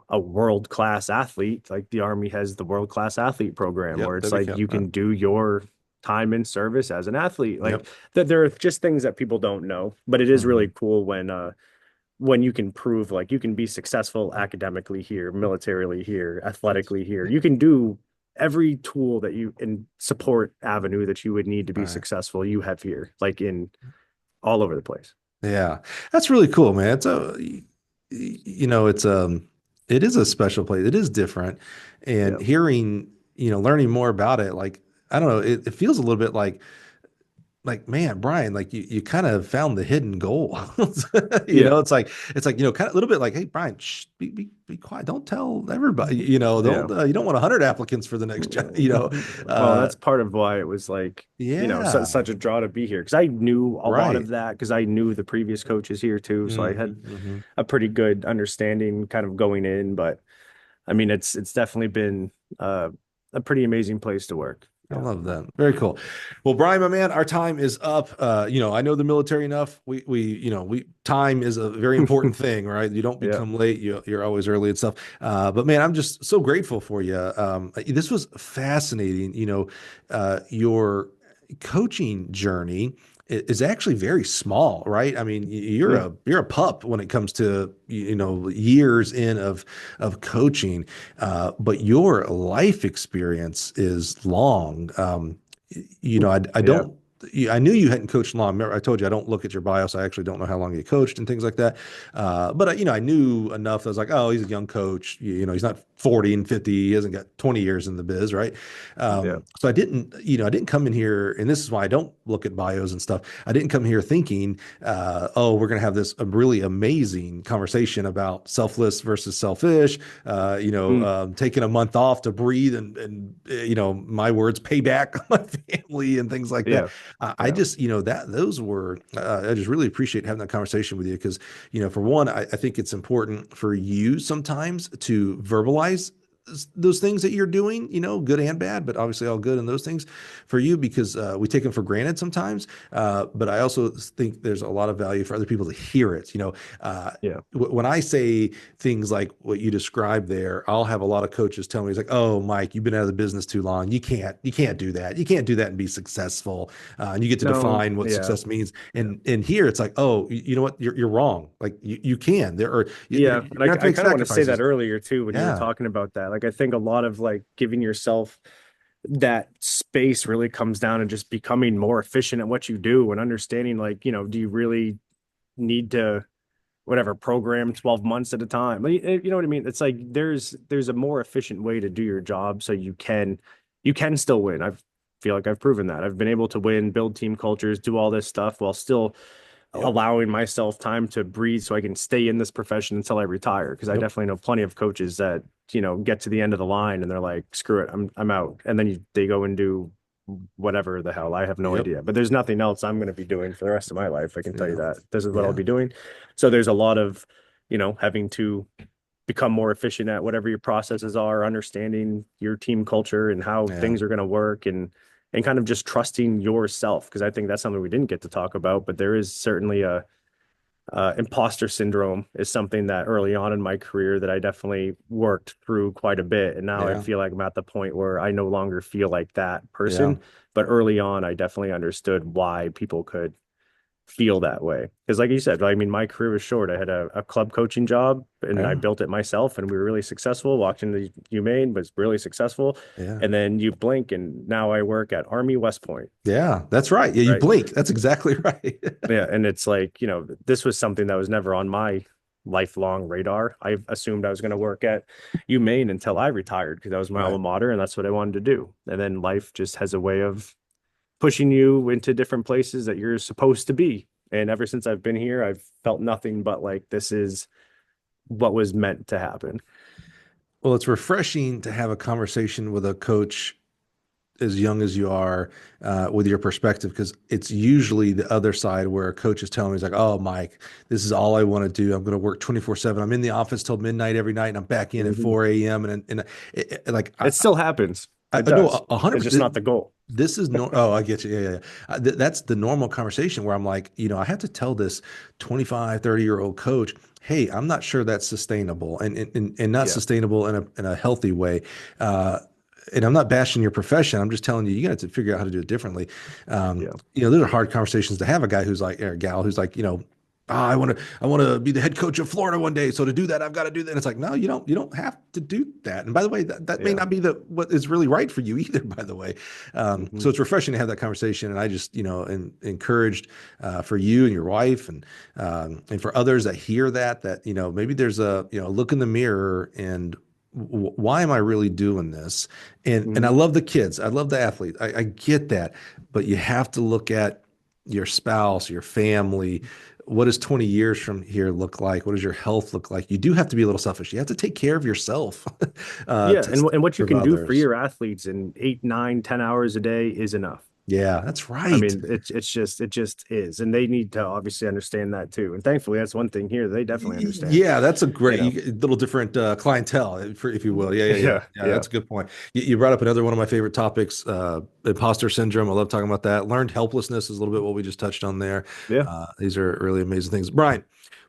a world class athlete, like the Army has the world class athlete program, where Yep. it's That'd be like count. you can do your time in service as an athlete. Like Yep. that, there are just things that people don't know, but it is Hmm. really cool when you can prove like you can be successful academically here, militarily here, athletically here. You can do every tool that you in support avenue that you would need to be Right. successful, you have here, like in all over the place. Yeah. That's really cool, man. It is a special place. It is different. And Yeah. hearing, learning more about it, like, I don't know, it feels a little bit like, man, Brian, like you kind of found the hidden goal. Yeah. It's like, kind of a little bit like, hey, Brian, shh, be quiet. Don't tell everybody, Yeah. you don't want 100 applicants for the next job, Well, uh, that's part of why it was like, yeah, such a draw to be here because I knew a lot right. of that because I knew the previous coaches here too. So I Hmm. had Hmm. a pretty good understanding kind of going in. But I mean, it's definitely been a pretty amazing place to work. I Yeah. love that. Very cool. Well, Brian, my man, our time is up. I know the military enough. We time is a very important thing, right? You don't Yeah. become late. You're always early and stuff. But man, I'm just so grateful for you. This was fascinating. Your coaching journey is actually very small, right? I mean, you're Yeah. a pup when it comes to years in of coaching, but your life experience is long. I Yeah. don't I knew you hadn't coached long. Remember, I told you I don't look at your bio, so I actually don't know how long you coached and things like that. But I knew enough. I was like, oh, he's a young coach. He's not 40 and 50. He hasn't got 20 years in the biz, right? Yeah. So I didn't come in here, and this is why I don't look at bios and stuff. I didn't come here thinking, oh, we're going to have this a really amazing conversation about selfless versus selfish. Mm, Taking a month off to breathe and my words, pay back my family and things like that. yeah. I Yeah. just, that those were, I just really appreciate having that conversation with you because, for one, I think it's important for you sometimes to verbalize those things that you're doing, good and bad, but obviously all good in those things for you because we take them for granted sometimes. But I also think there's a lot of value for other people to hear it. Yeah. When I say things like what you described there, I'll have a lot of coaches tell me, it's like, oh, Mike, you've been out of the business too long. You can't do that. You can't do that and be successful. And you get to No. define what Yeah. success means. And here it's like, oh, you know what? You're wrong. Like you can. You're Yeah. gonna And have to I make kind of want to say that sacrifices. earlier too, when you were Yeah. talking about that. Like, I think a lot of like giving yourself that space really comes down to just becoming more efficient at what you do and understanding, like, do you really need to, whatever, program 12 months at a time? Like, you know what I mean? It's like there's a more efficient way to do your job so you can still win. I feel like I've proven that. I've been able to win, build team cultures, do all this stuff while still Yep. allowing myself time to breathe so I can stay in this profession until I retire. Because I Yep. definitely know plenty of coaches that, get to the end of the line and they're like, screw it, I'm out. And then they go and do whatever the hell. I have no Yep. idea. But there's nothing else I'm going to be doing for the rest of my life. I can tell you Yeah. that. This is what I'll Yeah. be doing. So there's a lot of, having to become more efficient at whatever your processes are, understanding your team culture and how Yeah. things are going to work, and kind of just trusting yourself. Because I think that's something we didn't get to talk about, but there is certainly a imposter syndrome is something that early on in my career that I definitely worked through quite a bit. And now I Yeah. feel like I'm at the point where I no longer feel like that Yeah. person. But early on, I definitely understood why people could feel that way. Because, like you said, I mean, my career was short. I had a club coaching job and I Yeah. built it myself, and we were really successful. Walked into Maine, was really successful. Yeah. And then you blink, and now I work at Army West Point, Yeah. That's right. Yeah. You right? blink. That's exactly right. Yeah, and it's like, this was something that was never on my lifelong radar. I assumed I was going to work at UMaine until I retired because that was my alma Right. mater and that's what I wanted to do. And then life just has a way of pushing you into different places that you're supposed to be. And ever since I've been here, I've felt nothing but like this is what was meant to happen. Well, it's refreshing to have a conversation with a coach as young as you are with your perspective because it's usually the other side where a coach is telling me, he's like, oh, Mike, this is all I want to do. I'm going to work 24/7. I'm in the office till midnight every night and I'm back in at Mhm. 4 a.m. And like, It still happens. It I know does. 100%. It's just not the goal. This is no. Oh, I get you. Yeah, yeah, yeah. That's the normal conversation where I'm like, I have to tell this 25, 30-year-old coach, hey, I'm not sure that's sustainable and not Yeah. sustainable in a healthy way. Uh, and I'm not bashing your profession. I'm just telling you, you got to figure out how to do it differently. Yeah. Those are hard conversations to have. A guy who's like, or a gal who's like, I want to be the head coach of Florida one day. So to do that, I've got to do that. And it's like, no, you don't have to do that. And by the way, that may Yeah. not be what is really right for you either, by the way. Hmm. So it's refreshing to have that conversation. And I just, encouraged for you and your wife and for others that hear that, maybe there's a, look in the mirror and why am I really doing this? And I Hmm. love the kids. I love the athletes. I get that, but you have to look at your spouse, your family. What does 20 years from here look like? What does your health look like? You do have to be a little selfish. You have to take care of yourself Yeah, to and what you serve can do for others. your athletes in 8, 9, 10 hours a day is enough. Yeah, that's I right. mean, it just is, and they need to obviously understand that too. And thankfully, that's one thing here they definitely understand. Yeah, that's a You great know, little different clientele, if you will. Yeah, yeah, yeah. yeah, Yeah, yeah, that's a good point. You brought up another one of my favorite topics, imposter syndrome. I love talking about that. Learned helplessness is a little bit what we just touched on there. yeah. These are really amazing things. Brian,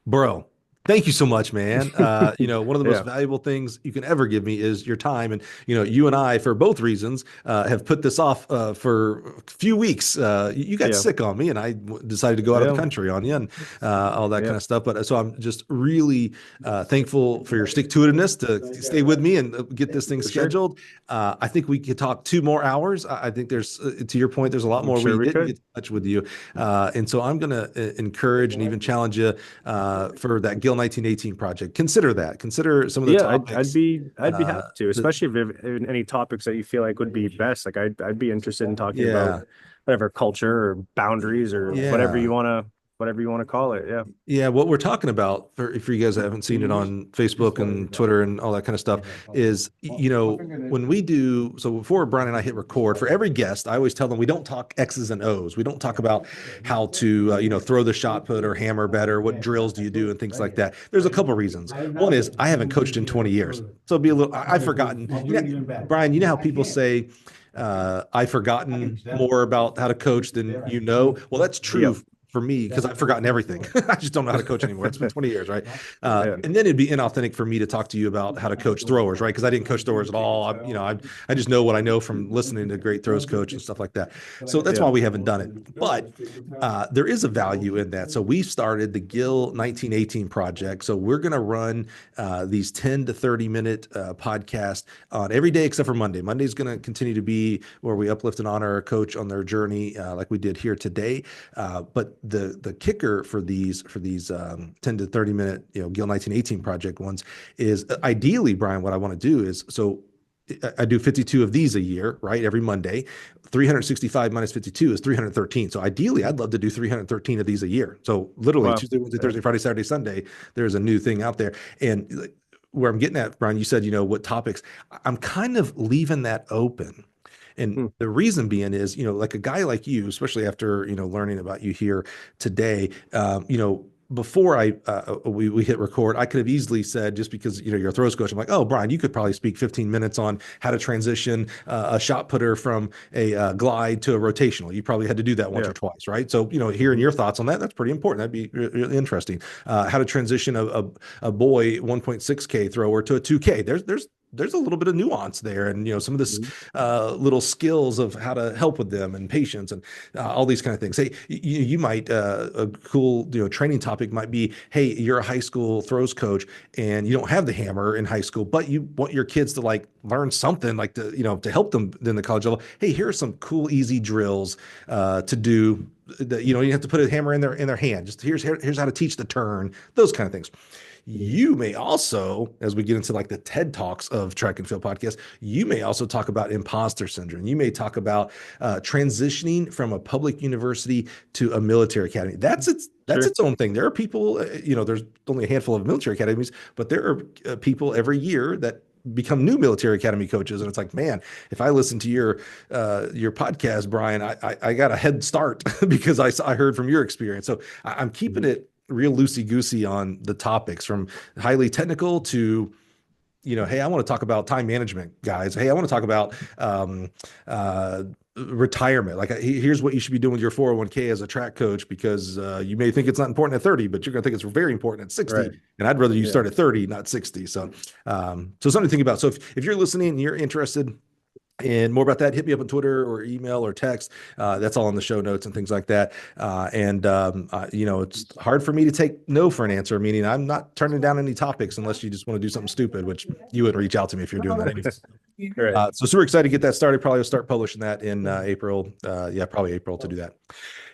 bro, Thank you so much, man. One of the most Yeah, valuable things you can ever give me is your time. And, you and I, for both reasons, have put this off for a few weeks. You got yeah, sick on me and decided to go out of the yeah, country on you and all that yeah, kind of stuff. But so I'm just really thankful for your stick-to-itiveness to stay with me and get this thing for sure. scheduled. I think we could talk 2 more hours. I think to your point, there's a lot I'm more sure we we didn't get could. in touch with you. And so I'm going to encourage and even challenge you for that Gill 1918 project. Consider that. Consider some of the Yeah, I'd topics. be Uh, happy to, that, especially if there are any topics that you feel like would be best. Like I'd be interested in talking about yeah, whatever culture or boundaries or yeah. whatever you wanna call it. Yeah. Yeah, what we're talking about, for you guys that haven't seen it on Facebook and Twitter and all that kind of stuff, is when we do so before Brian and I hit record for every guest, I always tell them we don't talk X's and O's. We don't talk about how to throw the shot put or hammer better. What drills do you do and things like that. There's a couple reasons. One is I haven't coached in 20 years, so it'd be a little. I've forgotten. Brian, you know how people say I've forgotten more about how to coach than you know. Well, that's true Yep. for me because I've forgotten everything. I just don't know how to coach anymore. It's been 20 years, right? Yeah. And then it'd be inauthentic for me to talk to you about how to coach throwers, right? Because I didn't coach throwers at all. I just know what I know from listening to great throws coach and stuff like that. So that's Yeah. why we haven't done it. But there is a value in that. So we started the Gill 1918 project. So we're going to run these 10 to 30-minute podcasts on every day except for Monday. Monday's going to continue to be where we uplift and honor a coach on their journey, like we did here today. But the kicker for these 10 to 30-minute Gill 1918 project ones is ideally, Brian, what I want to do is I do 52 of these a year, right? Every Monday. 365 minus 52 is 313. So ideally, I'd love to do 313 of these a year. So literally Wow. Tuesday, Wednesday, Yeah. Thursday, Friday, Saturday, Sunday, there's a new thing out there. And where I'm getting at, Brian, you said, what topics. I'm kind of leaving that open. And Hmm. the reason being is, like a guy like you, especially after, learning about you here today, before we hit record, I could have easily said, just because you're a throws coach, I'm like, oh, Brian, you could probably speak 15 minutes on how to transition a shot putter from a glide to a rotational. You probably had to do that once Yeah. or twice, right? So hearing your thoughts on that's pretty important. That'd be really interesting. How to transition a boy 1.6K thrower to a 2K. There's a little bit of nuance there, and some of this Mhm. little skills of how to help with them and patience and all these kind of things. Hey, you might a cool training topic might be, hey, you're a high school throws coach and you don't have the hammer in high school, but you want your kids to like learn something like to help them in the college level. Hey, here are some cool easy drills to do. That you have to put a hammer in their hand. Just here's how to teach the turn. Those kind of things. You may also, as we get into like the TED Talks of track and field podcast, you may also talk about imposter syndrome. You may talk about transitioning from a public university to a military academy. That's Sure. its own thing. There are people, there's only a handful of military academies, but there are people every year that become new military academy coaches, and it's like, man, if I listen to your podcast, Brian, I got a head start because I heard from your experience. So I'm keeping Mhm. it real loosey goosey on the topics from highly technical to hey, I want to talk about time management, guys. Hey, I want to talk about retirement. Like, here's what you should be doing with your 401k as a track coach, because you may think it's not important at 30, but you're going to think it's very important at 60. Right. And I'd rather you Yeah. start at 30, not 60. So something to think about. So if you're listening and you're interested, and more about that, hit me up on Twitter or email or text. That's all in the show notes and things like that. It's hard for me to take no for an answer, meaning I'm not turning down any topics unless you just want to do something stupid, which you would reach out to me if you're doing that anyway. Right. So super excited to get that started. Probably will start publishing that in April. Yeah, probably April to do that.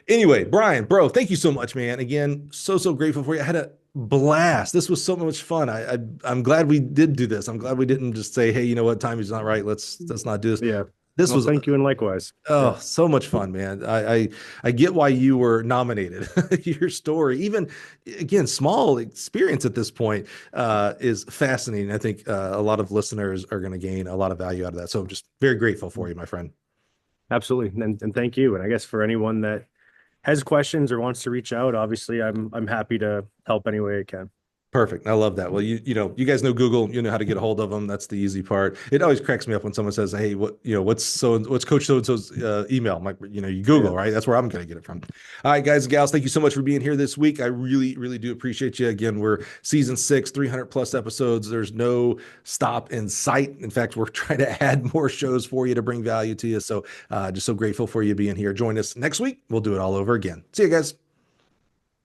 Anyway, Brian, bro, thank you so much, man. Again, so grateful for you. I had a blast. This was so much fun. I'm glad we did do this. I'm glad we didn't just say, hey, you know what, time is not right. Let's not do this. Yeah. This Well, was thank you, and likewise. Yeah. so much fun, man. I get why you were nominated. Your story, even again, small experience at this point, is fascinating. I think a lot of listeners are going to gain a lot of value out of that. So I'm just very grateful for you, my friend. Absolutely. And thank you. And I guess for anyone that has questions or wants to reach out, obviously I'm happy to help any way I can. Perfect. I love that. Well, you guys know Google, you know how to get a hold of them. That's the easy part. It always cracks me up when someone says, "Hey, what's Coach so and so's email?" I'm like, you Google, Yeah. right? That's where I'm going to get it from. All right, guys and gals, thank you so much for being here this week. I really, really do appreciate you. Again, we're season 6, 300 plus episodes. There's no stop in sight. In fact, we're trying to add more shows for you to bring value to you. So, just so grateful for you being here. Join us next week. We'll do it all over again. See you guys.